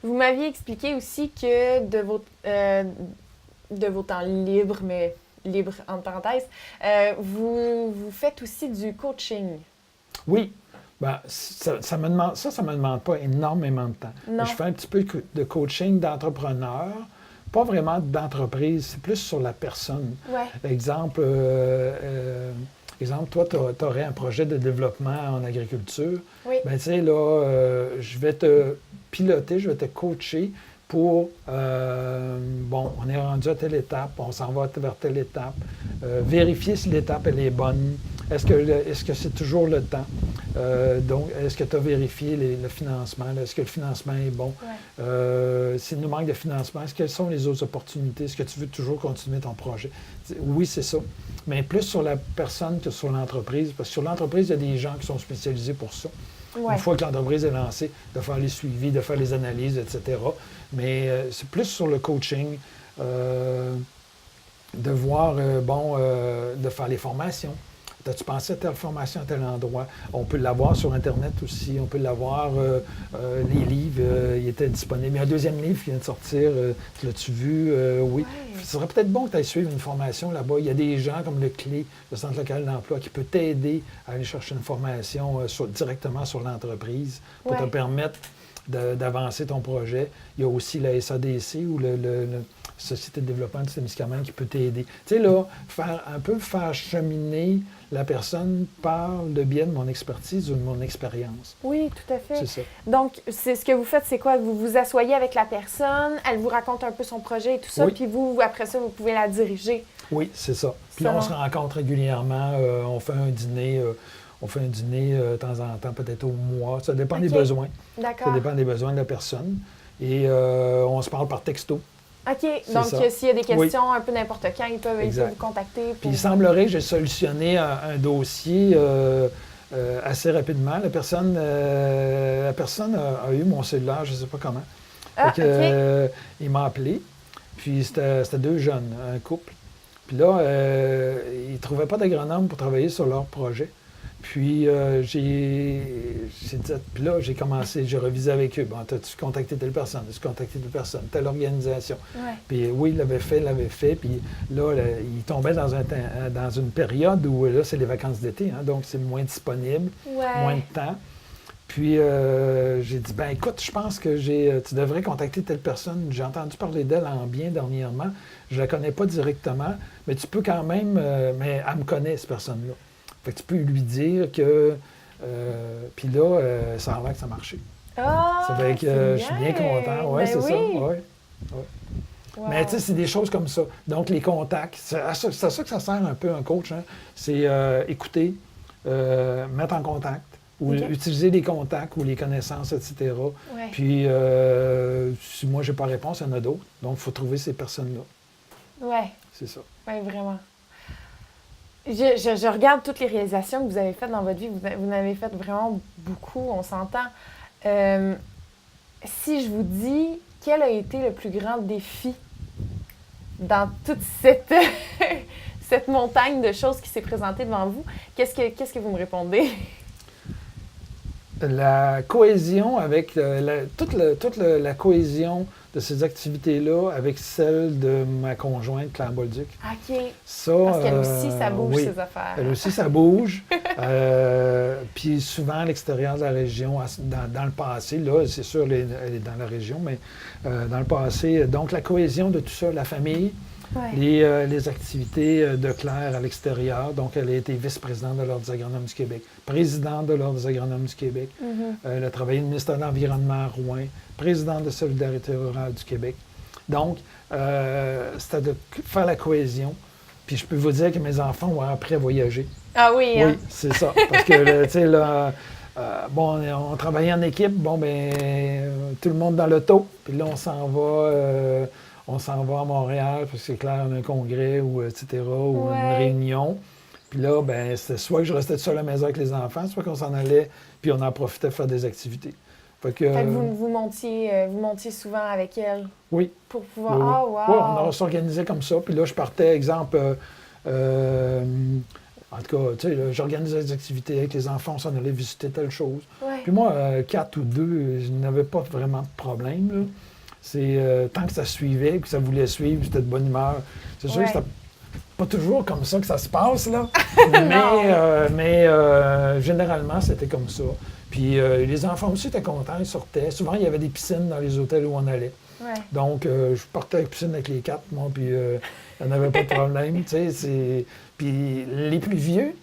Vous m'aviez expliqué aussi que de vos temps libres, mais libres entre parenthèses, vous faites aussi du coaching. Oui. Ben, ça me demande pas énormément de temps. Je fais un petit peu de coaching d'entrepreneur, pas vraiment d'entreprise, c'est plus sur la personne. Ouais. Exemple, toi, tu aurais un projet de développement en agriculture. Oui. Bien, tu sais, là, je vais te piloter, je vais te coacher pour, on est rendu à telle étape, on s'en va vers telle étape, vérifier si l'étape, elle est bonne. Est-ce que c'est toujours le temps? Donc, est-ce que tu as vérifié le financement? Est-ce que le financement est bon? Ouais. S'il nous manque de financement, quelles sont les autres opportunités? Est-ce que tu veux toujours continuer ton projet? Oui, c'est ça. Mais plus sur la personne que sur l'entreprise. Parce que sur l'entreprise, il y a des gens qui sont spécialisés pour ça. Ouais. Une fois que l'entreprise est lancée, de faire les suivis, de faire les analyses, etc. Mais c'est plus sur le coaching, de voir, de faire les formations. As-tu pensé à telle formation à tel endroit? On peut l'avoir sur Internet aussi. On peut l'avoir, les livres, ils étaient disponibles. Il y a un 2e livre qui vient de sortir. L'as-tu vu? Oui. Ouais. Ce serait peut-être bon que tu ailles suivre une formation là-bas. Il y a des gens comme le CLÉ, le Centre local d'emploi, qui peut t'aider à aller chercher une formation directement sur l'entreprise pour te permettre d'avancer ton projet. Il y a aussi la SADC ou le Société de développement du Témiscamingue qui peut t'aider. Tu sais, là, faire cheminer la personne par le biais de mon expertise ou de mon expérience. Oui, tout à fait. C'est ça. Donc, ce que vous faites, c'est quoi? Vous vous asseyez avec la personne, elle vous raconte un peu son projet et tout ça, puis vous, après ça, vous pouvez la diriger. Oui, c'est ça. Puis là, on se rencontre régulièrement, on fait un dîner... de temps en temps, peut-être au mois. Ça dépend des besoins. D'accord. Ça dépend des besoins de la personne. Et on se parle par texto. OK. Donc, s'il y a des questions, un peu n'importe quand, ils peuvent vous contacter. Puis il semblerait que j'ai solutionné un dossier assez rapidement. La personne a eu mon cellulaire, je ne sais pas comment. Il m'a appelé. Puis c'était 2 jeunes, un couple. Puis là, ils ne trouvaient pas d'agronome pour travailler sur leur projet. Puis j'ai commencé, j'ai revisé avec eux. Bon, as-tu contacté telle personne? As-tu contacté telle personne? Telle organisation? Ouais. Puis oui, il l'avait fait. Puis là, il tombait dans une période où là, c'est les vacances d'été, hein, donc c'est moins disponible, moins de temps. Puis j'ai dit, ben écoute, je pense que tu devrais contacter telle personne. J'ai entendu parler d'elle en bien dernièrement. Je la connais pas directement, mais tu peux quand même, mais elle me connaît, cette personne-là. Fait que tu peux lui dire que... puis là, ça a l'air que ça a marché. Ah! Ça fait que je suis bien content. Oui, c'est ça. Ouais. Wow. Mais tu sais, c'est des choses comme ça. Donc, les contacts, c'est à ça que ça sert un peu un coach. Hein? C'est écouter, mettre en contact, ou utiliser les contacts ou les connaissances, etc. Ouais. Puis, si moi, je n'ai pas réponse, il y en a d'autres. Donc, il faut trouver ces personnes-là. Oui. C'est ça. Oui, vraiment. Je regarde toutes les réalisations que vous avez faites dans votre vie. Vous en avez fait vraiment beaucoup, on s'entend. Si je vous dis, quel a été le plus grand défi dans toute cette montagne de choses qui s'est présentée devant vous, qu'est-ce que vous me répondez? La cohésion avec toute la cohésion de ces activités-là avec celle de ma conjointe Claire Bolduc. OK. Ça, parce qu'elle aussi, ça bouge, oui, ces affaires. Elle aussi, ça bouge. Puis souvent à l'extérieur de la région, dans le passé, là, c'est sûr, elle est dans la région, mais dans le passé, donc la cohésion de tout ça, la famille, les activités de Claire à l'extérieur. Donc, elle a été vice-présidente de l'Ordre des agronomes du Québec, présidente de l'Ordre des agronomes du Québec. Elle a travaillé au ministère de l'Environnement à Rouen, présidente de Solidarité rurale du Québec. Donc, c'était de faire la cohésion. Puis, je peux vous dire que mes enfants ont appris à voyager. Ah oui, hein? Oui, c'est ça. Parce que, tu sais, là, bon, on travaillait en équipe. Bon, ben tout le monde dans l'auto. Puis là, on s'en va à Montréal, parce que c'est clair, on a un congrès, ou etc., ou une réunion. Puis là, ben c'était soit que je restais seul à la maison avec les enfants, soit qu'on s'en allait, puis on en profitait pour faire des activités. Fait que vous montiez souvent avec elle? Oui. Pour pouvoir... Oui, oui. Ah, wow! Oui, on s'organisait comme ça. Puis là, je partais, exemple... en tout cas, tu sais, j'organisais des activités avec les enfants, on s'en allait visiter telle chose. Ouais. Puis moi, 4 ou 2, je n'avais pas vraiment de problème, là. C'est tant que ça suivait, que ça voulait suivre, j'étais de bonne humeur. C'est sûr que c'était pas toujours comme ça que ça se passe, là. mais généralement, c'était comme ça. Puis les enfants aussi étaient contents, ils sortaient. Souvent, il y avait des piscines dans les hôtels où on allait. Ouais. Donc, je partais avec piscine avec les 4, moi, puis il n'y en avait pas de problème, tu sais. Puis les plus vieux,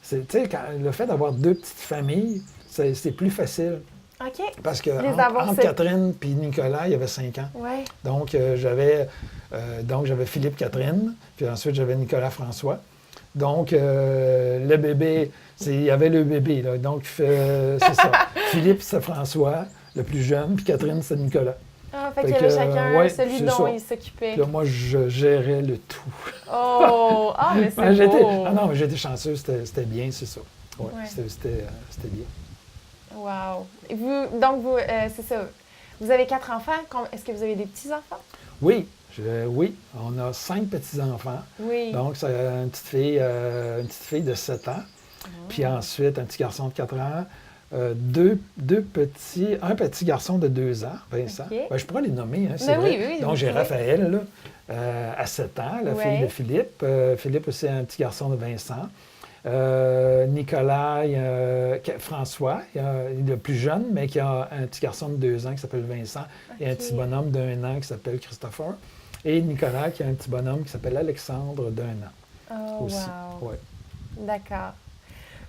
tu sais, le fait d'avoir 2 petites familles, c'est plus facile. OK. Parce que entre Catherine et Nicolas, il y avait 5 ans. Ouais. Donc, j'avais Philippe Catherine, puis ensuite, j'avais Nicolas François. Donc, le bébé, il y avait le bébé, là. Donc, c'est ça. Philippe, c'est François, le plus jeune, puis Catherine, c'est Nicolas. Ah, fait qu'il y avait chacun celui dont il s'occupait. Là, moi, je gérais le tout. Oh! Ah, mais c'est beau! Non, mais j'étais chanceux, c'était bien, c'est ça. Ouais. C'était bien. Wow! Et donc, c'est ça. Vous avez 4 enfants. Est-ce que vous avez des petits-enfants? Oui. Oui. On a 5 petits-enfants. Oui. Donc, c'est une petite fille de 7 ans. Puis ensuite, un petit garçon de 4 ans. Un petit garçon de 2 ans, Vincent. Okay. Ben, je pourrais les nommer, hein, c'est vrai. Oui, donc, j'ai Raphaël, là, à 7 ans, la fille de Philippe. Philippe aussi, un petit garçon de Vincent. Nicolas, François, il est le plus jeune, mais qui a un petit garçon de 2 ans qui s'appelle Vincent, et un petit bonhomme d'1 an qui s'appelle Christopher. Et Nicolas, qui a un petit bonhomme qui s'appelle Alexandre d'1 an. Oh, aussi. Wow. Ouais. D'accord.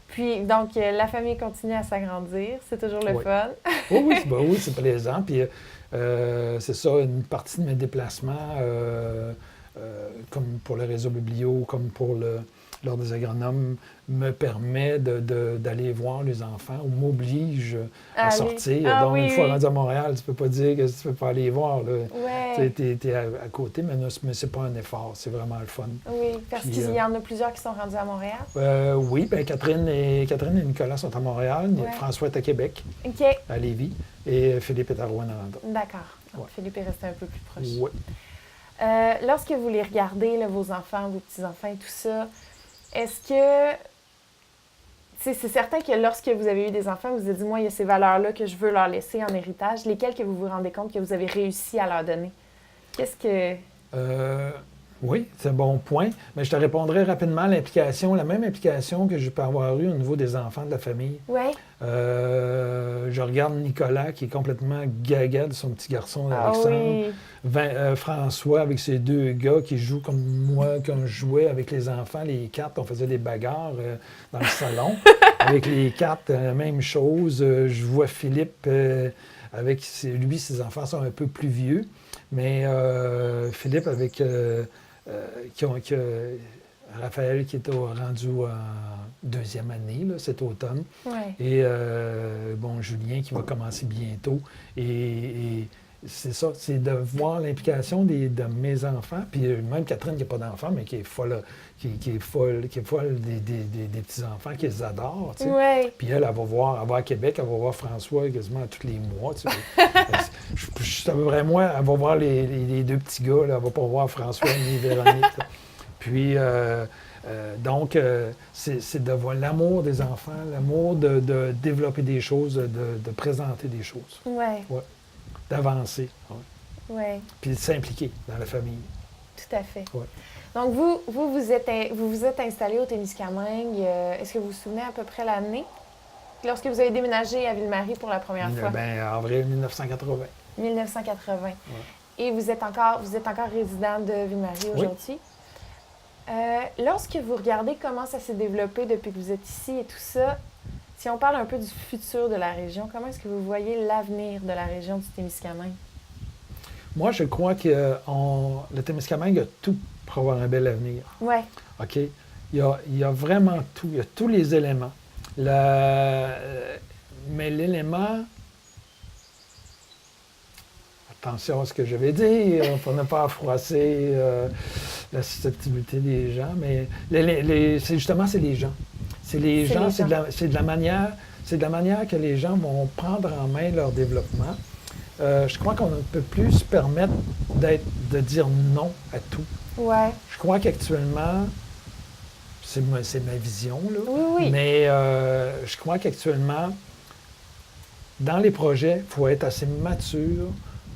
Puis, donc, la famille continue à s'agrandir. C'est toujours le fun. oui, c'est plaisant. Puis, c'est ça, une partie de mes déplacements, comme pour le réseau biblio, comme pour l'Ordre des agronomes, me permet d'aller voir les enfants ou m'oblige à sortir. Donc, une fois rendu à Montréal, tu ne peux pas dire que tu ne peux pas aller voir. Tu es à côté, mais ce n'est pas un effort. C'est vraiment le fun. Oui, parce qu'il y en a plusieurs qui sont rendus à Montréal. Oui, bien, Catherine et Nicolas sont à Montréal. François est à Québec, à Lévis. Et Philippe est à Rouyn-Noranda. D'accord. Donc, Philippe est resté un peu plus proche. Oui. Lorsque vous les regardez, là, vos enfants, vos petits-enfants et tout ça, est-ce que... C'est certain que lorsque vous avez eu des enfants, vous vous êtes dit, moi, il y a ces valeurs-là que je veux leur laisser en héritage. Lesquelles que vous vous rendez compte que vous avez réussi à leur donner? Qu'est-ce que... Oui, c'est un bon point. Mais je te répondrai rapidement la même implication que je peux avoir eue au niveau des enfants de la famille. Oui. Je regarde Nicolas, qui est complètement gaga de son petit garçon, Alexandre. François, avec ses 2 gars qui jouent comme moi, quand je jouais avec les enfants, les 4, on faisait des bagarres dans le salon. Avec les 4, même chose. Je vois Philippe, avec ses enfants sont un peu plus vieux, mais Philippe avec... qui a Raphaël qui est rendu en deuxième année cet automne. Ouais. Et Julien qui va commencer bientôt. Et c'est ça, c'est de voir l'implication de mes enfants, puis même Catherine qui n'a pas d'enfants, mais qui est folle, qui est folle des petits-enfants, qui les adorent. Tu sais. Ouais. Puis elle va voir à Québec, elle va voir François quasiment tous les mois. Tu sais. je suis à peu près moi, elle va voir les deux petits gars, là, elle ne va pas voir François ni Véronique. Là. Puis, donc, c'est de voir l'amour des enfants, l'amour de développer des choses, de présenter des choses. Ouais. Ouais. D'avancer. Ouais. Ouais. Puis de s'impliquer dans la famille. Tout à fait. Ouais. Donc, vous êtes installé au Témiscamingue. Est-ce que vous vous souvenez à peu près l'année? Lorsque vous avez déménagé à Ville-Marie pour la première fois? Bien, en avril 1980. 1980. Ouais. Et vous êtes encore résident de Ville-Marie aujourd'hui? Oui. Lorsque vous regardez comment ça s'est développé depuis que vous êtes ici et tout ça, si on parle un peu du futur de la région, comment est-ce que vous voyez l'avenir de la région du Témiscamingue? Moi, je crois que le Témiscamingue a tout pour avoir un bel avenir. Oui. OK? Il y a vraiment tout. Il y a tous les éléments. Mais l'élément... Attention à ce que je vais dire, pour ne pas froisser la susceptibilité des gens, mais c'est les gens. C'est de la manière que les gens vont prendre en main leur développement. Je crois qu'on ne peut plus se permettre de dire non à tout. Ouais. Je crois qu'actuellement, c'est ma vision, là, oui. mais je crois qu'actuellement, dans les projets, il faut être assez mature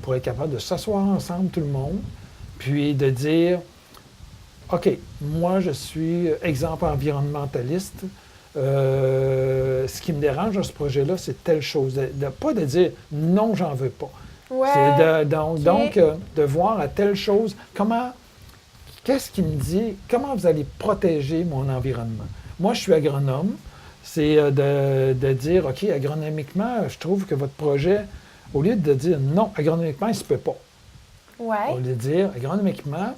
pour être capable de s'asseoir ensemble, tout le monde, puis de dire, OK, moi, je suis exemple environnementaliste. Ce qui me dérange dans ce projet-là, c'est telle chose. Pas de dire non, j'en veux pas. Ouais. C'est donc de voir à telle chose, qu'est-ce qui me dit, comment vous allez protéger mon environnement. Moi, je suis agronome. C'est de dire, OK, agronomiquement, je trouve que votre projet, au lieu de dire non, agronomiquement, il ne se peut pas. Ouais. Au lieu de dire, agronomiquement,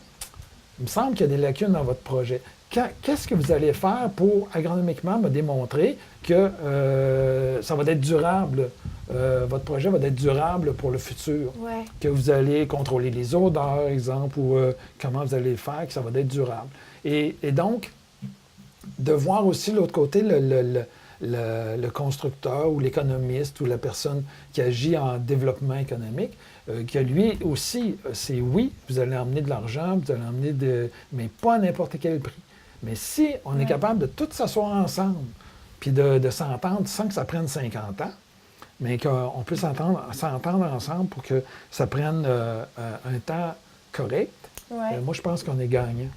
il me semble qu'il y a des lacunes dans votre projet. Qu'est-ce que vous allez faire pour, agronomiquement, me démontrer que ça va être durable, votre projet va être durable pour le futur? Ouais. Que vous allez contrôler les odeurs, exemple, ou comment vous allez faire que ça va être durable. Et donc, de voir aussi l'autre côté, le constructeur ou l'économiste ou la personne qui agit en développement économique, que lui aussi, c'est oui, vous allez emmener de l'argent, vous allez emmener mais pas à n'importe quel prix. Mais si on est capable de tous s'asseoir ensemble, puis de s'entendre sans que ça prenne 50 ans, mais qu'on puisse s'entendre ensemble pour que ça prenne un temps correct, moi, je pense qu'on est gagnant.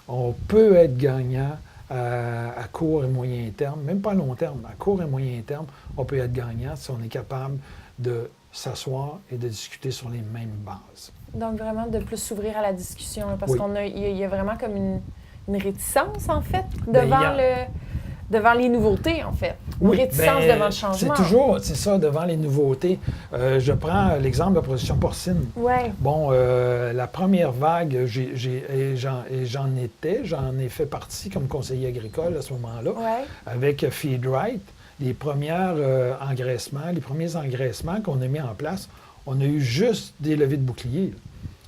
On peut être gagnant à court et moyen terme, même pas à long terme, à court et moyen terme, on peut être gagnant si on est capable de s'asseoir et de discuter sur les mêmes bases. Donc, vraiment, de plus s'ouvrir à la discussion, là, parce qu'il y a vraiment comme une réticence, en fait, devant les nouveautés, en fait. Une réticence devant le changement. C'est ça, devant les nouveautés. Je prends l'exemple de la production porcine. Ouais. Bon, la première vague, j'en ai fait partie comme conseiller agricole à ce moment-là, avec Feed-Right. Les premiers engraissements qu'on a mis en place, on a eu juste des levées de bouclier.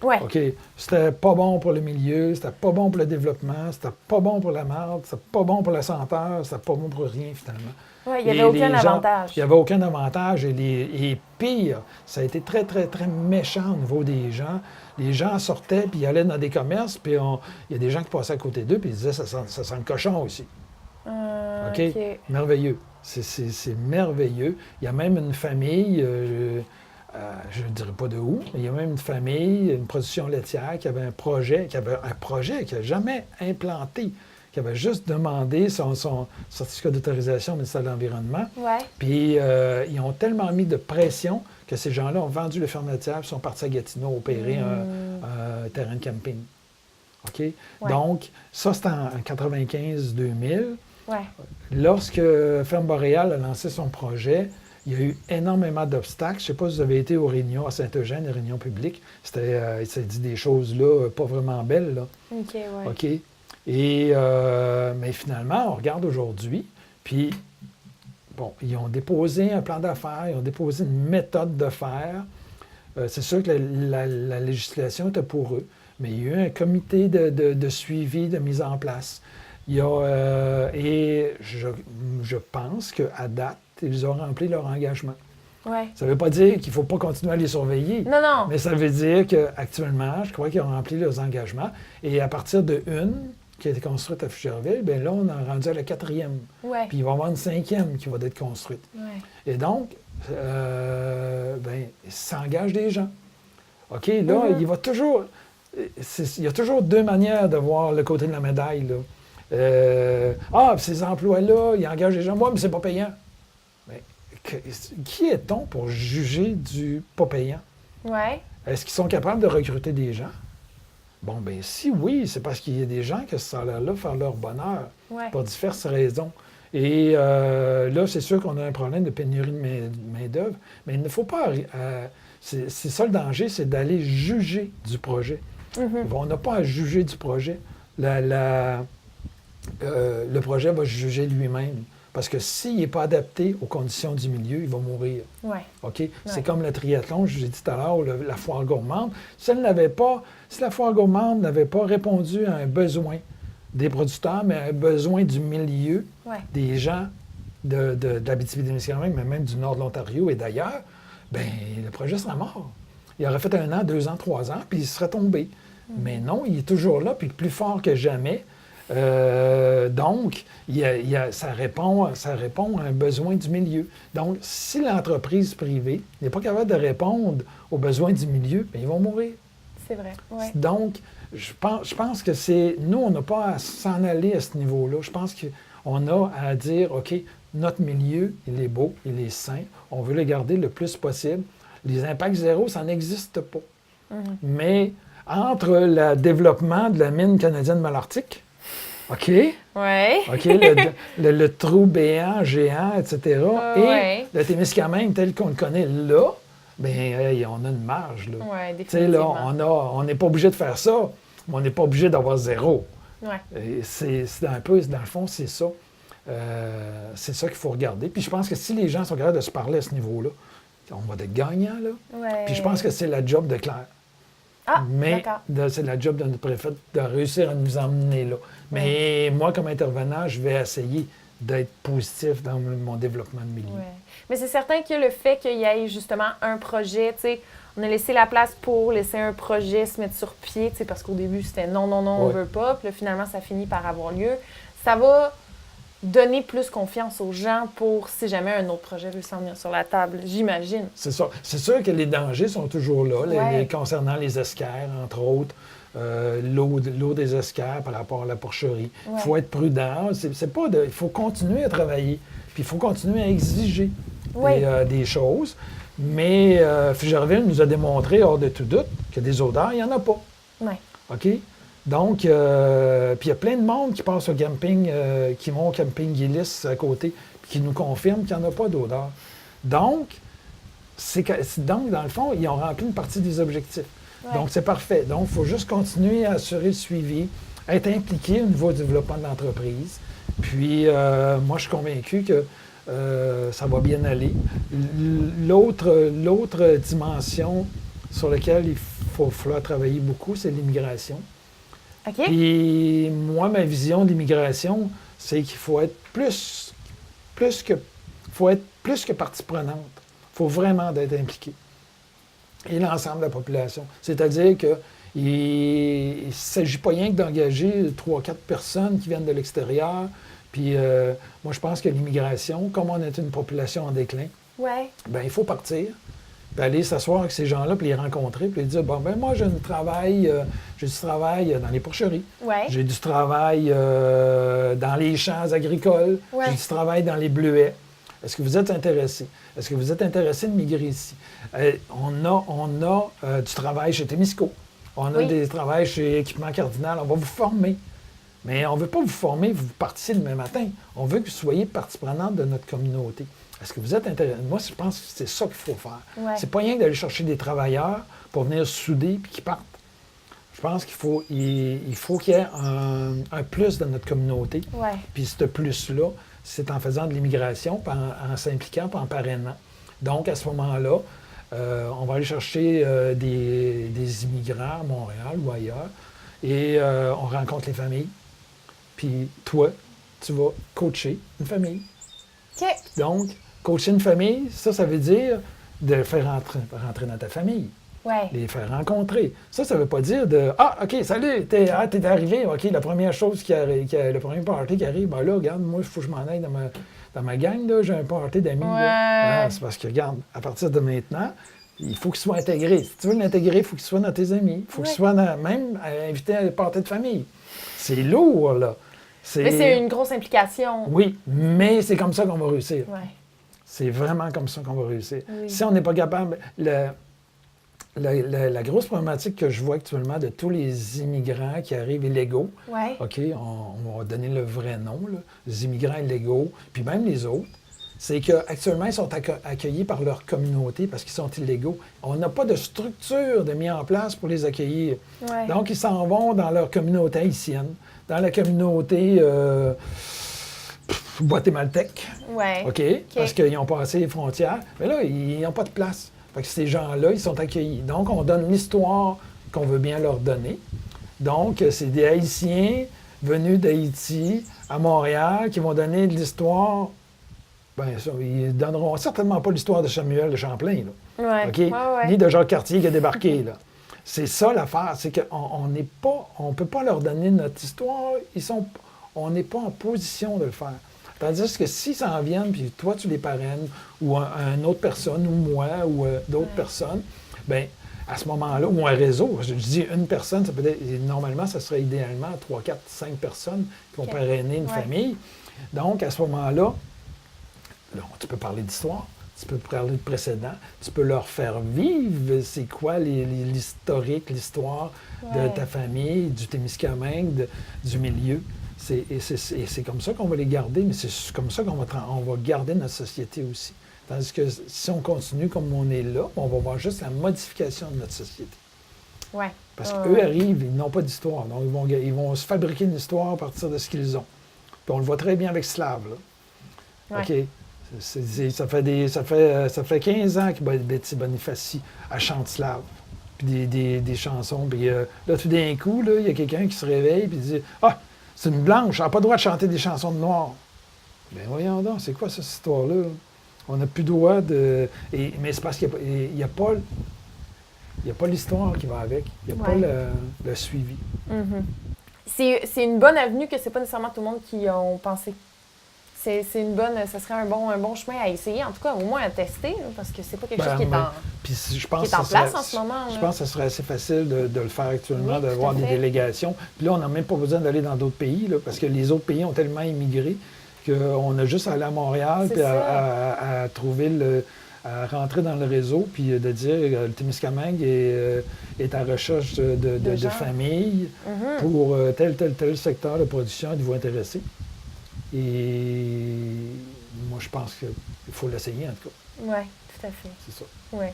Ouais. OK, c'était pas bon pour le milieu, c'était pas bon pour le développement, c'était pas bon pour la marde, c'était pas bon pour la senteur, c'était pas bon pour rien, finalement. Oui, il n'y avait aucun avantage. Il n'y avait aucun avantage. Et pire, ça a été très, très, très méchant au niveau des gens. Les gens sortaient, puis ils allaient dans des commerces, puis il y a des gens qui passaient à côté d'eux, puis ils disaient « ça sent le cochon aussi ». OK? Merveilleux. C'est merveilleux. Il y a même une famille... je ne dirais pas de où, mais il y a même une famille, une production laitière qui avait un projet qui n'a jamais implanté, qui avait juste demandé son certificat d'autorisation au ministère de l'Environnement. Ouais. Puis ils ont tellement mis de pression que ces gens-là ont vendu les fermes laitières et sont partis à Gatineau opérer un terrain de camping. OK? Ouais. Donc, ça, c'était en 95-2000. Ouais. Lorsque Ferme Boréal a lancé son projet, il y a eu énormément d'obstacles. Je ne sais pas si vous avez été aux réunions à Saint-Eugène, les réunions publiques. Ça dit des choses là, pas vraiment belles. Là. OK, ouais. OK. Et, mais finalement, on regarde aujourd'hui, puis, bon, ils ont déposé un plan d'affaires, ils ont déposé une méthode de faire. C'est sûr que la législation était pour eux, mais il y a eu un comité de suivi, de mise en place. Il y a, et je pense qu'à date, ils ont rempli leur engagement. Ouais. Ça ne veut pas dire qu'il ne faut pas continuer à les surveiller. Non, non. Mais ça veut dire qu'actuellement, je crois qu'ils ont rempli leurs engagements. Et à partir de une qui a été construite à Foucherville, bien là, on est rendu à la 4e. Ouais. Puis il va y avoir une 5e qui va être construite. Ouais. Et donc, ils s'engagent des gens. OK, là, il va toujours... Il y a toujours deux manières de voir le côté de la médaille, là. Ces emplois-là, ils engagent des gens. Moi, mais c'est pas payant. Mais qui est-on pour juger du pas payant? Ouais. Est-ce qu'ils sont capables de recruter des gens? Bon, bien, si oui, c'est parce qu'il y a des gens qui sont là faire leur bonheur pour diverses raisons. Et là, c'est sûr qu'on a un problème de pénurie de main-d'œuvre, mais il ne faut pas... c'est ça le danger, c'est d'aller juger du projet. On n'a pas à juger du projet. Le projet va juger lui-même. Parce que s'il n'est pas adapté aux conditions du milieu, il va mourir. Ouais. OK? C'est comme le triathlon, je vous ai dit tout à l'heure, la foire gourmande. Si la foire gourmande n'avait pas répondu à un besoin des producteurs, mais à un besoin du milieu, des gens de l'Abitibi-Témiscamingue, mais même du nord de l'Ontario et d'ailleurs, bien, le projet serait mort. Il aurait fait 1 an, 2 ans, 3 ans, puis il serait tombé. Mais non, il est toujours là, puis plus fort que jamais. Donc, ça répond à un besoin du milieu. Donc, si l'entreprise privée n'est pas capable de répondre aux besoins du milieu, bien, ils vont mourir. C'est vrai, oui. Donc, je pense que nous, on n'a pas à s'en aller à ce niveau-là. Je pense qu'on a à dire, OK, notre milieu, il est beau, il est sain, on veut le garder le plus possible. Les impacts zéro, ça n'existe pas. Mais entre le développement de la mine canadienne Malartic, OK? Ouais. OK, le trou béant, géant, etc. Et le Témiscamingue tel qu'on le connaît là, bien, on a une marge. Là. Oui, définitivement. Là, on n'est pas obligé de faire ça, mais on n'est pas obligé d'avoir zéro. Ouais. Et c'est un peu, dans le fond, c'est ça. C'est ça qu'il faut regarder. Puis je pense que si les gens sont capables de se parler à ce niveau-là, on va être gagnant, là. Ouais. Puis je pense que c'est la job de Claire. Mais c'est la job de notre préfet de réussir à nous emmener là. Mais moi, comme intervenant, je vais essayer d'être positif dans mon développement de milieu. Ouais. Mais c'est certain que le fait qu'il y ait justement un projet, tu sais, on a laissé la place pour laisser un projet se mettre sur pied, tu sais, parce qu'au début, c'était non, on veut pas. Puis là, finalement, ça finit par avoir lieu. Ça va donner plus confiance aux gens pour si jamais un autre projet veut s'en venir sur la table, j'imagine. C'est ça. C'est sûr que les dangers sont toujours là, concernant les esquerres, entre autres, l'eau des esquerres par rapport à la porcherie. Il faut être prudent. Il faut continuer à travailler, puis il faut continuer à exiger des choses. Mais Foucherville nous a démontré, hors de tout doute, que des odeurs, il n'y en a pas. Oui. OK? Donc, puis il y a plein de monde qui passe au camping, qui vont au camping Gillis à côté, puis qui nous confirment qu'il n'y en a pas d'odeur. Donc, dans le fond, ils ont rempli une partie des objectifs. Ouais. Donc, c'est parfait. Donc, il faut juste continuer à assurer le suivi, être impliqué au niveau du développement de l'entreprise. Puis, moi, je suis convaincu que ça va bien aller. L'autre dimension sur laquelle il faut falloir travailler beaucoup, c'est l'immigration. Okay. Puis moi, ma vision de l'immigration, c'est qu'il faut être plus que partie prenante. Il faut vraiment être impliqué. Et l'ensemble de la population. C'est-à-dire qu'il ne s'agit pas rien que d'engager 3-4 personnes qui viennent de l'extérieur. Puis moi, je pense que l'immigration, comme on est une population en déclin, bien, il faut partir. Puis aller s'asseoir avec ces gens-là, puis les rencontrer, puis les dire, moi, j'ai du travail dans les porcheries. Ouais. J'ai du travail dans les champs agricoles. Ouais. J'ai du travail dans les bleuets. Est-ce que vous êtes intéressé? Est-ce que vous êtes intéressé de migrer ici? On a du travail chez Témisco. On a des travails chez Équipement Cardinal. On va vous former. Mais on ne veut pas vous former, vous particiez le même matin. On veut que vous soyez partie prenante de notre communauté. Est-ce que vous êtes intéressé? Moi, je pense que c'est ça qu'il faut faire. Ouais. C'est pas rien d'aller chercher des travailleurs pour venir souder puis qu'ils partent. Je pense qu'il faut qu'il y ait un plus dans notre communauté. Ouais. Puis ce plus-là, c'est en faisant de l'immigration, en s'impliquant, puis en parrainant. Donc, à ce moment-là, on va aller chercher des immigrants à Montréal ou ailleurs et on rencontre les familles. Puis toi, tu vas coacher une famille. OK. Donc, coacher une famille, ça veut dire de faire rentrer dans ta famille. Ouais. Les faire rencontrer. Ça ne veut pas dire de « Ah, OK, salut, t'es arrivé. OK, la première chose le premier party qui arrive, ben là, regarde, moi, il faut que je m'en aille dans ma gang, là, j'ai un party d'amis. Ouais. Ah, c'est parce que, regarde, à partir de maintenant, il faut qu'il soit intégré. Si tu veux l'intégrer, il faut qu'il soit dans tes amis. Il faut qu'il soit même invité à un party de famille. C'est lourd, là. Mais c'est une grosse implication. Oui, mais c'est comme ça qu'on va réussir. Ouais. C'est vraiment comme ça qu'on va réussir. Oui. Si on n'est pas capable... La grosse problématique que je vois actuellement de tous les immigrants qui arrivent illégaux, ouais. OK, on va donner le vrai nom, là, les immigrants illégaux, puis même les autres, c'est qu'actuellement, ils sont accueillis par leur communauté parce qu'ils sont illégaux. On n'a pas de structure de mise en place pour les accueillir. Ouais. Donc, ils s'en vont dans leur communauté haïtienne, dans la communauté guatémaltèque, ouais. OK, parce qu'ils ont passé les frontières. Mais là, ils n'ont pas de place. Fait que ces gens-là, ils sont accueillis. Donc, on donne l'histoire qu'on veut bien leur donner. Donc, c'est des Haïtiens venus d'Haïti à Montréal qui vont donner de l'histoire. Bien sûr, ils ne donneront certainement pas l'histoire de Samuel de Champlain, là. Ouais. OK? Ouais. Ni de Jacques Cartier qui a débarqué, là. C'est ça l'affaire, c'est qu'on ne peut pas leur donner notre histoire. On n'est pas en position de le faire. Tandis que s'ils s'en viennent, puis toi, tu les parraines, ou une autre personne, ou moi, ou d'autres personnes, bien, à ce moment-là, ou un réseau, je dis une personne, ça peut être, normalement, ça serait idéalement 3, 4, 5 personnes qui vont parrainer une famille. Donc, à ce moment-là, là, tu peux parler d'histoire, tu peux parler de précédent, tu peux leur faire vivre c'est quoi l'historique, l'histoire de ta famille, du Témiscamingue, du milieu. C'est comme ça qu'on va les garder, mais c'est comme ça qu'on va garder notre société aussi. Tandis que si on continue comme on est là, on va voir juste la modification de notre société. Ouais. Parce qu'eux arrivent, ils n'ont pas d'histoire. Donc, ils vont se fabriquer une histoire à partir de ce qu'ils ont. Puis on le voit très bien avec Slave, là. Ouais. OK? Ça fait 15 ans que Betty Bonifaci elle chante Slave. Puis des chansons. Puis là, tout d'un coup, il y a quelqu'un qui se réveille et dit « Ah! C'est une blanche, elle n'a pas le droit de chanter des chansons de noir. » Bien, voyons donc, c'est quoi cette histoire-là? On n'a plus le droit de... mais c'est parce qu'il n'y a pas l'histoire qui va avec. Il n'y a pas le suivi. Mm-hmm. C'est une bonne avenue que c'est pas nécessairement tout le monde qui ont pensé. C'est une bonne... Ça serait un bon chemin à essayer, en tout cas, au moins à tester, là, parce que c'est pas quelque chose qui est en place en ce moment. Je pense que ce serait assez facile de le faire actuellement, d'avoir des délégations. Puis là, on n'a même pas besoin d'aller dans d'autres pays, là, parce que les autres pays ont tellement immigré qu'on a juste à aller à Montréal puis à trouver à rentrer dans le réseau, puis de dire le Témiscamingue est à recherche de familles pour tel secteur de production, êtes-vous intéressé? Et moi, je pense qu'il faut l'essayer, en tout cas. Oui, tout à fait. C'est ça. Oui.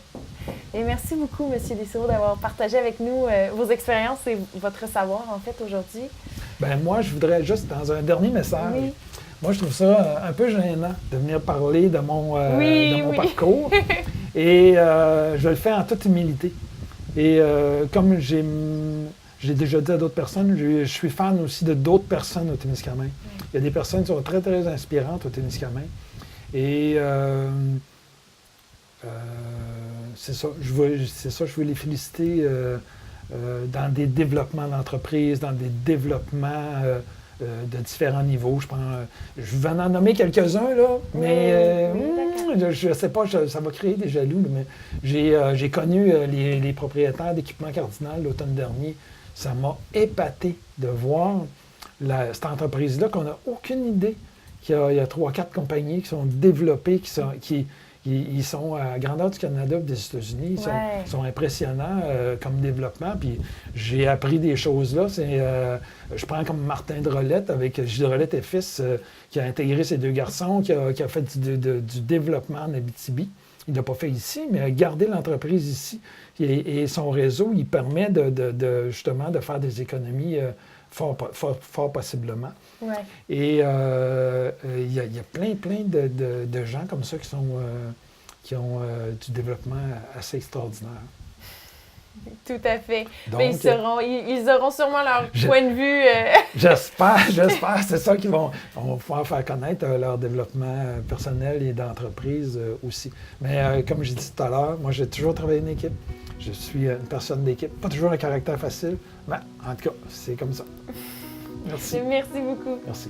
Et merci beaucoup, M. Dessureau, d'avoir partagé avec nous vos expériences et votre savoir, en fait, aujourd'hui. Bien, moi, je voudrais juste, dans un dernier message, moi, je trouve ça un peu gênant de venir parler de mon parcours. Et je le fais en toute humilité. Et comme j'ai déjà dit à d'autres personnes, je suis fan aussi de d'autres personnes au Témiscamingue. Il y a des personnes qui sont très, très inspirantes au Témiscamingue. Et c'est ça, je veux les féliciter dans des développements d'entreprise, dans des développements de différents niveaux. Je vais en nommer quelques-uns, là, mais je ne sais pas, ça va créer des jaloux, mais j'ai connu les propriétaires d'Équipement Cardinal l'automne dernier. Ça m'a épaté de voir cette entreprise-là qu'on n'a aucune idée qu'il y a 3-4 compagnies qui sont développées, ils sont à grandeur du Canada et des États-Unis. Ils sont impressionnants comme développement. Puis j'ai appris des choses là. Je prends comme Martin Drolette avec Gilles Drolette et fils qui a intégré ces deux garçons, qui a fait du développement en Abitibi. il ne l'a pas fait ici, mais a gardé l'entreprise ici. Et son réseau, il permet justement de faire des économies fort possiblement. Ouais. Et il y a plein de gens comme ça qui ont du développement assez extraordinaire. Tout à fait. Donc, mais ils auront sûrement leur point de vue. J'espère. C'est ça qu'ils vont pouvoir faire connaître leur développement personnel et d'entreprise aussi. Mais comme j'ai dit tout à l'heure, moi, j'ai toujours travaillé en équipe. Je suis une personne d'équipe. Pas toujours un caractère facile, mais en tout cas, c'est comme ça. Merci. Merci beaucoup. Merci.